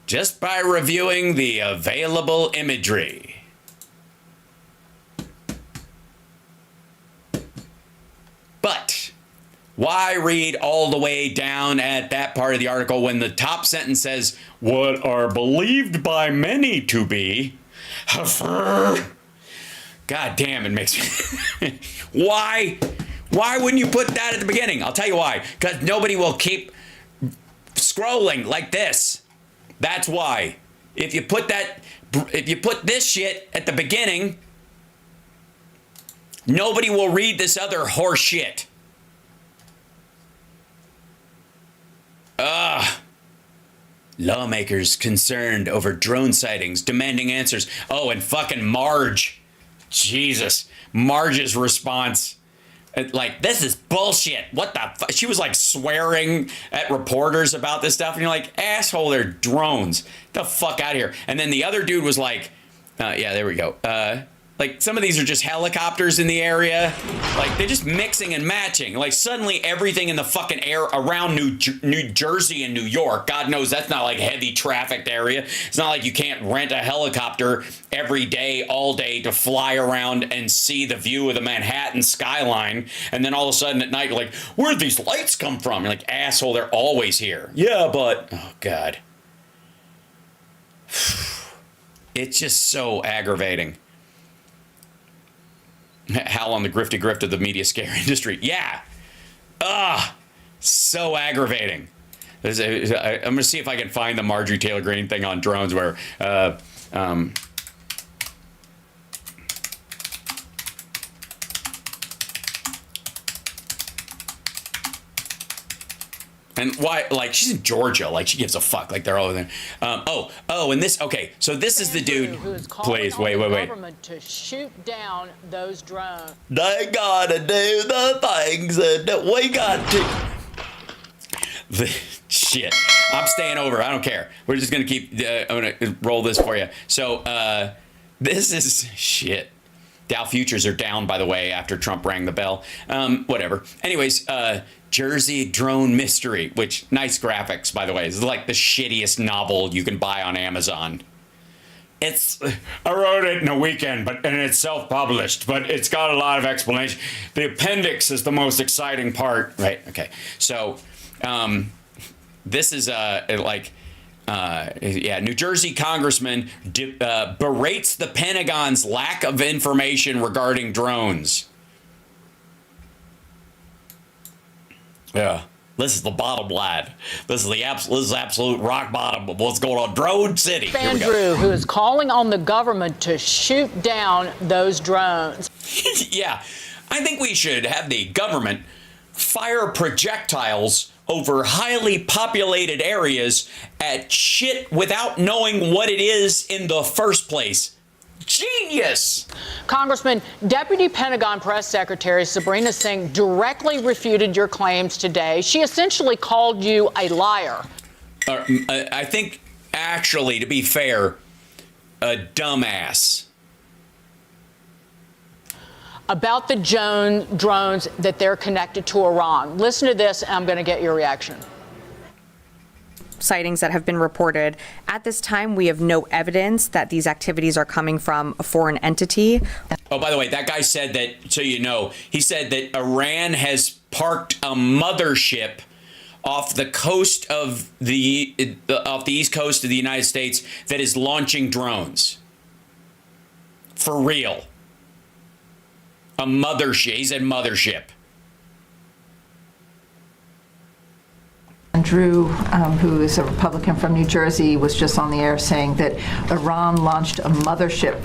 just by reviewing the available imagery. But why read all the way down at that part of the article when the top sentence says, what are believed by many to be God damn, it makes me... Why? Why wouldn't you put that at the beginning? I'll tell you why. Because nobody will keep scrolling like this. That's why. If you put this shit at the beginning, nobody will read this other horse shit. Lawmakers concerned over drone sightings, demanding answers. Oh, and fucking Marge. Jesus. Marge's response. Like, this is bullshit. What the fuck? She was like swearing at reporters about this stuff. And you're like, asshole, they're drones. Get the fuck out of here. And then the other dude was like, yeah, there we go. Like, some of these are just helicopters in the area. Like, they're just mixing and matching. Like, suddenly everything in the fucking air around New Jersey and New York, God knows that's not like heavy trafficked area. It's not like you can't rent a helicopter every day, all day to fly around and see the view of the Manhattan skyline. And then all of a sudden at night, you're like, where'd these lights come from? You're like, asshole, they're always here. Yeah, but, oh, God. It's just so aggravating. Howl on the grifty grift of the media scare industry. Yeah. So aggravating. I'm going to see if I can find the Marjorie Taylor Greene thing on drones where... And why, like, she's in Georgia. Like, she gives a fuck. Like, they're all there. And this, okay. So this is the dude. Please, wait. Government to shoot down those drones. They gotta do the things that we got to. Shit. I'm staying over. I don't care. We're just gonna keep, I'm gonna roll this for you. So, this is shit. Dow futures are down, by the way, after Trump rang the bell. Whatever. Anyways, Jersey Drone Mystery, which, nice graphics, by the way. It's like the shittiest novel you can buy on Amazon. I wrote it in a weekend, and it's self-published, but it's got a lot of explanation. The appendix is the most exciting part. Right, okay. So, this is, New Jersey congressman berates the Pentagon's lack of information regarding drones. Yeah, this is the bottom line. This is absolute rock bottom of what's going on. Drone City. Andrew, who is calling on the government to shoot down those drones. Yeah, I think we should have the government fire projectiles over highly populated areas at shit without knowing what it is in the first place. Genius! Congressman, Deputy Pentagon Press Secretary Sabrina Singh directly refuted your claims today. She essentially called you a liar. I think, actually, to be fair, a dumbass. About the drones that they're connected to Iran. Listen to this, and I'm going to get your reaction. Sightings that have been reported. At this time, we have no evidence that these activities are coming from a foreign entity. Oh, by the way, that guy said that, so you know, he said that Iran has parked a mothership off the coast of off the east coast of the United States that is launching drones. For real. A mothership. He said mothership. Drew, who is a Republican from New Jersey, was just on the air saying that Iran launched a mothership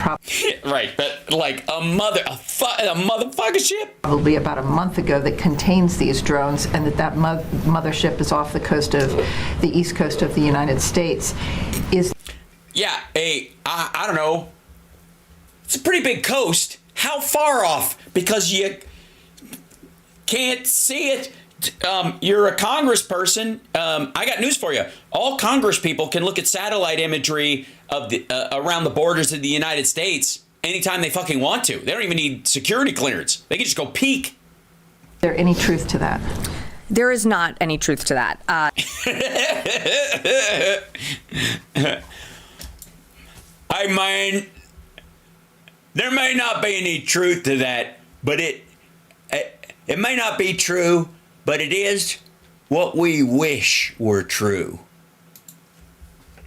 right, but like a motherfucking ship? Probably about a month ago that contains these drones, and that mothership is off the coast of the east coast of the United States. Yeah, I don't know. It's a pretty big coast. How far off? Because you can't see it. You're a congressperson. I got news for you. All Congress people can look at satellite imagery of the around the borders of the United States anytime they fucking want to. They don't even need security clearance. They can just go peek. Is there any truth to that? There is not any truth to that. I mean, there may not be any truth to that, but it may not be true. But it is what we wish were true.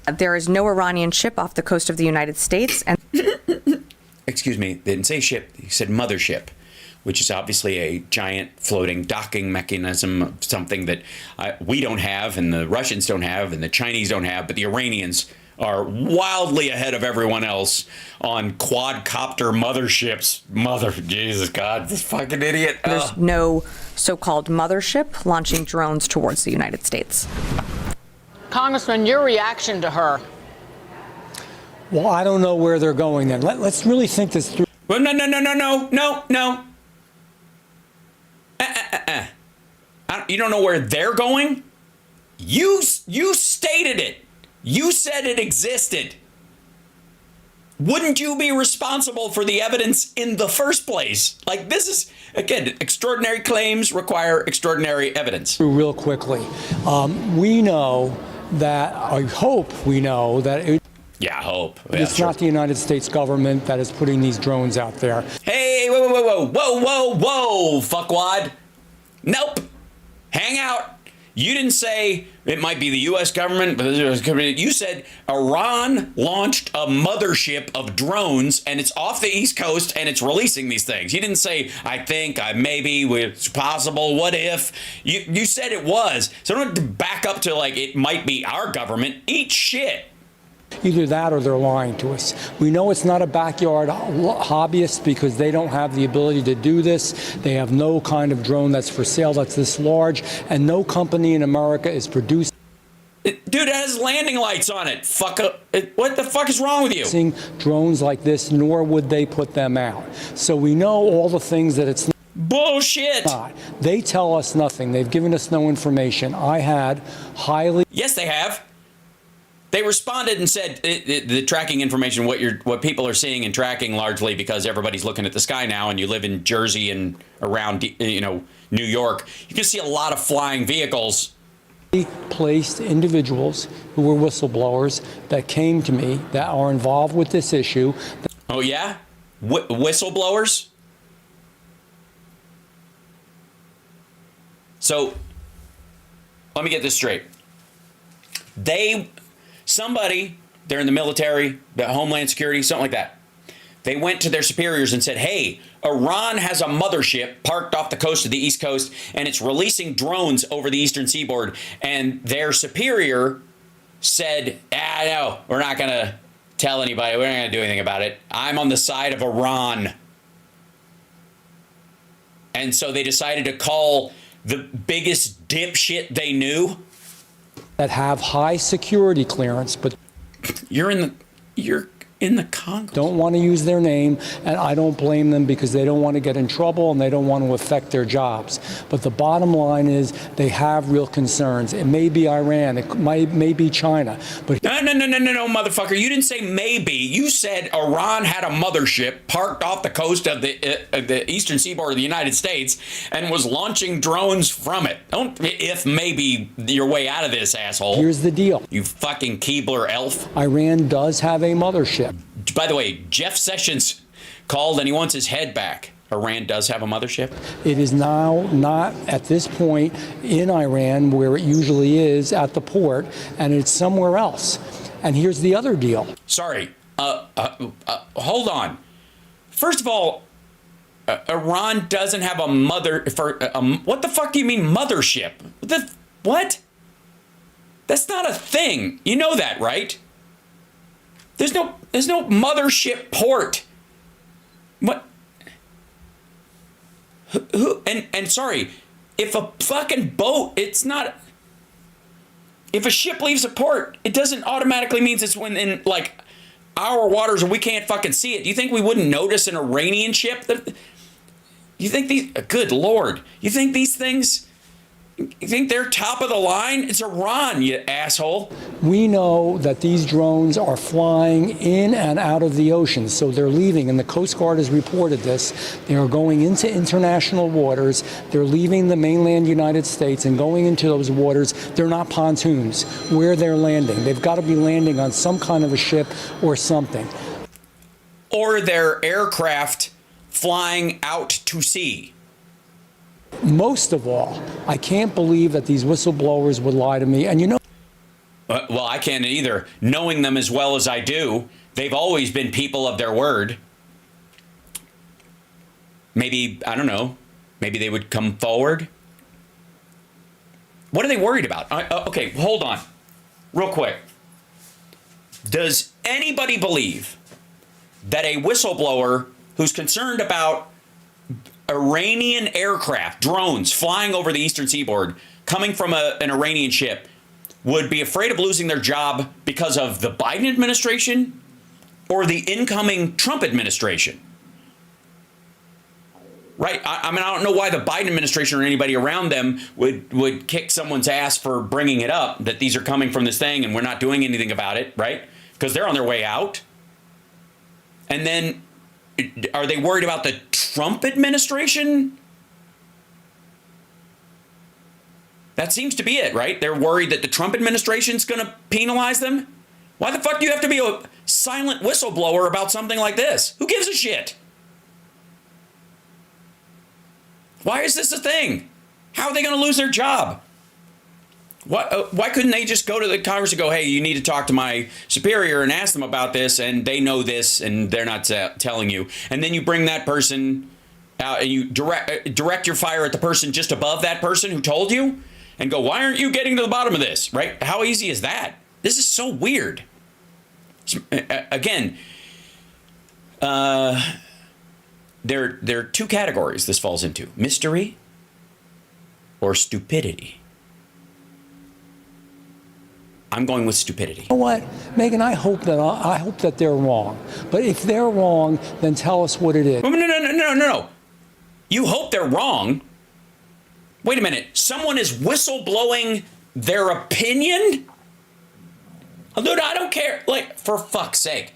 There is no Iranian ship off the coast of the United States. And Excuse excuse me, they didn't say ship, he said mothership, which is obviously a giant floating docking mechanism, something that we don't have, and the Russians don't have, and the Chinese don't have, but the Iranians are wildly ahead of everyone else on quadcopter motherships. Jesus God, this fucking idiot. There's no so-called mothership launching drones towards the United States. Congressman, your reaction to her? Well, I don't know where they're going then. Let's really think this through. Well, no. You don't know where they're going? You stated it. You said it existed. Wouldn't you be responsible for the evidence in the first place? Like, this is, again, extraordinary claims require extraordinary evidence. Real quickly, we know that, I hope we know that Yeah, I hope. it's not the United States government that is putting these drones out there. Hey, whoa, fuckwad. Nope. Hang out. You didn't say it might be the U.S. government, but you said Iran launched a mothership of drones and it's off the East Coast and it's releasing these things. You didn't say, I think, maybe, it's possible, what if? You said it was. So don't back up to like it might be our government. Eat shit. Either that or they're lying to us. We know it's not a backyard hobbyist because they don't have the ability to do this. They have no kind of drone that's for sale that's this large, and no company in America is producing. Dude, it has landing lights on it. What the fuck is wrong with you? Drones like this, nor would they put them out. So we know all the things that it's bullshit. Not. They tell us nothing. They've given us no information. I had highly. Yes, they have. They responded and said the tracking information, what people are seeing and tracking largely because everybody's looking at the sky now, and you live in Jersey and around New York, you can see a lot of flying vehicles. Placed individuals who were whistleblowers that came to me that are involved with this issue. Oh yeah, whistleblowers. So let me get this straight. Somebody, they're in the military, the Homeland Security, something like that. They went to their superiors and said, hey, Iran has a mothership parked off the coast of the East Coast, and it's releasing drones over the eastern seaboard. And their superior said, no, we're not going to tell anybody. We're not going to do anything about it. I'm on the side of Iran. And so they decided to call the biggest dipshit they knew. That have high security clearance, but you're in the Congress. Don't want to use their name, and I don't blame them because they don't want to get in trouble and they don't want to affect their jobs. But the bottom line is they have real concerns. It may be Iran, it may be China, but no, motherfucker! You didn't say maybe. You said Iran had a mothership parked off the coast of the eastern seaboard of the United States and was launching drones from it. Don't if maybe your way out of this, asshole. Here's the deal. You fucking Keebler elf. Iran does have a mothership. By the way, Jeff Sessions called and he wants his head back. Iran does have a mothership? It is now not at this point in Iran where it usually is at the port, and it's somewhere else. And here's the other deal. Sorry. Hold on. First of all, Iran doesn't have a what the fuck do you mean mothership? What? That's not a thing. You know that, right? There's no mothership port. What? Who? And sorry, if a fucking boat, it's not. If a ship leaves a port, it doesn't automatically means it's in like our waters and we can't fucking see it. Do you think we wouldn't notice an Iranian ship? You think these? Good Lord! You think these things? You think they're top of the line? It's Iran, you asshole. We know that these drones are flying in and out of the ocean, so they're leaving, and the Coast Guard has reported this. They are going into international waters. They're leaving the mainland United States and going into those waters. They're not pontoons where they're landing. They've got to be landing on some kind of a ship or something. Or they're aircraft flying out to sea. Most of all, I can't believe that these whistleblowers would lie to me. And you know... well, I can't either. Knowing them as well as I do, they've always been people of their word. maybe, I don't know, maybe they would come forward. What are they worried about? Okay, hold on. Real quick. Does anybody believe that a whistleblower who's concerned about Iranian aircraft, drones flying over the eastern seaboard, coming from an Iranian ship, would be afraid of losing their job because of the Biden administration or the incoming Trump administration? Right? I mean, I don't know why the Biden administration or anybody around them would kick someone's ass for bringing it up, that these are coming from this thing and we're not doing anything about it, right? Because they're on their way out. And then, are they worried about the Trump administration? That seems to be it, right? They're worried that the Trump administration's going to penalize them. Why the fuck do you have to be a silent whistleblower about something like this? Who gives a shit? Why is this a thing? How are they going to lose their job? Why couldn't they just go to the Congress and go, hey, you need to talk to my superior and ask them about this, and they know this and they're not telling you. And then you bring that person out and you direct your fire at the person just above that person who told you and go, why aren't you getting to the bottom of this, right? How easy is that? This is so weird. Again, there are two categories this falls into: mystery or stupidity. I'm going with stupidity. You know what, Megan? I hope that they're wrong. But if they're wrong, then tell us what it is. No. You hope they're wrong. Wait a minute. Someone is whistleblowing their opinion? Dude, I don't care. Like, for fuck's sake.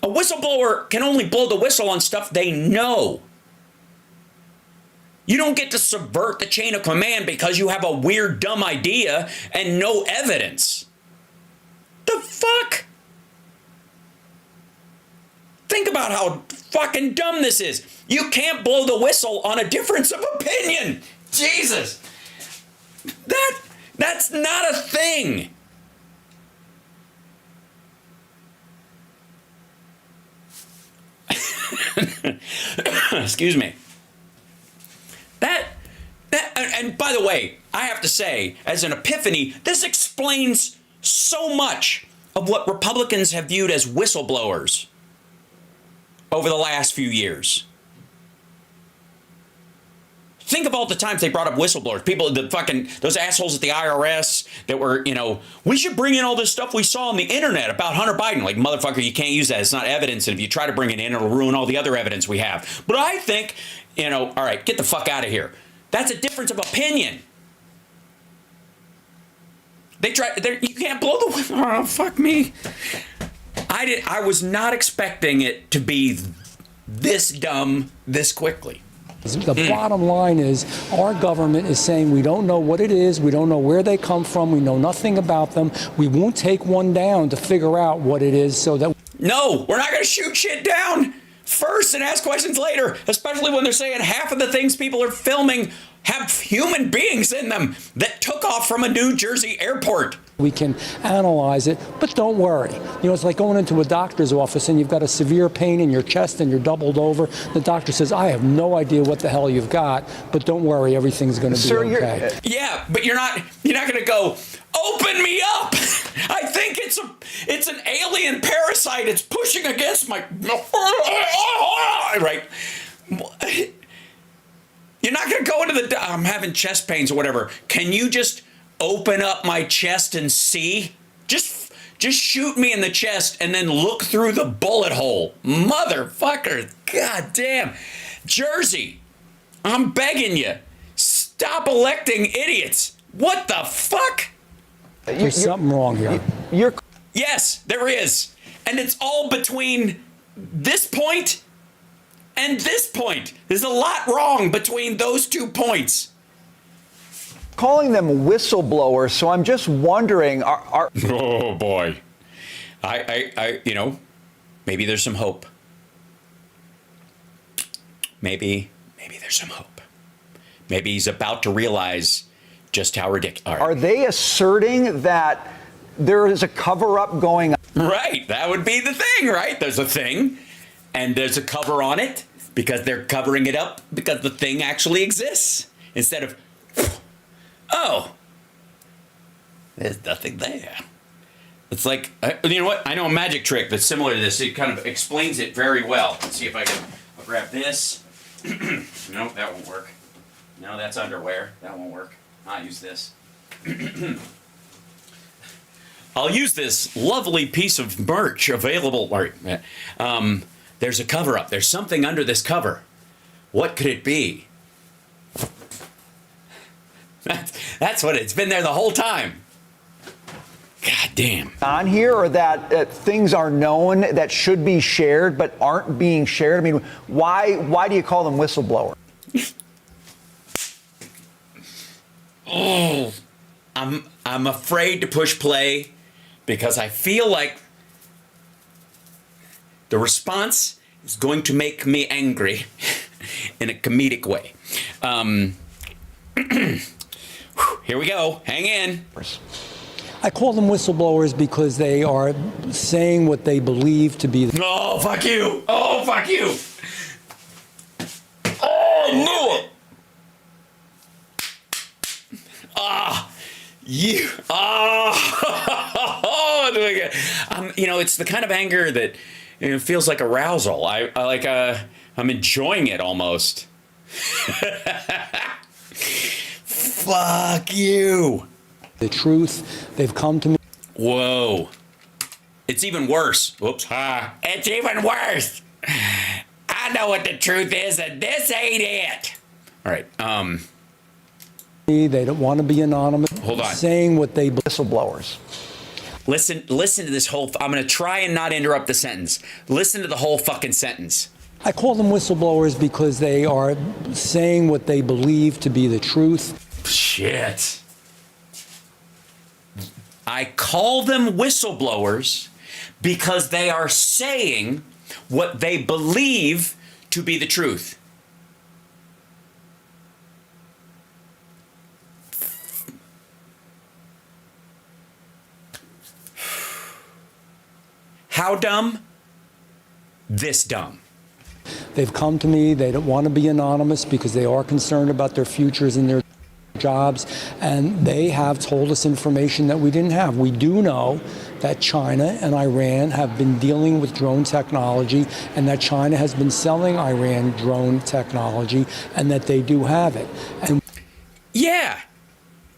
A whistleblower can only blow the whistle on stuff they know. You don't get to subvert the chain of command because you have a weird, dumb idea and no evidence. The fuck? Think about how fucking dumb this is. You can't blow the whistle on a difference of opinion. Jesus. That's not a thing. Excuse me. And by the way, I have to say, as an epiphany, this explains so much of what Republicans have viewed as whistleblowers over the last few years. Think of all the times they brought up whistleblowers. People, those assholes at the IRS that were, we should bring in all this stuff we saw on the internet about Hunter Biden. Like, motherfucker, you can't use that. It's not evidence. And if you try to bring it in, it'll ruin all the other evidence we have. But I think, all right, get the fuck out of here. That's a difference of opinion. You can't blow the whistle. Oh, fuck me. I was not expecting it to be this dumb this quickly. The bottom line is our government is saying we don't know what it is, we don't know where they come from, we know nothing about them. We won't take one down to figure out what it is so that... No, we're not going to shoot shit down first and ask questions later, especially when they're saying half of the things people are filming have human beings in them that took off from a New Jersey airport. We can analyze it, but don't worry. It's like going into a doctor's office and you've got a severe pain in your chest and you're doubled over. The doctor says, I have no idea what the hell you've got, but don't worry, everything's going to be okay. Yeah, but you're not going to go, open me up. I think it's an alien parasite. It's pushing against my... Right. You're not going to go into I'm having chest pains or whatever. Can you just open up my chest and see? Just shoot me in the chest and then look through the bullet hole. Motherfucker. God damn. Jersey, I'm begging you. Stop electing idiots. What the fuck? There's something wrong here. Yes, there is. And it's all between this point and this point. There's a lot wrong between those 2 points. Calling them whistleblowers, so I'm just wondering, are Oh boy. I maybe there's some hope. Maybe there's some hope. Maybe he's about to realize just how ridiculous. Are they asserting that there is a cover-up going on? Right. That would be the thing, right? There's a thing. And there's a cover on it because they're covering it up because the thing actually exists. Instead of, oh, there's nothing there. It's like, you know what? I know a magic trick that's similar to this. It kind of explains it very well. Let's see if I can, I'll grab this. No, that won't work. No, that's underwear. That won't work. I'll use this. I'll use this lovely piece of merch available. There's a cover up. There's something under this cover. What could it be? That's what it's been there the whole time. God damn. On here, or that things are known that should be shared but aren't being shared? I mean, why do you call them whistleblower? Oh, I'm afraid to push play because I feel like the response is going to make me angry in a comedic way. Here we go. Hang in. I call them whistleblowers because they are saying what they believe to be. Oh, fuck you. Oh, fuck you. Oh, I knew it. You. Oh, you know, it's the kind of anger that feels like arousal. I'm enjoying it almost. Fuck you. The truth, they've come to me. Whoa. It's even worse. Whoops. It's even worse. I know what the truth is, and this ain't it. All right. They don't want to be anonymous. Hold on. Saying what they whistleblowers. Listen to this whole. I'm going to try and not interrupt the sentence. Listen to the whole fucking sentence. I call them whistleblowers because they are saying what they believe to be the truth. Shit. I call them whistleblowers because they are saying what they believe to be the truth. How dumb? This dumb. They've come to me. They don't want to be anonymous because they are concerned about their futures and their jobs, and they have told us information that we didn't have. We do know that China and Iran have been dealing with drone technology, and that China has been selling Iran drone technology, and that they do have it. And yeah,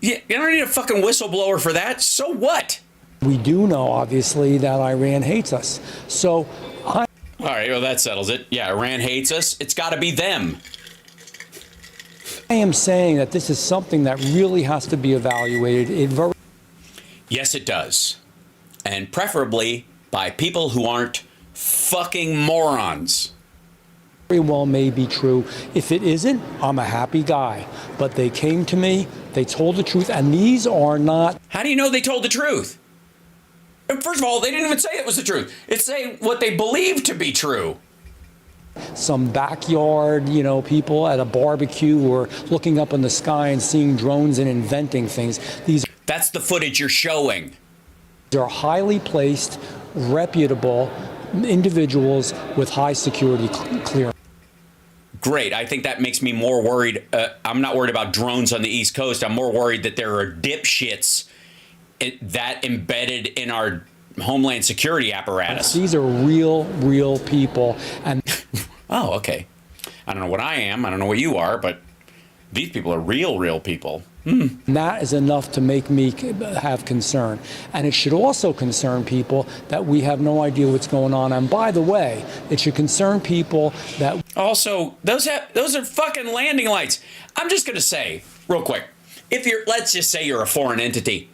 you don't need a fucking whistleblower for that. So what? We do know, obviously, that Iran hates us. So all right, well, that settles it. Yeah, Iran hates us. It's got to be them. I am saying that this is something that really has to be evaluated. Yes, it does. And preferably by people who aren't fucking morons. Very well may be true. If it isn't, I'm a happy guy. But they came to me, they told the truth, and these are not... How do you know they told the truth? First of all, they didn't even say it was the truth. It's saying what they believe to be true. Some backyard, people at a barbecue who are looking up in the sky and seeing drones and inventing things. That's the footage you're showing. They're highly placed, reputable individuals with high security clearance. Great. I think that makes me more worried. I'm not worried about drones on the East Coast. I'm more worried that there are dipshits that embedded in our Homeland Security apparatus. These are real people. And oh, okay. I don't know what I am. I don't know what you are, but these people are real people. And that is enough to make me have concern. And it should also concern people that we have no idea what's going on. And by the way, it should concern people that... Also, those are fucking landing lights. I'm just going to say, real quick, let's just say you're a foreign entity.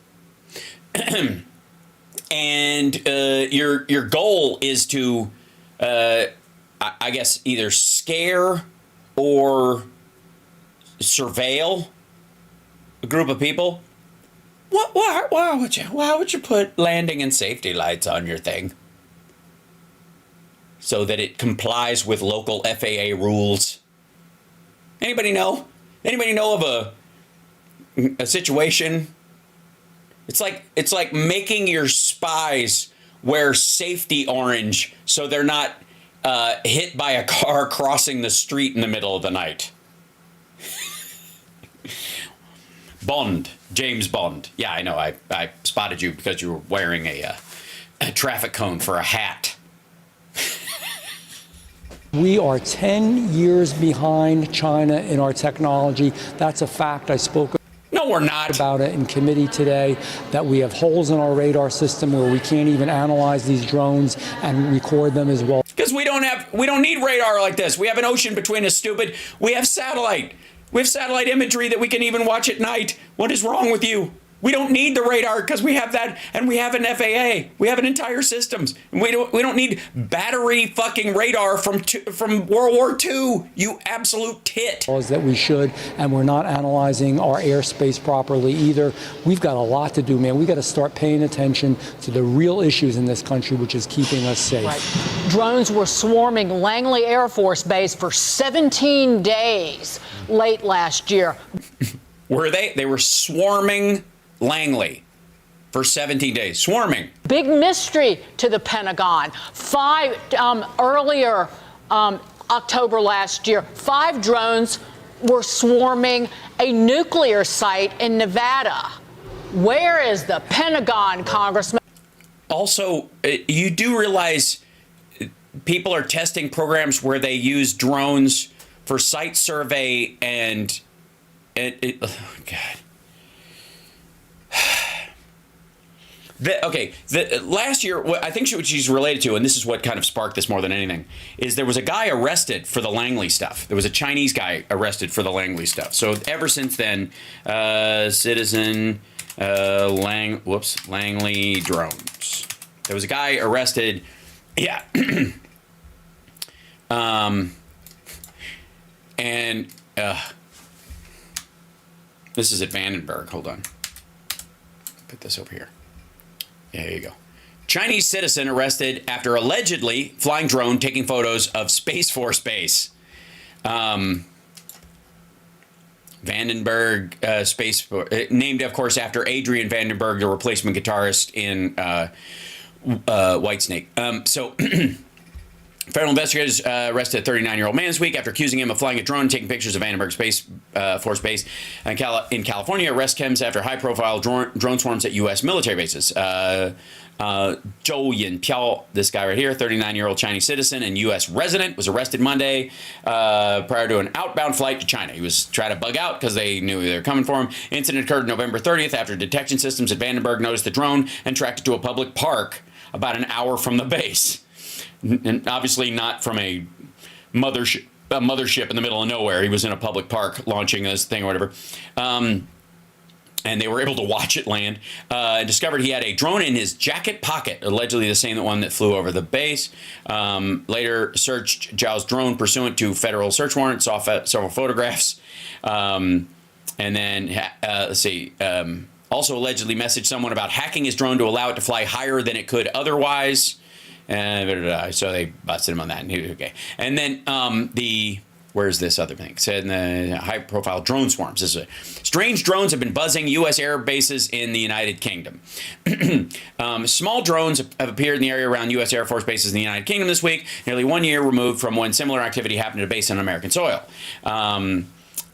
And your goal is to, I guess, either scare or surveil a group of people. Why would you put landing and safety lights on your thing? So that it complies with local FAA rules. Anybody know? Anybody know of a situation? It's like making your spies wear safety orange so they're not hit by a car crossing the street in the middle of the night. Bond, James Bond. Yeah, I know. I spotted you because you were wearing a traffic cone for a hat. We are 10 years behind China in our technology. That's a fact. I spoke No, we're not. about it in committee today, that we have holes in our radar system where we can't even analyze these drones and record them as well. Because we don't need radar like this. We have an ocean between us, stupid. We have satellite. We have satellite imagery that we can even watch at night. What is wrong with you? We don't need the radar because we have that, and we have an FAA. We have an entire systems. And we don't need battery fucking radar from World War II. You absolute tit. That we should, and we're not analyzing our airspace properly either. We've got a lot to do, man. We got to start paying attention to the real issues in this country, which is keeping us safe. Right. Drones were swarming Langley Air Force Base for 17 days late last year. Were they? They were swarming Langley for 17 days. Swarming. Big mystery to the Pentagon. Earlier October last year, 5 drones were swarming a nuclear site in Nevada. Where is the Pentagon, Congressman? Also, you do realize people are testing programs where they use drones for site survey and oh God. Last year, I think what she's related to, and this is what kind of sparked this more than anything, is there was a guy arrested for the Langley stuff. There was a Chinese guy arrested for the Langley stuff. So ever since then, citizen Langley drones. There was a guy arrested. Yeah. This is at Vandenberg. Hold on. Put this over here. There you go. Chinese citizen arrested after allegedly flying drone taking photos of Space Force base. Vandenberg Space Force, named, of course, after Adrian Vandenberg, the replacement guitarist in Whitesnake. Federal investigators arrested a 39-year-old man this week after accusing him of flying a drone and taking pictures of Vandenberg Space Force Base in California. Arrest comes after high-profile drone swarms at U.S. military bases. Zhou Yinpiao, this guy right here, 39-year-old Chinese citizen and U.S. resident, was arrested Monday prior to an outbound flight to China. He was trying to bug out because they knew they were coming for him. Incident occurred November 30th after detection systems at Vandenberg noticed the drone and tracked it to a public park about an hour from the base. And obviously not from a mothership in the middle of nowhere. He was in a public park launching this thing or whatever. And they were able to watch it land. And discovered he had a drone in his jacket pocket, allegedly the same one that flew over the base. Later searched Zhao's drone pursuant to federal search warrant, saw several photographs. And then, also allegedly messaged someone about hacking his drone to allow it to fly higher than it could otherwise. So they busted him on that. Okay. And then where's this other thing? Said in the high-profile drone swarms. Strange drones have been buzzing U.S. air bases in the United Kingdom. Small drones have appeared in the area around U.S. Air Force bases in the United Kingdom this week, nearly 1 year removed from when similar activity happened at a base on American soil.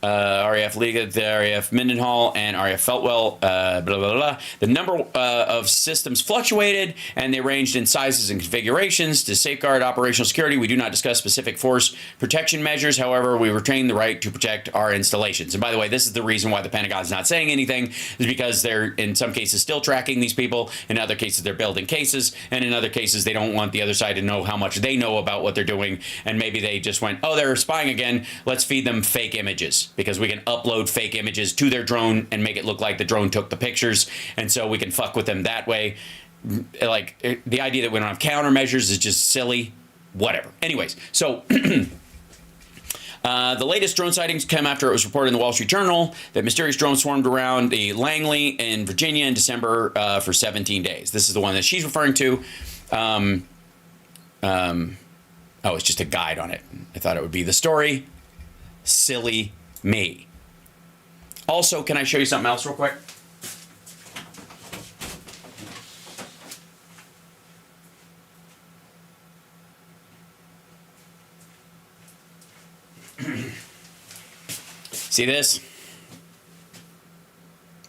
RAF Liga, the RAF Mindenhall, and RAF Feltwell, blah, blah, blah. The number of systems fluctuated, and they ranged in sizes and configurations. To safeguard operational security, we do not discuss specific force protection measures. However, we retain the right to protect our installations. And by the way, this is the reason why the Pentagon's not saying anything, is because they're, in some cases, still tracking these people. In other cases, they're building cases. And in other cases, they don't want the other side to know how much they know about what they're doing. And maybe they just went, oh, they're spying again. Let's feed them fake images, because we can upload fake images to their drone and make it look like the drone took the pictures, and so we can fuck with them that way. Like, the idea that we don't have countermeasures is just silly. Whatever. Anyways, so the latest drone sightings come after it was reported in the Wall Street Journal that mysterious drones swarmed around the Langley in Virginia in December for 17 days. This is the one that she's referring to. It's just a guide on it. I thought it would be the story. Silly me. Also, can I show you something else real quick? See this?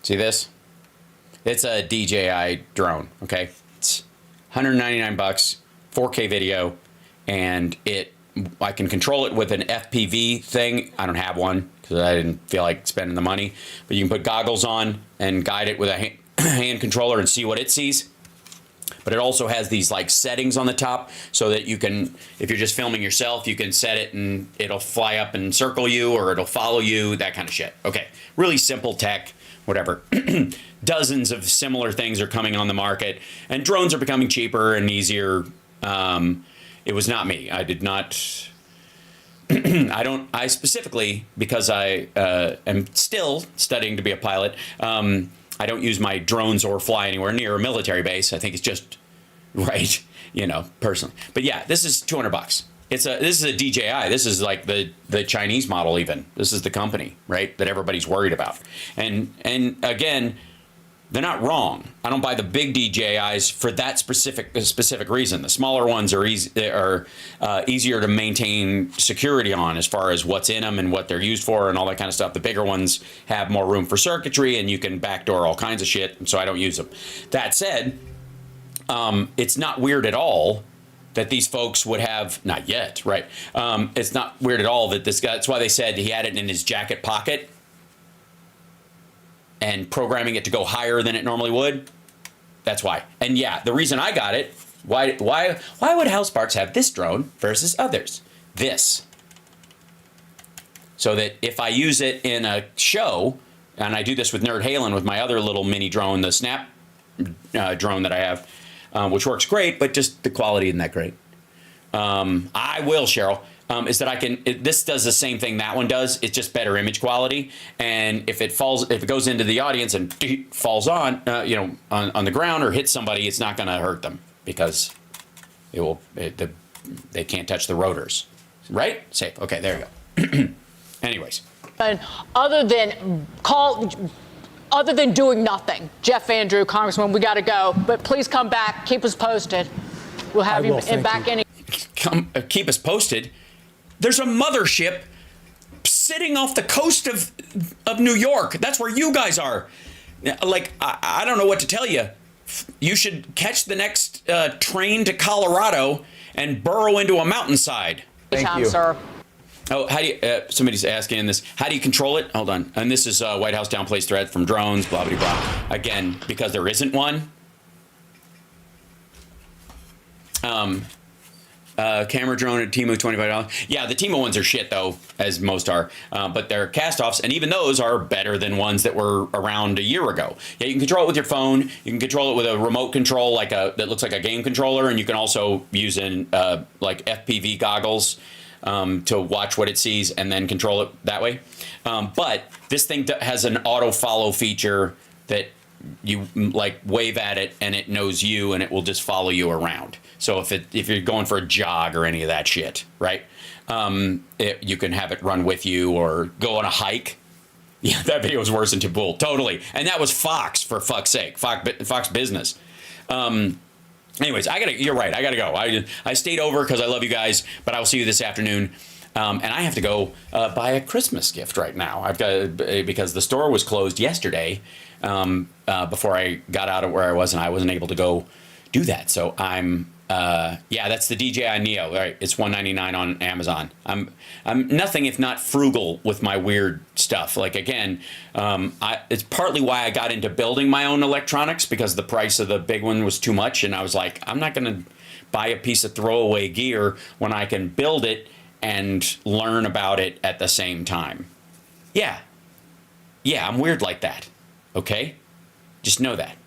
See this? It's a DJI drone, okay? It's $199, 4K video, and I can control it with an FPV thing. I don't have one because I didn't feel like spending the money. But you can put goggles on and guide it with a hand controller and see what it sees. But it also has these like settings on the top so that you can, if you're just filming yourself, you can set it and it'll fly up and circle you, or it'll follow you, that kind of shit. Okay, really simple tech, whatever. Dozens of similar things are coming on the market, and drones are becoming cheaper and easier. It was not me. I did not. I specifically, because I am still studying to be a pilot, I don't use my drones or fly anywhere near a military base. I think it's just right, personally. But yeah, this is $200. This is a DJI. This is like the Chinese model even. This is the company, right, that everybody's worried about. And again, they're not wrong. I don't buy the big DJIs for that specific reason. The smaller ones are easier to maintain security on, as far as what's in them and what they're used for and all that kind of stuff. The bigger ones have more room for circuitry, and you can backdoor all kinds of shit, so I don't use them. That said, it's not weird at all that these folks would have, not yet, right? It's not weird at all that this guy, that's why they said he had it in his jacket pocket, and programming it to go higher than it normally would. That's why. And yeah, the reason I got it, why would Hal Sparks have this drone versus others? This. So that if I use it in a show, and I do this with Nerd Halen with my other little mini drone, the Snap drone that I have, which works great, but just the quality isn't that great. I will, Cheryl. Is that this does the same thing that one does. It's just better image quality. And if it goes into the audience and falls on, on the ground or hits somebody, it's not going to hurt them because they can't touch the rotors. Right? Safe. Okay, there you go. Anyways. And other than doing nothing, Jeff Andrew, Congressman, we got to go. But please come back. Keep us posted. We'll have you back any. Keep us posted. There's a mothership sitting off the coast of New York. That's where you guys are. Like, I don't know what to tell you. You should catch the next train to Colorado and burrow into a mountainside. Thank you, sir. Oh, how do you? Somebody's asking this. How do you control it? Hold on. And this is White House downplays threat from drones. Blah blah blah. Again, because there isn't one. Camera drone at Temu, $25. Yeah, the Temu ones are shit though, as most are. But they're cast-offs, and even those are better than ones that were around a year ago. Yeah, you can control it with your phone. You can control it with a remote control, that looks like a game controller, and you can also use like FPV goggles to watch what it sees and then control it that way. But this thing has an auto follow feature that you like wave at it and it knows you and it will just follow you around. So if you're going for a jog or any of that shit, right? You can have it run with you or go on a hike. Yeah, that video was worse than Tabul, totally. And that was Fox, for fuck's sake, Fox Business. Anyways, you're right, I gotta go. I stayed over because I love you guys, but I will see you this afternoon. And I have to go buy a Christmas gift right now. Because the store was closed yesterday before I got out of where I was, and I wasn't able to go do that. So I'm that's the DJI Neo. All right, it's $199 on Amazon. I'm nothing if not frugal with my weird stuff. Like again, it's partly why I got into building my own electronics, because the price of the big one was too much, and I was like, I'm not going to buy a piece of throwaway gear when I can build it and learn about it at the same time. Yeah, I'm weird like that. Okay, just know that.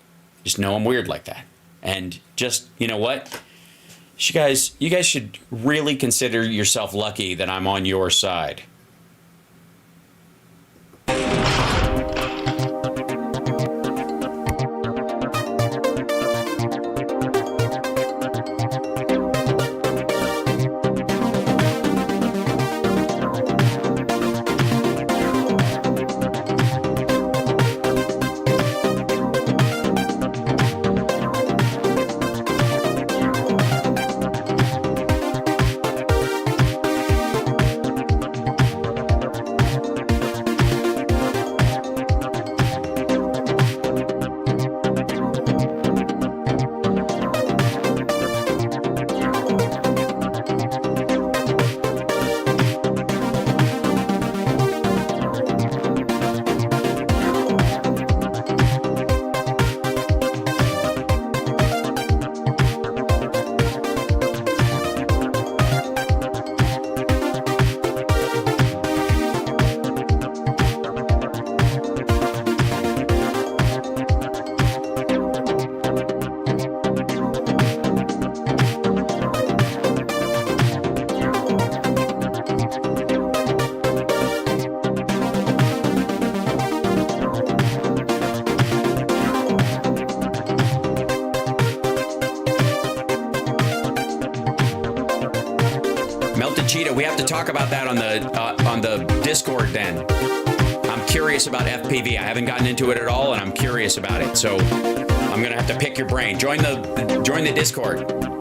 Just know I'm weird like that. And just, you know what? You guys should really consider yourself lucky that I'm on your side. Melted cheetah. We have to talk about that on the Discord then. I'm curious about FPV. I haven't gotten into it at all, and I'm curious about it. So I'm gonna have to pick your brain. Join the Discord.